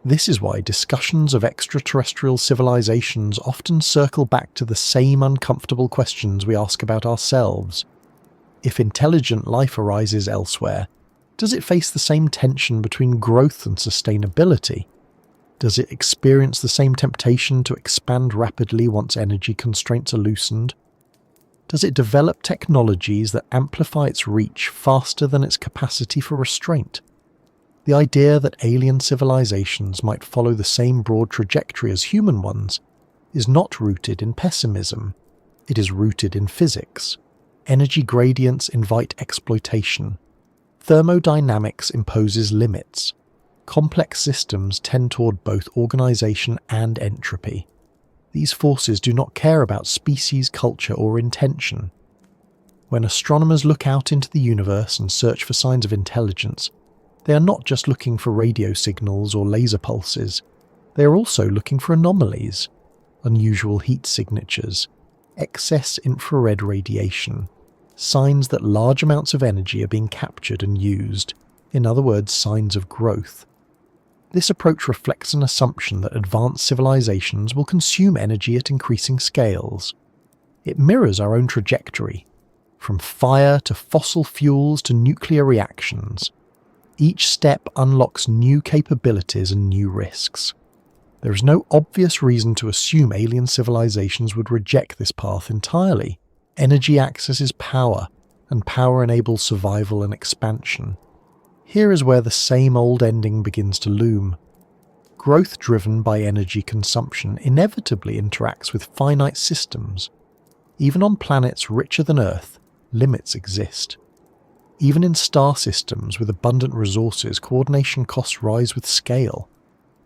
This is why discussions of extraterrestrial civilizations often circle back to the same uncomfortable questions we ask about ourselves. If intelligent life arises elsewhere, does it face the same tension between growth and sustainability? Does it experience the same temptation to expand rapidly once energy constraints are loosened? Does it develop technologies that amplify its reach faster than its capacity for restraint? The idea that alien civilizations might follow the same broad trajectory as human ones is not rooted in pessimism. It is rooted in physics. Energy gradients invite exploitation. Thermodynamics imposes limits. Complex systems tend toward both organization and entropy. These forces do not care about species, culture, or intention. When astronomers look out into the universe and search for signs of intelligence, they are not just looking for radio signals or laser pulses. They are also looking for anomalies, unusual heat signatures, excess infrared radiation, signs that large amounts of energy are being captured and used, in other words, signs of growth. This approach reflects an assumption that advanced civilizations will consume energy at increasing scales. It mirrors our own trajectory, from fire to fossil fuels to nuclear reactions. Each step unlocks new capabilities and new risks. There is no obvious reason to assume alien civilizations would reject this path entirely. Energy accesses power, and power enables survival and expansion. Here is where the same old ending begins to loom. Growth driven by energy consumption inevitably interacts with finite systems. Even on planets richer than Earth, limits exist. Even in star systems with abundant resources, coordination costs rise with scale.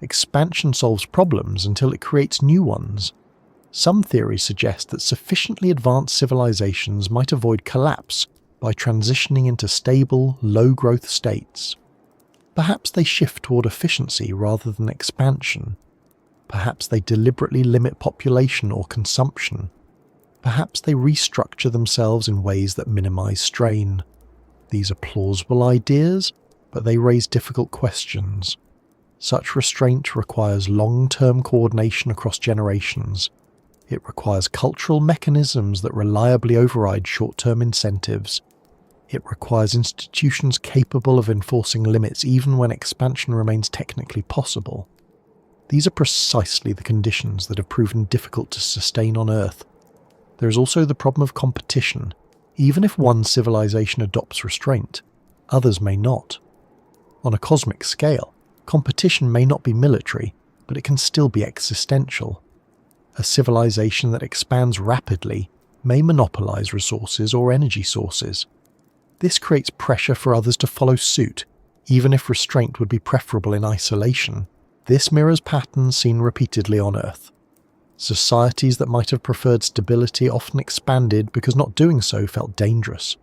Expansion solves problems until it creates new ones. Some theories suggest that sufficiently advanced civilizations might avoid collapse by transitioning into stable, low-growth states. Perhaps they shift toward efficiency rather than expansion. Perhaps they deliberately limit population or consumption. Perhaps they restructure themselves in ways that minimize strain. These are plausible ideas, but they raise difficult questions. Such restraint requires long-term coordination across generations. It requires cultural mechanisms that reliably override short-term incentives. It requires institutions capable of enforcing limits even when expansion remains technically possible. These are precisely the conditions that have proven difficult to sustain on Earth. There is also the problem of competition. Even if one civilization adopts restraint, others may not. On a cosmic scale, competition may not be military, but it can still be existential. A civilization that expands rapidly may monopolize resources or energy sources. This creates pressure for others to follow suit, even if restraint would be preferable in isolation. This mirrors patterns seen repeatedly on Earth. Societies that might have preferred stability often expanded because not doing so felt dangerous.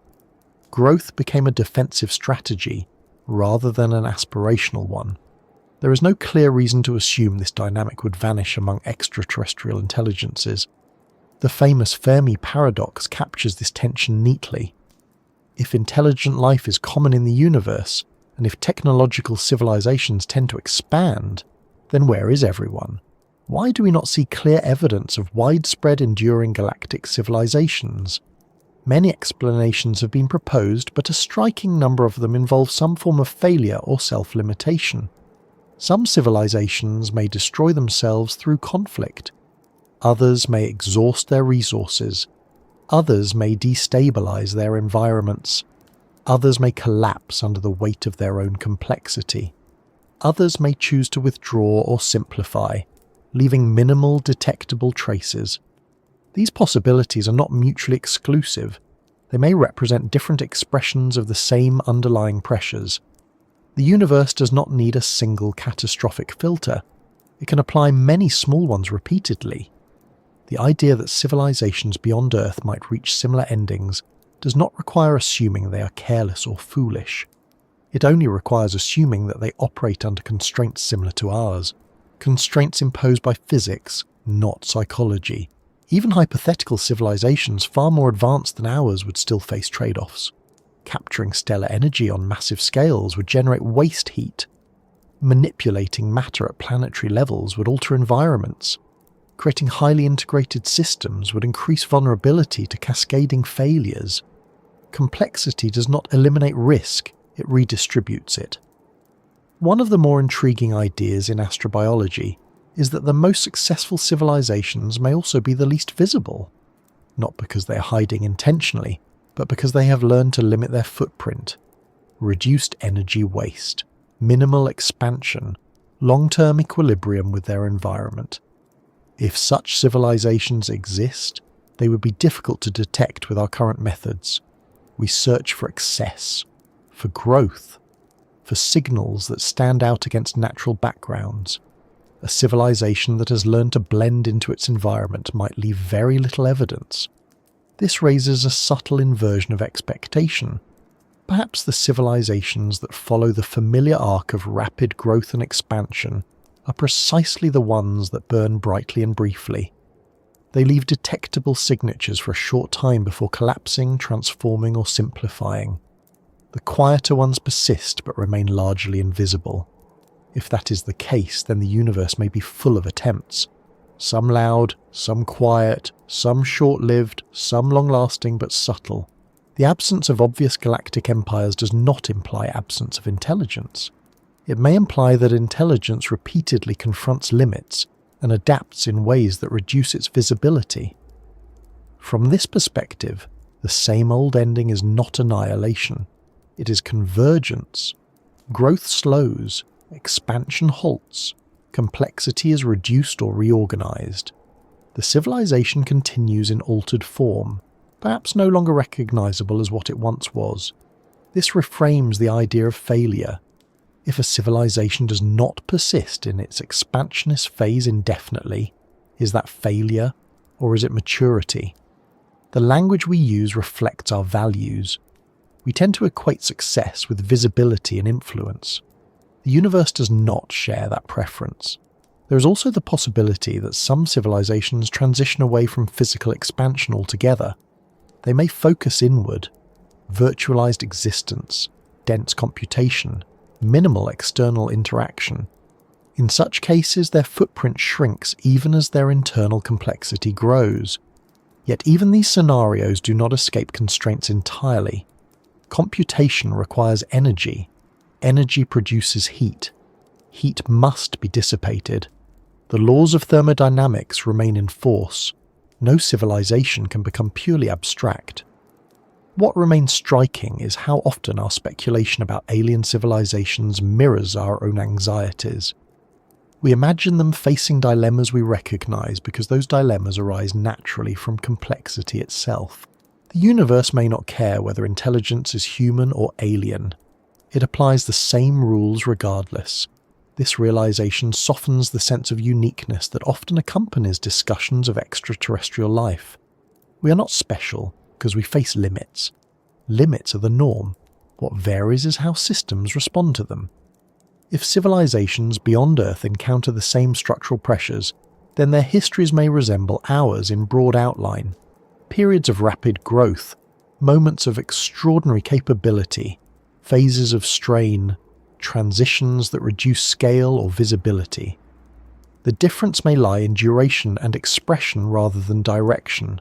Growth became a defensive strategy rather than an aspirational one. There is no clear reason to assume this dynamic would vanish among extraterrestrial intelligences. The famous Fermi paradox captures this tension neatly. If intelligent life is common in the universe, and if technological civilizations tend to expand, then where is everyone? Why do we not see clear evidence of widespread enduring galactic civilizations? Many explanations have been proposed, but a striking number of them involve some form of failure or self-limitation. Some civilizations may destroy themselves through conflict. Others may exhaust their resources. Others may destabilize their environments. Others may collapse under the weight of their own complexity. Others may choose to withdraw or simplify, leaving minimal detectable traces. These possibilities are not mutually exclusive. They may represent different expressions of the same underlying pressures. The universe does not need a single catastrophic filter. It can apply many small ones repeatedly. The idea that civilizations beyond Earth might reach similar endings does not require assuming they are careless or foolish. It only requires assuming that they operate under constraints similar to ours, constraints imposed by physics, not psychology. Even hypothetical civilizations far more advanced than ours would still face trade-offs. Capturing stellar energy on massive scales would generate waste heat. Manipulating matter at planetary levels would alter environments. Creating highly integrated systems would increase vulnerability to cascading failures. Complexity does not eliminate risk, it redistributes it. One of the more intriguing ideas in astrobiology is that the most successful civilizations may also be the least visible, not because they are hiding intentionally, but because they have learned to limit their footprint. Reduced energy waste, minimal expansion, long-term equilibrium with their environment. If such civilizations exist, they would be difficult to detect with our current methods. We search for excess, for growth, for signals that stand out against natural backgrounds. A civilization that has learned to blend into its environment might leave very little evidence. This raises a subtle inversion of expectation. Perhaps the civilizations that follow the familiar arc of rapid growth and expansion are precisely the ones that burn brightly and briefly. They leave detectable signatures for a short time before collapsing, transforming, or simplifying. The quieter ones persist but remain largely invisible. If that is the case, then the universe may be full of attempts. Some loud, some quiet, some short-lived, some long-lasting but subtle. The absence of obvious galactic empires does not imply absence of intelligence. It may imply that intelligence repeatedly confronts limits and adapts in ways that reduce its visibility. From this perspective, the same old ending is not annihilation. It is convergence. Growth slows, expansion halts, complexity is reduced or reorganized. The civilization continues in altered form, perhaps no longer recognizable as what it once was. This reframes the idea of failure. If a civilization does not persist in its expansionist phase indefinitely, is that failure or is it maturity? The language we use reflects our values. We tend to equate success with visibility and influence. The universe does not share that preference. There is also the possibility that some civilizations transition away from physical expansion altogether. They may focus inward, virtualized existence, dense computation, minimal external interaction. In such cases, their footprint shrinks even as their internal complexity grows. Yet even these scenarios do not escape constraints entirely. Computation requires energy. Energy produces heat. Heat must be dissipated. The laws of thermodynamics remain in force. No civilization can become purely abstract. What remains striking is how often our speculation about alien civilizations mirrors our own anxieties. We imagine them facing dilemmas we recognize because those dilemmas arise naturally from complexity itself. The universe may not care whether intelligence is human or alien. It applies the same rules regardless. This realization softens the sense of uniqueness that often accompanies discussions of extraterrestrial life. We are not special because we face limits. Limits are the norm. What varies is how systems respond to them. If civilizations beyond Earth encounter the same structural pressures, then their histories may resemble ours in broad outline. Periods of rapid growth, moments of extraordinary capability, phases of strain, transitions that reduce scale or visibility. The difference may lie in duration and expression rather than direction.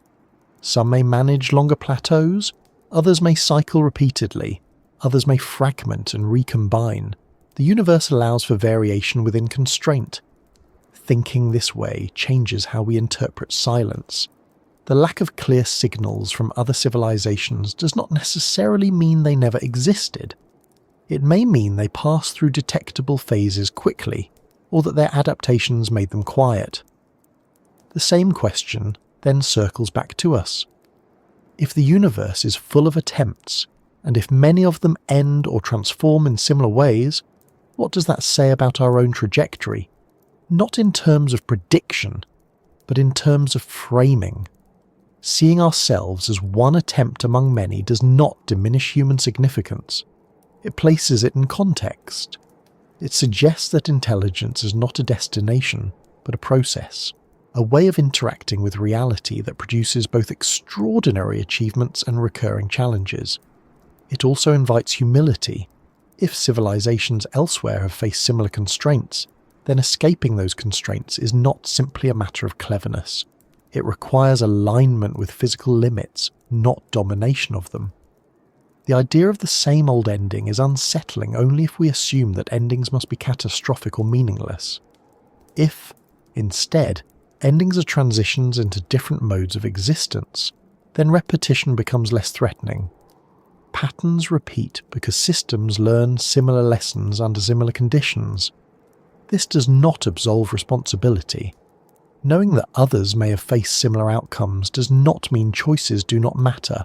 Some may manage longer plateaus, others may cycle repeatedly, others may fragment and recombine. The universe allows for variation within constraint. Thinking this way changes how we interpret silence. The lack of clear signals from other civilizations does not necessarily mean they never existed. It may mean they passed through detectable phases quickly, or that their adaptations made them quiet. The same question then circles back to us. If the universe is full of attempts, And if many of them end or transform in similar ways, what does that say about our own trajectory? Not in terms of prediction, but in terms of framing. Seeing ourselves as one attempt among many does not diminish human significance. It places it in context. It suggests that intelligence is not a destination, but a process, a way of interacting with reality that produces both extraordinary achievements and recurring challenges. It also invites humility. If civilizations elsewhere have faced similar constraints, then escaping those constraints is not simply a matter of cleverness. It requires alignment with physical limits, not domination of them. The idea of the same old ending is unsettling only if we assume that endings must be catastrophic or meaningless. If, instead, endings are transitions into different modes of existence, then repetition becomes less threatening. Patterns repeat because systems learn similar lessons under similar conditions. This does not absolve responsibility. Knowing that others may have faced similar outcomes does not mean choices do not matter.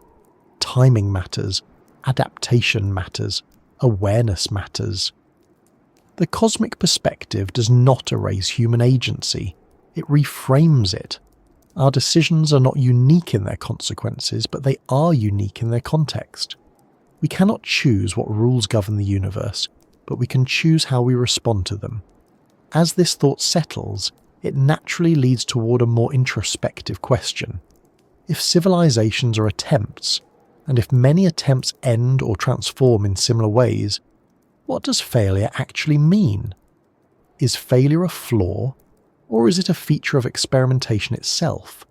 Timing matters, adaptation matters, awareness matters. The cosmic perspective does not erase human agency, it reframes it. Our decisions are not unique in their consequences, but they are unique in their context. We cannot choose what rules govern the universe, but we can choose how we respond to them. As this thought settles, it naturally leads toward a more introspective question. If civilizations are attempts, and if many attempts end or transform in similar ways, what does failure actually mean? Is failure a flaw, or is it a feature of experimentation itself?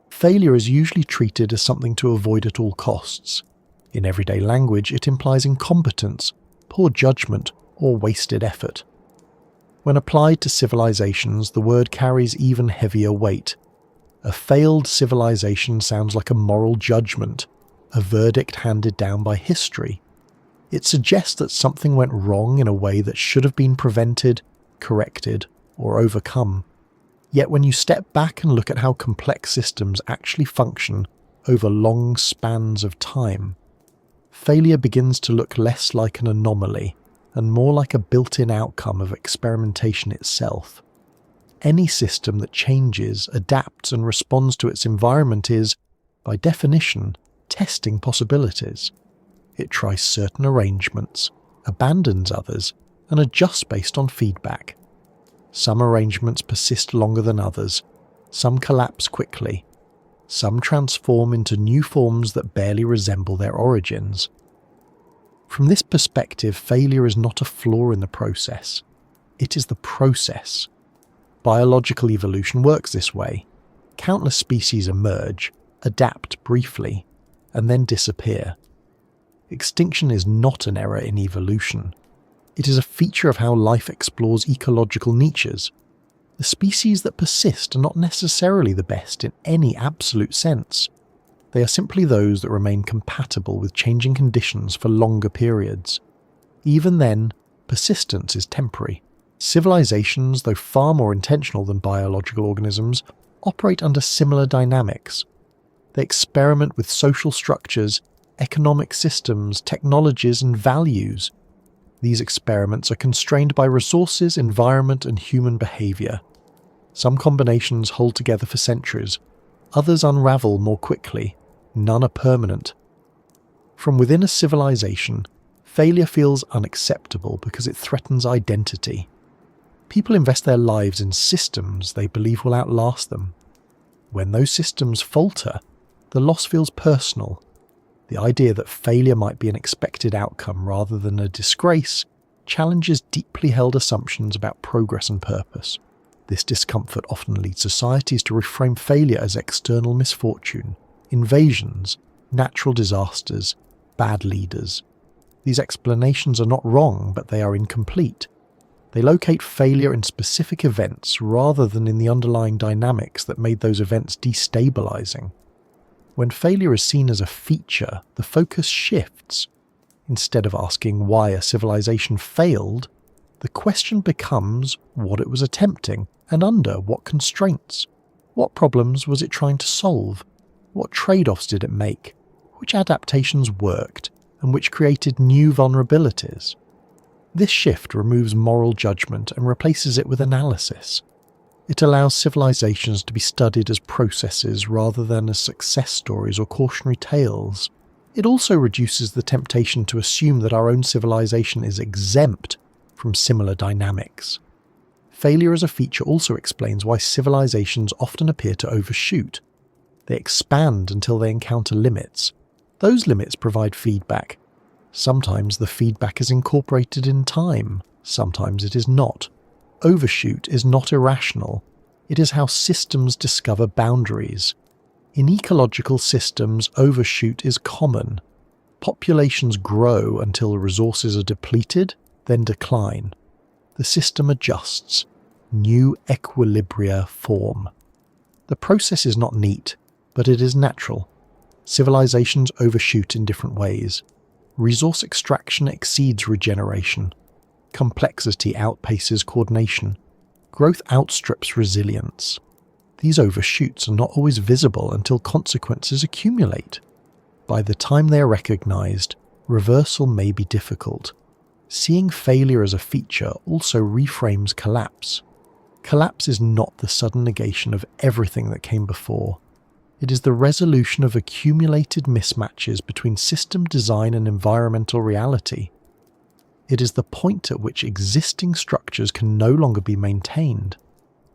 Failure is usually treated as something to avoid at all costs. In everyday language, it implies incompetence, poor judgment, or wasted effort. When applied to civilizations, the word carries even heavier weight. A failed civilization sounds like a moral judgment, a verdict handed down by history. It suggests that something went wrong in a way that should have been prevented, corrected, or overcome. Yet when you step back and look at how complex systems actually function over long spans of time, failure begins to look less like an anomaly and more like a built-in outcome of experimentation itself. Any system that changes, adapts, and responds to its environment is, by definition, testing possibilities. It tries certain arrangements, abandons others, and adjusts based on feedback. Some arrangements persist longer than others, some collapse quickly, some transform into new forms that barely resemble their origins. From this perspective, failure is not a flaw in the process. It is the process. Biological evolution works this way. Countless species emerge, adapt briefly, and then disappear. Extinction is not an error in evolution. It is a feature of how life explores ecological niches. The species that persist are not necessarily the best in any absolute sense. They are simply those that remain compatible with changing conditions for longer periods. Even then, persistence is temporary. Civilizations, though far more intentional than biological organisms, operate under similar dynamics. They experiment with social structures, economic systems, technologies, and values. These experiments are constrained by resources, environment, and human behavior. Some combinations hold together for centuries, others unravel more quickly. None are permanent. From within a civilization, failure feels unacceptable because it threatens identity. People invest their lives in systems they believe will outlast them. When those systems falter, the loss feels personal. The idea that failure might be an expected outcome rather than a disgrace challenges deeply held assumptions about progress and purpose. This discomfort often leads societies to reframe failure as external misfortune, invasions, natural disasters, bad leaders. These explanations are not wrong, but they are incomplete. They locate failure in specific events rather than in the underlying dynamics that made those events destabilizing. When failure is seen as a feature, the focus shifts. Instead of asking why a civilization failed, the question becomes what it was attempting and under what constraints. What problems was it trying to solve? What trade-offs did it make? which adaptations worked and which created new vulnerabilities. This shift removes moral judgment and replaces it with analysis. It allows civilizations to be studied as processes rather than as success stories or cautionary tales. It also reduces the temptation to assume that our own civilization is exempt from similar dynamics. Failure as a feature also explains why civilizations often appear to overshoot. They expand until they encounter limits. Those limits provide feedback. Sometimes the feedback is incorporated in time, sometimes it is not. Overshoot is not irrational. It is how systems discover boundaries. In ecological systems, overshoot is common. Populations grow until resources are depleted, then decline. The system adjusts. New equilibria form. The process is not neat, but it is natural. Civilizations overshoot in different ways. Resource extraction exceeds regeneration. Complexity outpaces coordination. Growth outstrips resilience. These overshoots are not always visible until consequences accumulate. By the time they are recognized, reversal may be difficult. Seeing failure as a feature also reframes collapse. Collapse is not the sudden negation of everything that came before. It is the resolution of accumulated mismatches between system design and environmental reality. It is the point at which existing structures can no longer be maintained.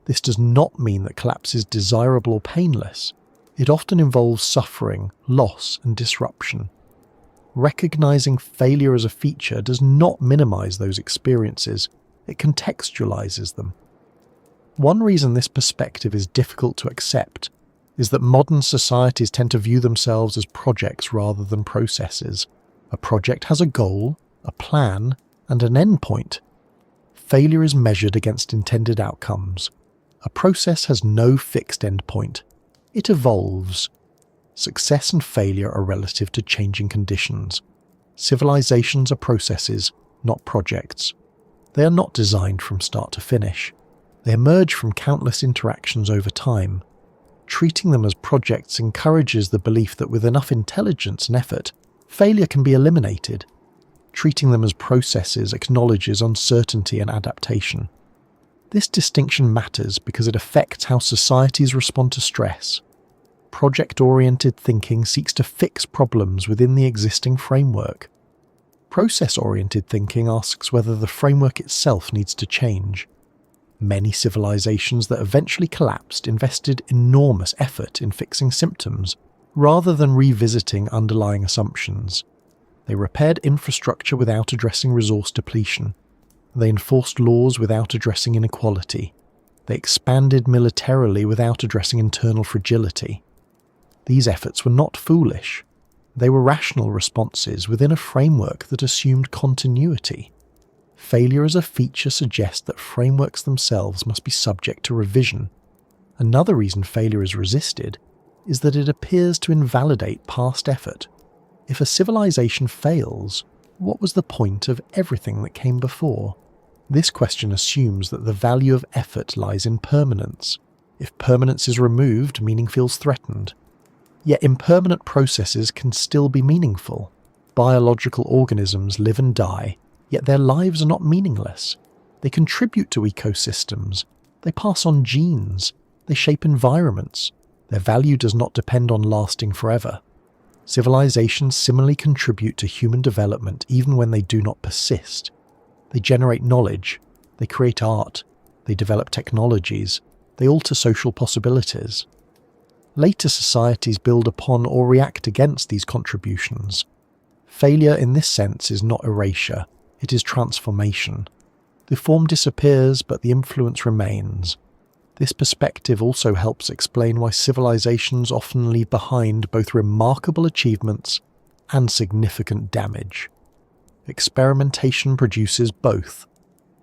This does not mean that collapse is desirable or painless. It often involves suffering, loss, and disruption. Recognizing failure as a feature does not minimize those experiences, it contextualizes them. One reason this perspective is difficult to accept is that modern societies tend to view themselves as projects rather than processes. A project has a goal, a plan, and an endpoint. Failure is measured against intended outcomes. A process has no fixed endpoint. It evolves. Success and failure are relative to changing conditions. Civilizations are processes, not projects. They are not designed from start to finish. They emerge from countless interactions over time. Treating them as projects encourages the belief that with enough intelligence and effort, failure can be eliminated. Treating them as processes acknowledges uncertainty and adaptation. This distinction matters because it affects how societies respond to stress. Project-oriented thinking seeks to fix problems within the existing framework. Process-oriented thinking asks whether the framework itself needs to change. Many civilizations that eventually collapsed invested enormous effort in fixing symptoms, rather than revisiting underlying assumptions. They repaired infrastructure without addressing resource depletion. They enforced laws without addressing inequality. They expanded militarily without addressing internal fragility. These efforts were not foolish. They were rational responses within a framework that assumed continuity. Failure as a feature suggests that frameworks themselves must be subject to revision. Another reason failure is resisted is that it appears to invalidate past effort. If a civilization fails, what was the point of everything that came before? This question assumes that the value of effort lies in permanence. If permanence is removed, meaning feels threatened. Yet impermanent processes can still be meaningful. Biological organisms live and die, yet their lives are not meaningless. They contribute to ecosystems. They pass on genes. They shape environments. Their value does not depend on lasting forever. Civilizations similarly contribute to human development even when they do not persist. They generate knowledge. They create art. They develop technologies. They alter social possibilities. Later societies build upon or react against these contributions. Failure in this sense is not erasure. It is transformation. The form disappears, but the influence remains. This perspective also helps explain why civilizations often leave behind both remarkable achievements and significant damage. Experimentation produces both.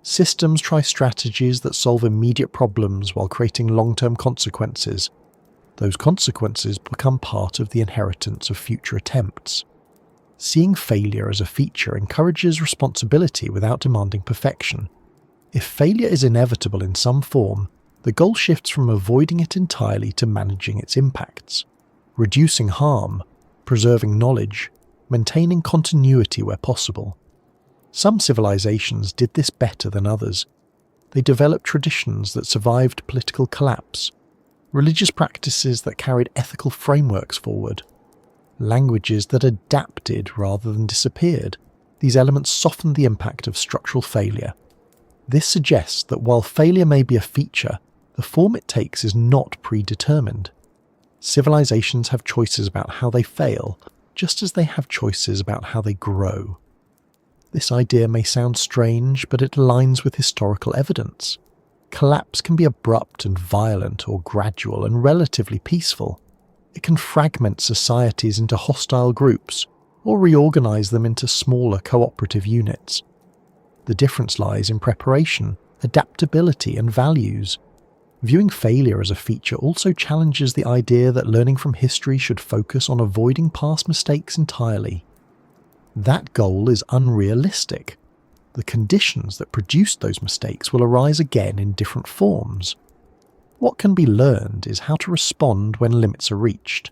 Systems try strategies that solve immediate problems while creating long-term consequences. Those consequences become part of the inheritance of future attempts. Seeing failure as a feature encourages responsibility without demanding perfection. If failure is inevitable in some form, the goal shifts from avoiding it entirely to managing its impacts. Reducing harm, preserving knowledge, maintaining continuity where possible. Some civilizations did this better than others. They developed traditions that survived political collapse, religious practices that carried ethical frameworks forward, languages that adapted rather than disappeared. These elements softened the impact of structural failure. This suggests that while failure may be a feature, the form it takes is not predetermined. Civilizations have choices about how they fail, just as they have choices about how they grow. This idea may sound strange, but it aligns with historical evidence. Collapse can be abrupt and violent, or gradual and relatively peaceful. It can fragment societies into hostile groups, or reorganize them into smaller cooperative units. The difference lies in preparation, adaptability, and values. Viewing failure as a feature also challenges the idea that learning from history should focus on avoiding past mistakes entirely. That goal is unrealistic. The conditions that produced those mistakes will arise again in different forms. What can be learned is how to respond when limits are reached.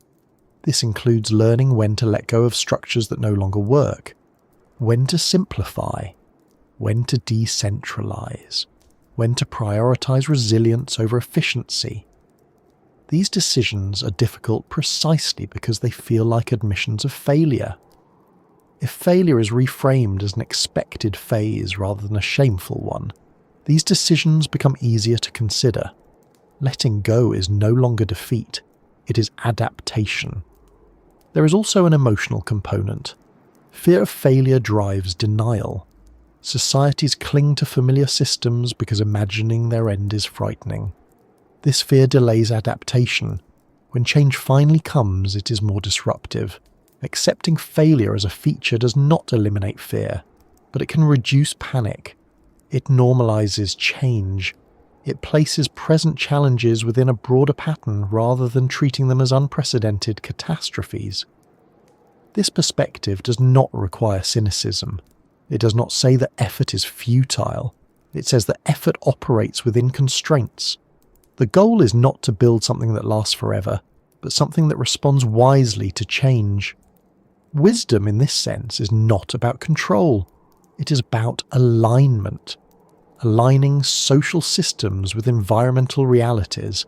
This includes learning when to let go of structures that no longer work, when to simplify, when to decentralize, when to prioritize resilience over efficiency. These decisions are difficult precisely because they feel like admissions of failure. If failure is reframed as an expected phase rather than a shameful one, these decisions become easier to consider. Letting go is no longer defeat, it is adaptation. There is also an emotional component. Fear of failure drives denial. Societies cling to familiar systems because imagining their end is frightening. This fear delays adaptation. When change finally comes, it is more disruptive. Accepting failure as a feature does not eliminate fear, but it can reduce panic. It normalizes change. It places present challenges within a broader pattern rather than treating them as unprecedented catastrophes. This perspective does not require cynicism. It does not say that effort is futile. It says that effort operates within constraints. The goal is not to build something that lasts forever, but something that responds wisely to change. Wisdom in this sense is not about control. It is about alignment. Aligning social systems with environmental realities,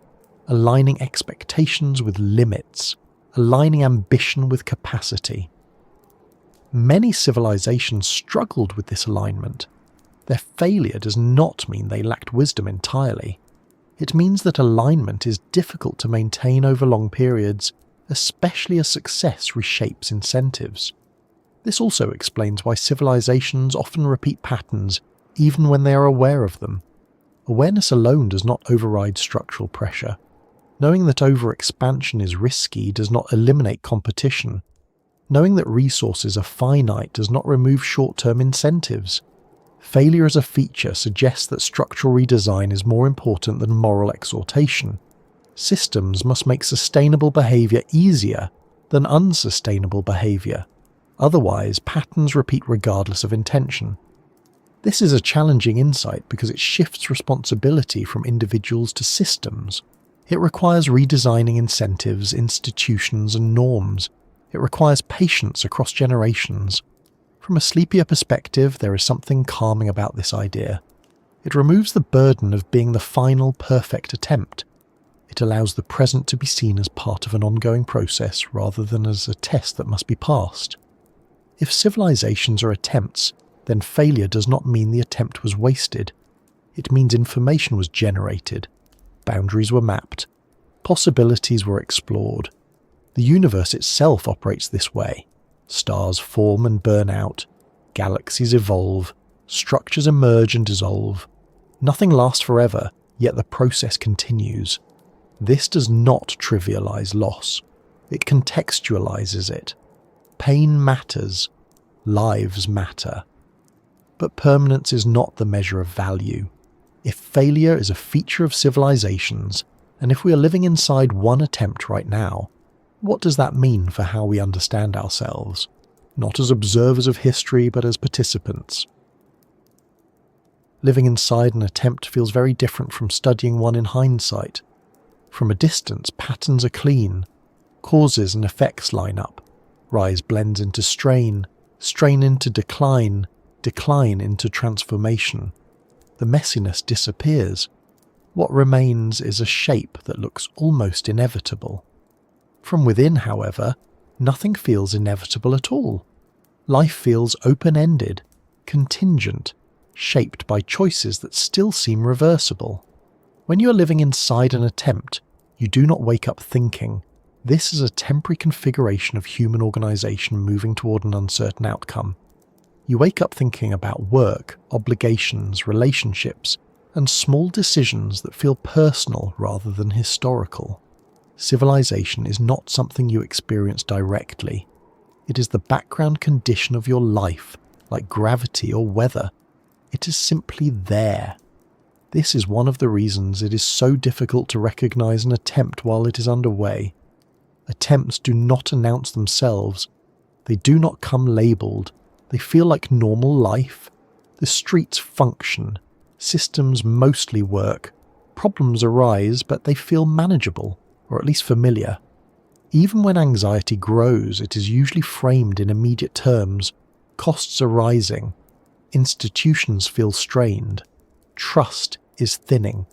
aligning expectations with limits, aligning ambition with capacity. Many civilizations struggled with this alignment. Their failure does not mean they lacked wisdom entirely. It means that alignment is difficult to maintain over long periods, especially as success reshapes incentives. This also explains why civilizations often repeat patterns even when they are aware of them. Awareness alone does not override structural pressure. Knowing that overexpansion is risky does not eliminate competition. Knowing that resources are finite does not remove short-term incentives. Failure as a feature suggests that structural redesign is more important than moral exhortation. Systems must make sustainable behavior easier than unsustainable behavior. Otherwise, patterns repeat regardless of intention. This is a challenging insight because it shifts responsibility from individuals to systems. It requires redesigning incentives, institutions, and norms. It requires patience across generations. From a sleepier perspective, there is something calming about this idea. It removes the burden of being the final perfect attempt. It allows the present to be seen as part of an ongoing process rather than as a test that must be passed. If civilizations are attempts, then failure does not mean the attempt was wasted. It means information was generated, boundaries were mapped, possibilities were explored. The universe itself operates this way. Stars form and burn out, galaxies evolve, structures emerge and dissolve. Nothing lasts forever, yet the process continues. This does not trivialize loss. It contextualizes it. Pain matters. Lives matter. But permanence is not the measure of value. If failure is a feature of civilizations, and if we are living inside one attempt right now, what does that mean for how we understand ourselves? Not as observers of history, but as participants. Living inside an attempt feels very different from studying one in hindsight. From a distance, patterns are clean. Causes and effects line up. Rise blends into strain, strain into decline, decline into transformation. The messiness disappears. What remains is a shape that looks almost inevitable. From within, however, nothing feels inevitable at all. Life feels open-ended, contingent, shaped by choices that still seem reversible. When you are living inside an attempt, you do not wake up thinking, this is a temporary configuration of human organisation moving toward an uncertain outcome. You wake up thinking about work, obligations, relationships, and small decisions that feel personal rather than historical. Civilization is not something you experience directly. It is the background condition of your life, like gravity or weather. It is simply there. This is one of the reasons it is so difficult to recognize an attempt while it is underway. Attempts do not announce themselves. They do not come labelled. They feel like normal life. The streets function. Systems mostly work. Problems arise, but they feel manageable, or at least familiar. Even when anxiety grows, it is usually framed in immediate terms. Costs are rising. Institutions feel strained. Trust is thinning.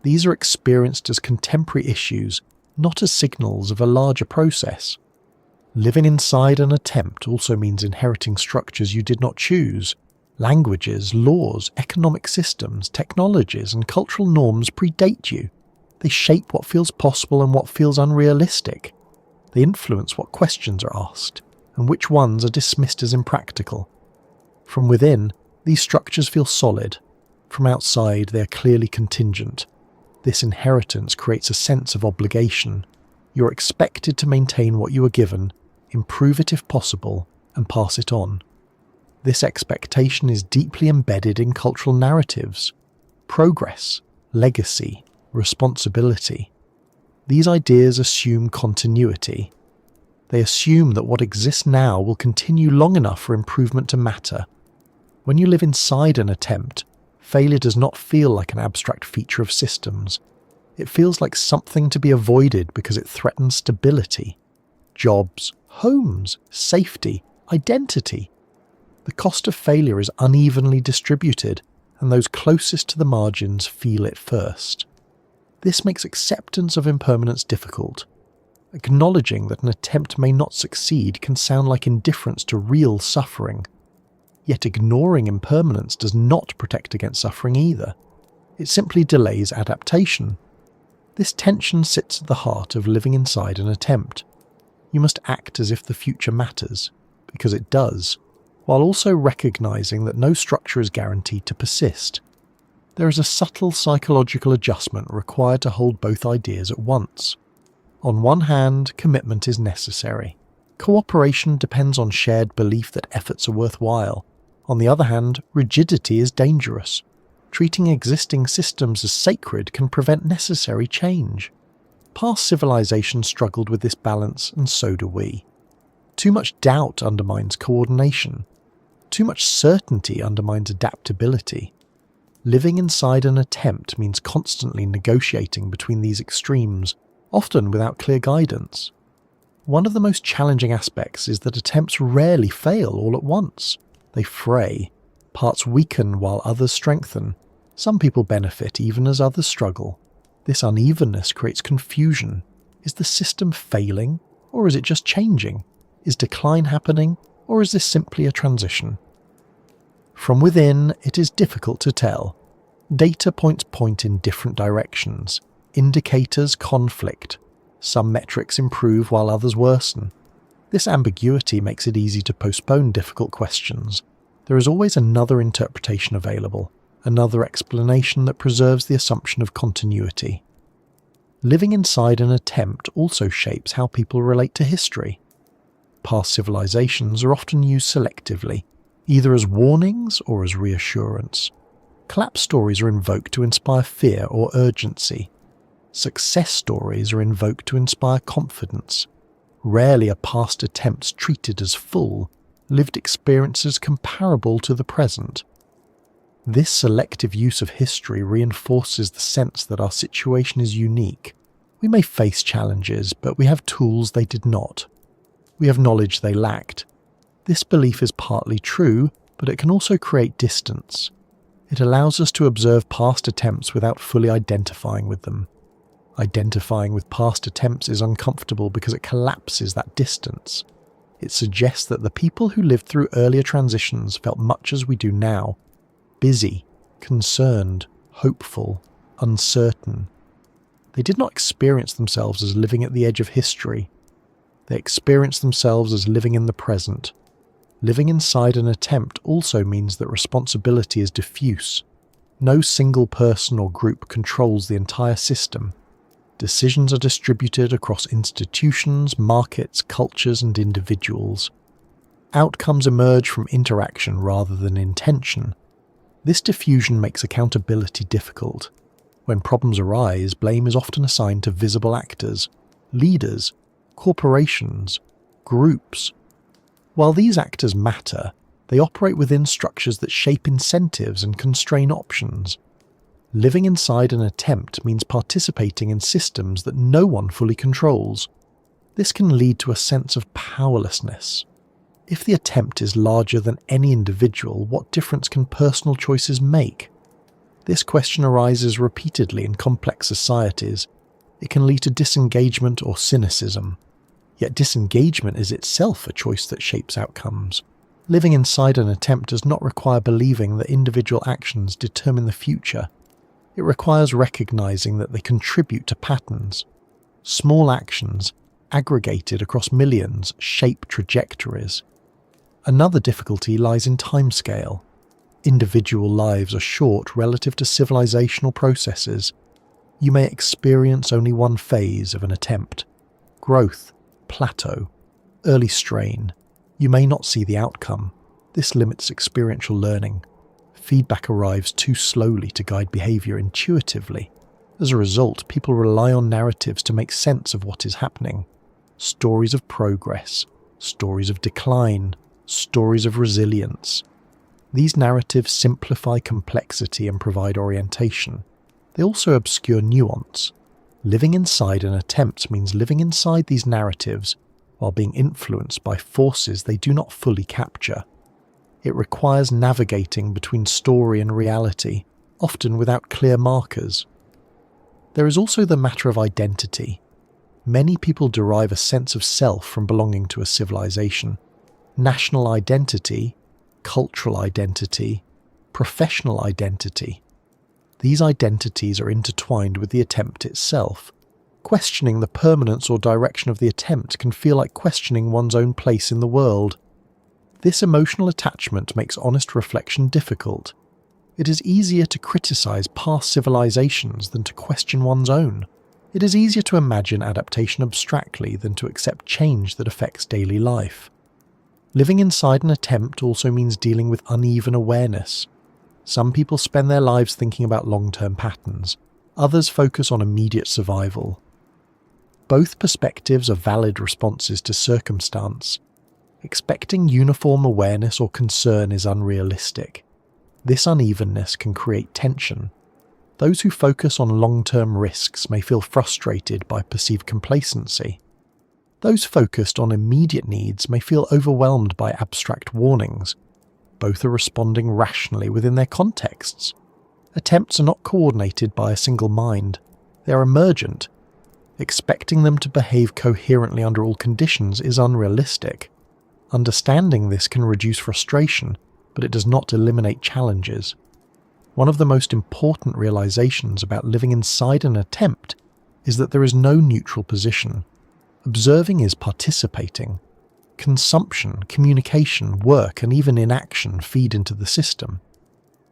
These are experienced as contemporary issues, not as signals of a larger process. Living inside an attempt also means inheriting structures you did not choose. Languages, laws, economic systems, technologies, and cultural norms predate you. They shape what feels possible and what feels unrealistic. They influence what questions are asked, and which ones are dismissed as impractical. From within, these structures feel solid. From outside, they are clearly contingent. This inheritance creates a sense of obligation. You are expected to maintain what you are given, improve it if possible, and pass it on. This expectation is deeply embedded in cultural narratives. Progress, legacy, responsibility. These ideas assume continuity. They assume that what exists now will continue long enough for improvement to matter. When you live inside an attempt, failure does not feel like an abstract feature of systems. It feels like something to be avoided because it threatens stability. Jobs, homes, safety, identity. The cost of failure is unevenly distributed, and those closest to the margins feel it first. This makes acceptance of impermanence difficult. Acknowledging that an attempt may not succeed can sound like indifference to real suffering. Yet ignoring impermanence does not protect against suffering either. It simply delays adaptation. This tension sits at the heart of living inside an attempt. You must act as if the future matters, because it does, while also recognizing that no structure is guaranteed to persist. There is a subtle psychological adjustment required to hold both ideas at once. On one hand, commitment is necessary. Cooperation depends on shared belief that efforts are worthwhile. On the other hand, rigidity is dangerous. Treating existing systems as sacred can prevent necessary change. Past civilizations struggled with this balance, and so do we. Too much doubt undermines coordination. Too much certainty undermines adaptability. Living inside an attempt means constantly negotiating between these extremes, often without clear guidance. One of the most challenging aspects is that attempts rarely fail all at once. They fray. Parts weaken while others strengthen. Some people benefit even as others struggle. This unevenness creates confusion. Is the system failing, or is it just changing? Is decline happening, or is this simply a transition? From within, it is difficult to tell. Data points point in different directions. Indicators conflict. Some metrics improve while others worsen. This ambiguity makes it easy to postpone difficult questions. There is always another interpretation available, another explanation that preserves the assumption of continuity. Living inside an attempt also shapes how people relate to history. Past civilizations are often used selectively, either as warnings or as reassurance. Collapse stories are invoked to inspire fear or urgency. Success stories are invoked to inspire confidence. Rarely are past attempts treated as full, lived experiences comparable to the present. This selective use of history reinforces the sense that our situation is unique. We may face challenges, but we have tools they did not. We have knowledge they lacked. This belief is partly true, but it can also create distance. It allows us to observe past attempts without fully identifying with them. Identifying with past attempts is uncomfortable because it collapses that distance. It suggests that the people who lived through earlier transitions felt much as we do now: busy, concerned, hopeful, uncertain. They did not experience themselves as living at the edge of history. They experienced themselves as living in the present. Living inside an attempt also means that responsibility is diffuse. No single person or group controls the entire system. Decisions are distributed across institutions, markets, cultures, and individuals. Outcomes emerge from interaction rather than intention. This diffusion makes accountability difficult. When problems arise, blame is often assigned to visible actors, leaders, corporations, groups. While these actors matter, they operate within structures that shape incentives and constrain options. Living inside an attempt means participating in systems that no one fully controls. This can lead to a sense of powerlessness. If the attempt is larger than any individual, what difference can personal choices make? This question arises repeatedly in complex societies. It can lead to disengagement or cynicism. Yet disengagement is itself a choice that shapes outcomes. Living inside an attempt does not require believing that individual actions determine the future. It requires recognizing that they contribute to patterns. Small actions, aggregated across millions, shape trajectories. Another difficulty lies in timescale. Individual lives are short relative to civilizational processes. You may experience only one phase of an attempt: growth, plateau, early strain. You may not see the outcome. This limits experiential learning. Feedback arrives too slowly to guide behavior intuitively. As a result, people rely on narratives to make sense of what is happening. Stories of progress, stories of decline, stories of resilience. These narratives simplify complexity and provide orientation. They also obscure nuance. Living inside an attempt means living inside these narratives while being influenced by forces they do not fully capture. It requires navigating between story and reality, often without clear markers. There is also the matter of identity. Many people derive a sense of self from belonging to a civilization. National identity, cultural identity, professional identity. These identities are intertwined with the attempt itself. Questioning the permanence or direction of the attempt can feel like questioning one's own place in the world. This emotional attachment makes honest reflection difficult. It is easier to criticize past civilizations than to question one's own. It is easier to imagine adaptation abstractly than to accept change that affects daily life. Living inside an attempt also means dealing with uneven awareness. Some people spend their lives thinking about long-term patterns. Others focus on immediate survival. Both perspectives are valid responses to circumstance. Expecting uniform awareness or concern is unrealistic. This unevenness can create tension. Those who focus on long-term risks may feel frustrated by perceived complacency. Those focused on immediate needs may feel overwhelmed by abstract warnings. Both are responding rationally within their contexts. Attempts are not coordinated by a single mind. They are emergent. Expecting them to behave coherently under all conditions is unrealistic. Understanding this can reduce frustration, but it does not eliminate challenges. One of the most important realizations about living inside an attempt is that there is no neutral position. Observing is participating. Consumption, communication, work, and even inaction feed into the system.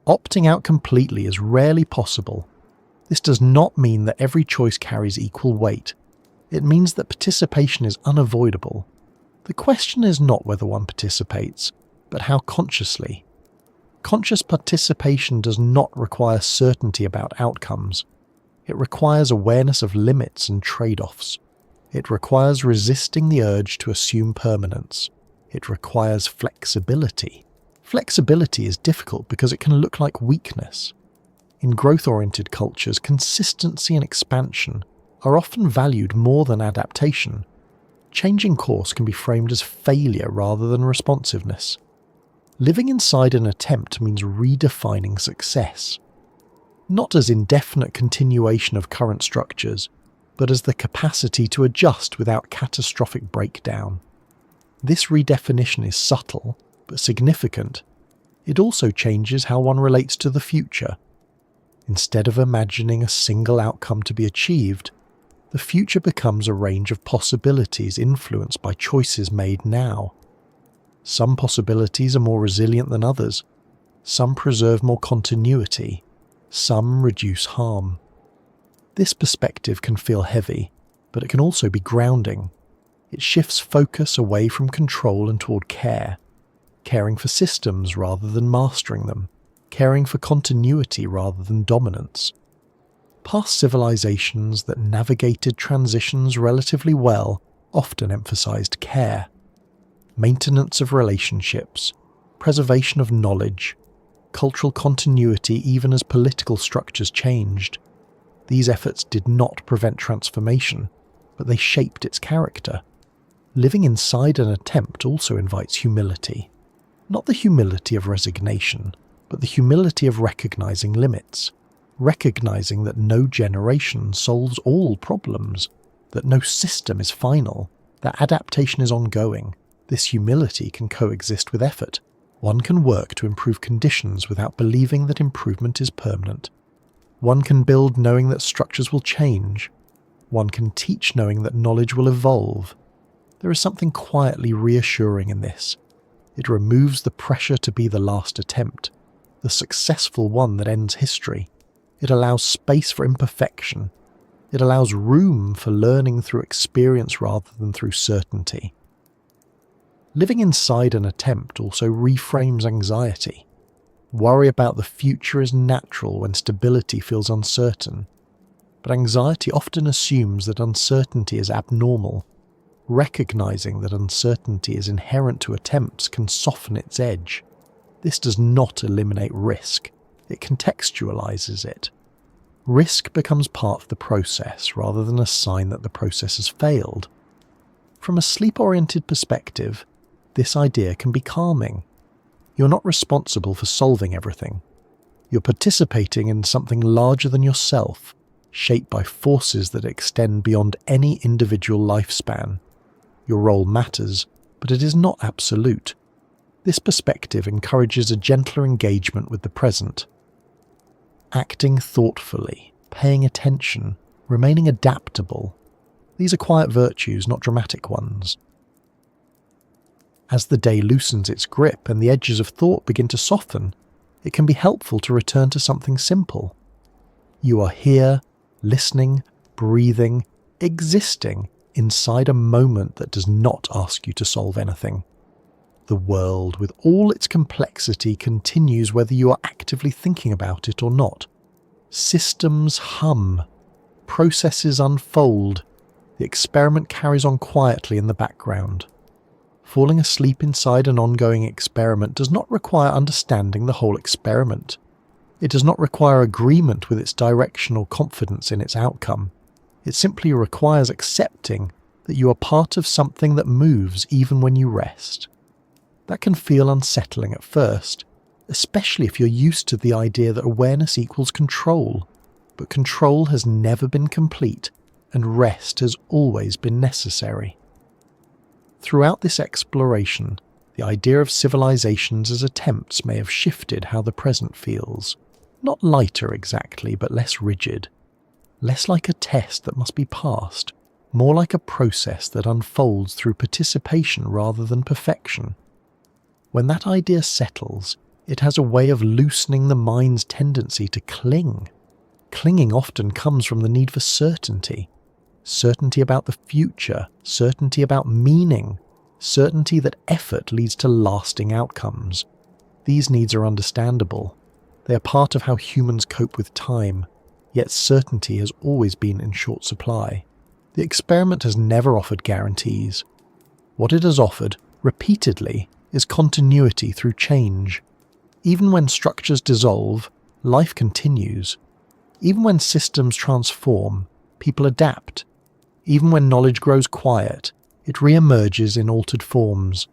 Opting out completely is rarely possible. This does not mean that every choice carries equal weight. It means that participation is unavoidable. The question is not whether one participates, but how consciously. Conscious participation does not require certainty about outcomes. It requires awareness of limits and trade-offs. It requires resisting the urge to assume permanence. It requires flexibility. Flexibility is difficult because it can look like weakness. In growth-oriented cultures, consistency and expansion are often valued more than adaptation. changing course can be framed as failure rather than responsiveness. Living inside an attempt means redefining success, not as indefinite continuation of current structures, but as the capacity to adjust without catastrophic breakdown. This redefinition is subtle, but significant. It also changes how one relates to the future. Instead of imagining a single outcome to be achieved, the future becomes a range of possibilities influenced by choices made now. Some possibilities are more resilient than others. Some preserve more continuity. Some reduce harm. This perspective can feel heavy, but it can also be grounding. It shifts focus away from control and toward care, caring for systems rather than mastering them, caring for continuity rather than dominance. Past civilizations that navigated transitions relatively well often emphasized care, maintenance of relationships, preservation of knowledge, cultural continuity even as political structures changed. These efforts did not prevent transformation, but they shaped its character. Living inside an attempt also invites humility. Not the humility of resignation, but the humility of recognizing limits. Recognizing that no generation solves all problems, that no system is final, that adaptation is ongoing. This humility can coexist with effort. One can work to improve conditions without believing that improvement is permanent. One can build knowing that structures will change. One can teach knowing that knowledge will evolve. There is something quietly reassuring in this. It removes the pressure to be the last attempt, the successful one that ends history. It allows space for imperfection. It allows room for learning through experience rather than through certainty. Living inside an attempt also reframes anxiety. Worry about the future is natural when stability feels uncertain, but anxiety often assumes that uncertainty is abnormal. Recognizing that uncertainty is inherent to attempts can soften its edge. This does not eliminate risk. It contextualizes it. Risk becomes part of the process rather than a sign that the process has failed. From a sleep-oriented perspective, this idea can be calming. You're not responsible for solving everything. You're participating in something larger than yourself, shaped by forces that extend beyond any individual lifespan. Your role matters, but it is not absolute. This perspective encourages a gentler engagement with the present. Acting thoughtfully, paying attention, remaining adaptable. These are quiet virtues, not dramatic ones. As the day loosens its grip and the edges of thought begin to soften, it can be helpful to return to something simple. You are here, listening, breathing, existing inside a moment that does not ask you to solve anything. The world, with all its complexity, continues whether you are actively thinking about it or not. Systems hum. Processes unfold. The experiment carries on quietly in the background. Falling asleep inside an ongoing experiment does not require understanding the whole experiment. It does not require agreement with its direction or confidence in its outcome. It simply requires accepting that you are part of something that moves even when you rest. That can feel unsettling at first, especially if you're used to the idea that awareness equals control. But control has never been complete, and rest has always been necessary. Throughout this exploration, the idea of civilizations as attempts may have shifted how the present feels. Not lighter exactly, but less rigid. Less like a test that must be passed, more like a process that unfolds through participation rather than perfection. When that idea settles, it has a way of loosening the mind's tendency to cling. Clinging often comes from the need for certainty. Certainty about the future, certainty about meaning, certainty that effort leads to lasting outcomes. These needs are understandable. They are part of how humans cope with time, yet certainty has always been in short supply. The experiment has never offered guarantees. What it has offered, repeatedly, is continuity through change. Even when structures dissolve, life continues. Even when systems transform, people adapt. Even when knowledge grows quiet, it re-emerges in altered forms.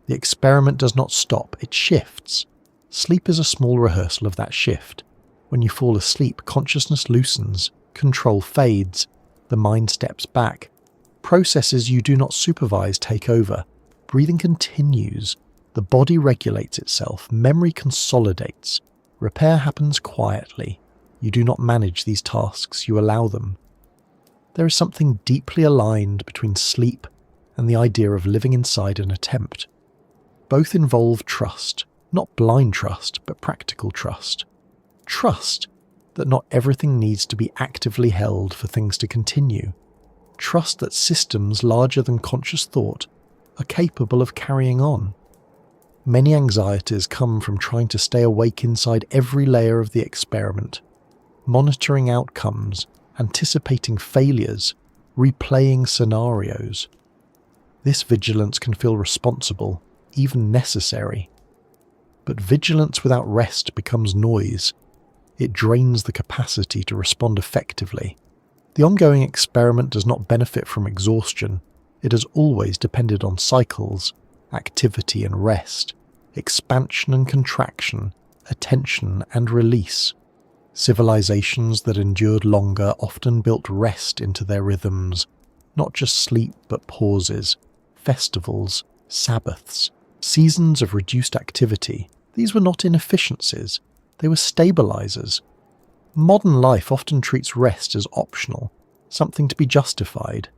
The experiment does not stop, it shifts. Sleep is a small rehearsal of that shift. When you fall asleep, consciousness loosens, control fades, the mind steps back. Processes you do not supervise take over. Breathing continues. The body regulates itself. Memory consolidates. Repair happens quietly. You do not manage these tasks, you allow them. There is something deeply aligned between sleep and the idea of living inside an attempt. Both involve trust, not blind trust, but practical trust. Trust that not everything needs to be actively held for things to continue. Trust that systems larger than conscious thought are capable of carrying on. Many anxieties come from trying to stay awake inside every layer of the experiment, monitoring outcomes, anticipating failures, replaying scenarios. This vigilance can feel responsible, even necessary. But vigilance without rest becomes noise. It drains the capacity to respond effectively. The ongoing experiment does not benefit from exhaustion. It has always depended on cycles, activity and rest, expansion and contraction, attention and release. Civilizations that endured longer often built rest into their rhythms, not just sleep but pauses, festivals, Sabbaths, seasons of reduced activity. These were not inefficiencies, they were stabilizers. Modern life often treats rest as optional, something to be justified.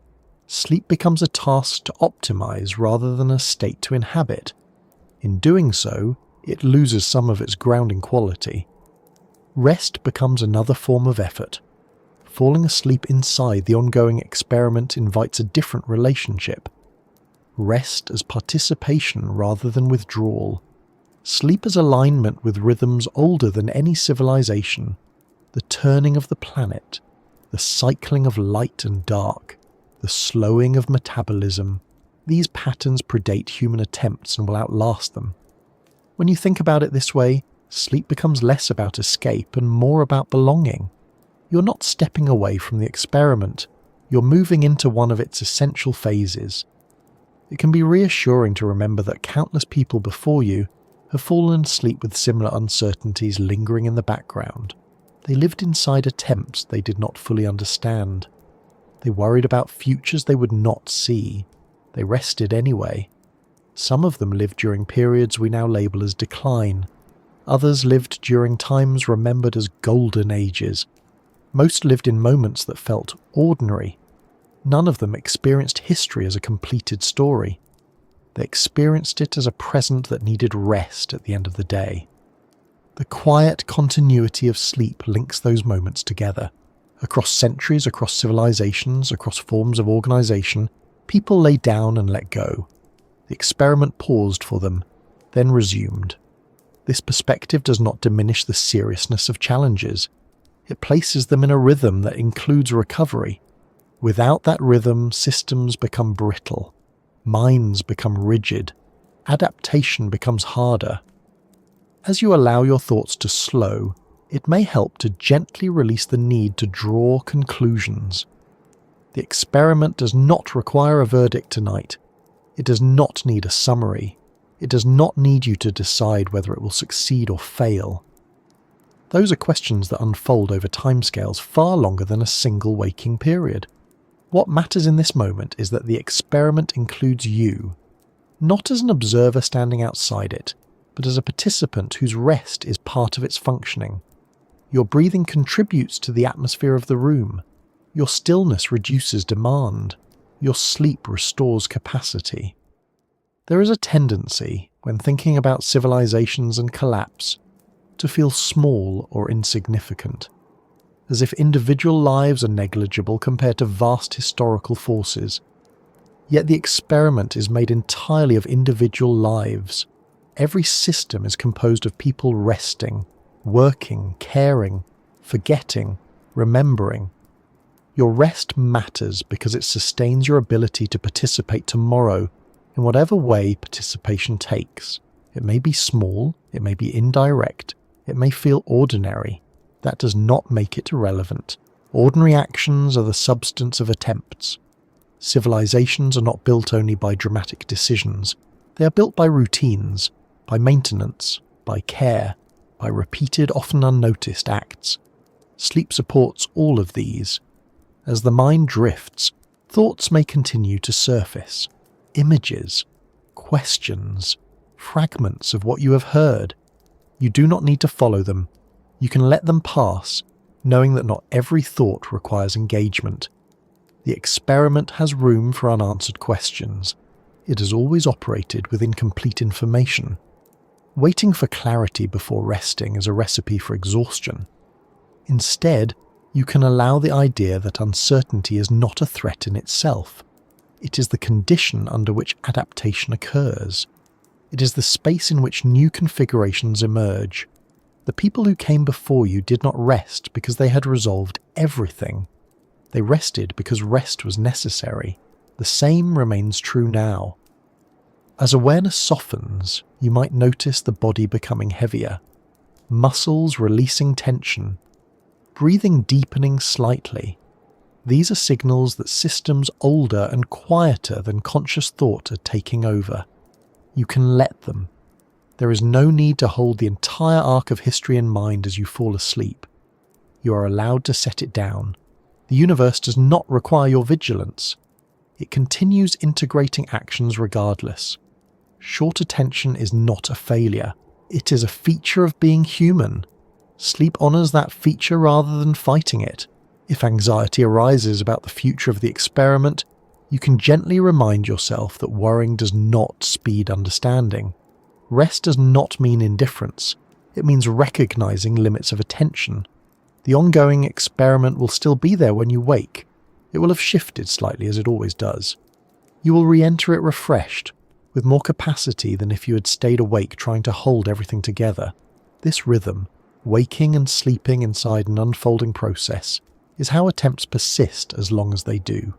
Sleep becomes a task to optimize rather than a state to inhabit. In doing so, it loses some of its grounding quality. Rest becomes another form of effort. Falling asleep inside the ongoing experiment invites a different relationship. Rest as participation rather than withdrawal. Sleep as alignment with rhythms older than any civilization. The turning of the planet, the cycling of light and dark, the slowing of metabolism. These patterns predate human attempts and will outlast them. When you think about it this way, sleep becomes less about escape and more about belonging. You're not stepping away from the experiment, you're moving into one of its essential phases. It can be reassuring to remember that countless people before you have fallen asleep with similar uncertainties lingering in the background. They lived inside attempts they did not fully understand. They worried about futures they would not see. They rested anyway. Some of them lived during periods we now label as decline. Others lived during times remembered as golden ages. Most lived in moments that felt ordinary. None of them experienced history as a completed story. They experienced it as a present that needed rest at the end of the day. The quiet continuity of sleep links those moments together. Across centuries, across civilizations, across forms of organization, people lay down and let go. The experiment paused for them, then resumed. This perspective does not diminish the seriousness of challenges. It places them in a rhythm that includes recovery. Without that rhythm, systems become brittle. Minds become rigid. Adaptation becomes harder. As you allow your thoughts to slow, it may help to gently release the need to draw conclusions. The experiment does not require a verdict tonight. It does not need a summary. It does not need you to decide whether it will succeed or fail. Those are questions that unfold over timescales far longer than a single waking period. What matters in this moment is that the experiment includes you, not as an observer standing outside it, but as a participant whose rest is part of its functioning. Your breathing contributes to the atmosphere of the room. Your stillness reduces demand. Your sleep restores capacity. There is a tendency, when thinking about civilizations and collapse, to feel small or insignificant, as if individual lives are negligible compared to vast historical forces. Yet the experiment is made entirely of individual lives. Every system is composed of people resting, working, caring, forgetting, remembering. Your rest matters because it sustains your ability to participate tomorrow in whatever way participation takes. It may be small, it may be indirect, it may feel ordinary. That does not make it irrelevant. Ordinary actions are the substance of attempts. Civilizations are not built only by dramatic decisions. They are built by routines, by maintenance, by care, by repeated, often unnoticed acts. Sleep supports all of these. As the mind drifts, thoughts may continue to surface. Images, questions, fragments of what you have heard. You do not need to follow them. You can let them pass, knowing that not every thought requires engagement. The experiment has room for unanswered questions. It has always operated with incomplete information. Waiting for clarity before resting is a recipe for exhaustion. Instead, you can allow the idea that uncertainty is not a threat in itself. It is the condition under which adaptation occurs. It is the space in which new configurations emerge. The people who came before you did not rest because they had resolved everything. They rested because rest was necessary. The same remains true now. As awareness softens, you might notice the body becoming heavier, muscles releasing tension, breathing deepening slightly. These are signals that systems older and quieter than conscious thought are taking over. You can let them. There is no need to hold the entire arc of history in mind as you fall asleep. You are allowed to set it down. The universe does not require your vigilance. It continues integrating actions regardless. Short attention is not a failure. It is a feature of being human. Sleep honors that feature rather than fighting it. If anxiety arises about the future of the experiment, you can gently remind yourself that worrying does not speed understanding. Rest does not mean indifference. It means recognizing limits of attention. The ongoing experiment will still be there when you wake. It will have shifted slightly as it always does. You will re-enter it refreshed, with more capacity than if you had stayed awake trying to hold everything together. This rhythm, waking and sleeping inside an unfolding process, is how attempts persist as long as they do.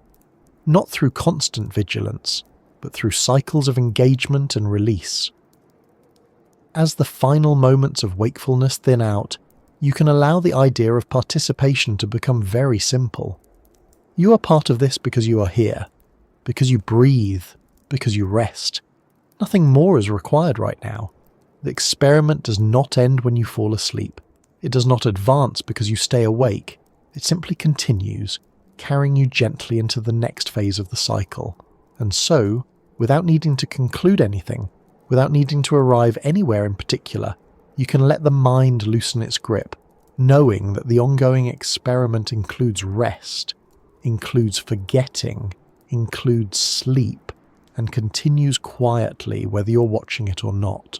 Not through constant vigilance, but through cycles of engagement and release. As the final moments of wakefulness thin out, you can allow the idea of participation to become very simple. You are part of this because you are here, because you breathe, because you rest. Nothing more is required right now. The experiment does not end when you fall asleep. It does not advance because you stay awake. It simply continues, carrying you gently into the next phase of the cycle. And so, without needing to conclude anything, without needing to arrive anywhere in particular, you can let the mind loosen its grip, knowing that the ongoing experiment includes rest, includes forgetting, includes sleep, and continues quietly whether you're watching it or not.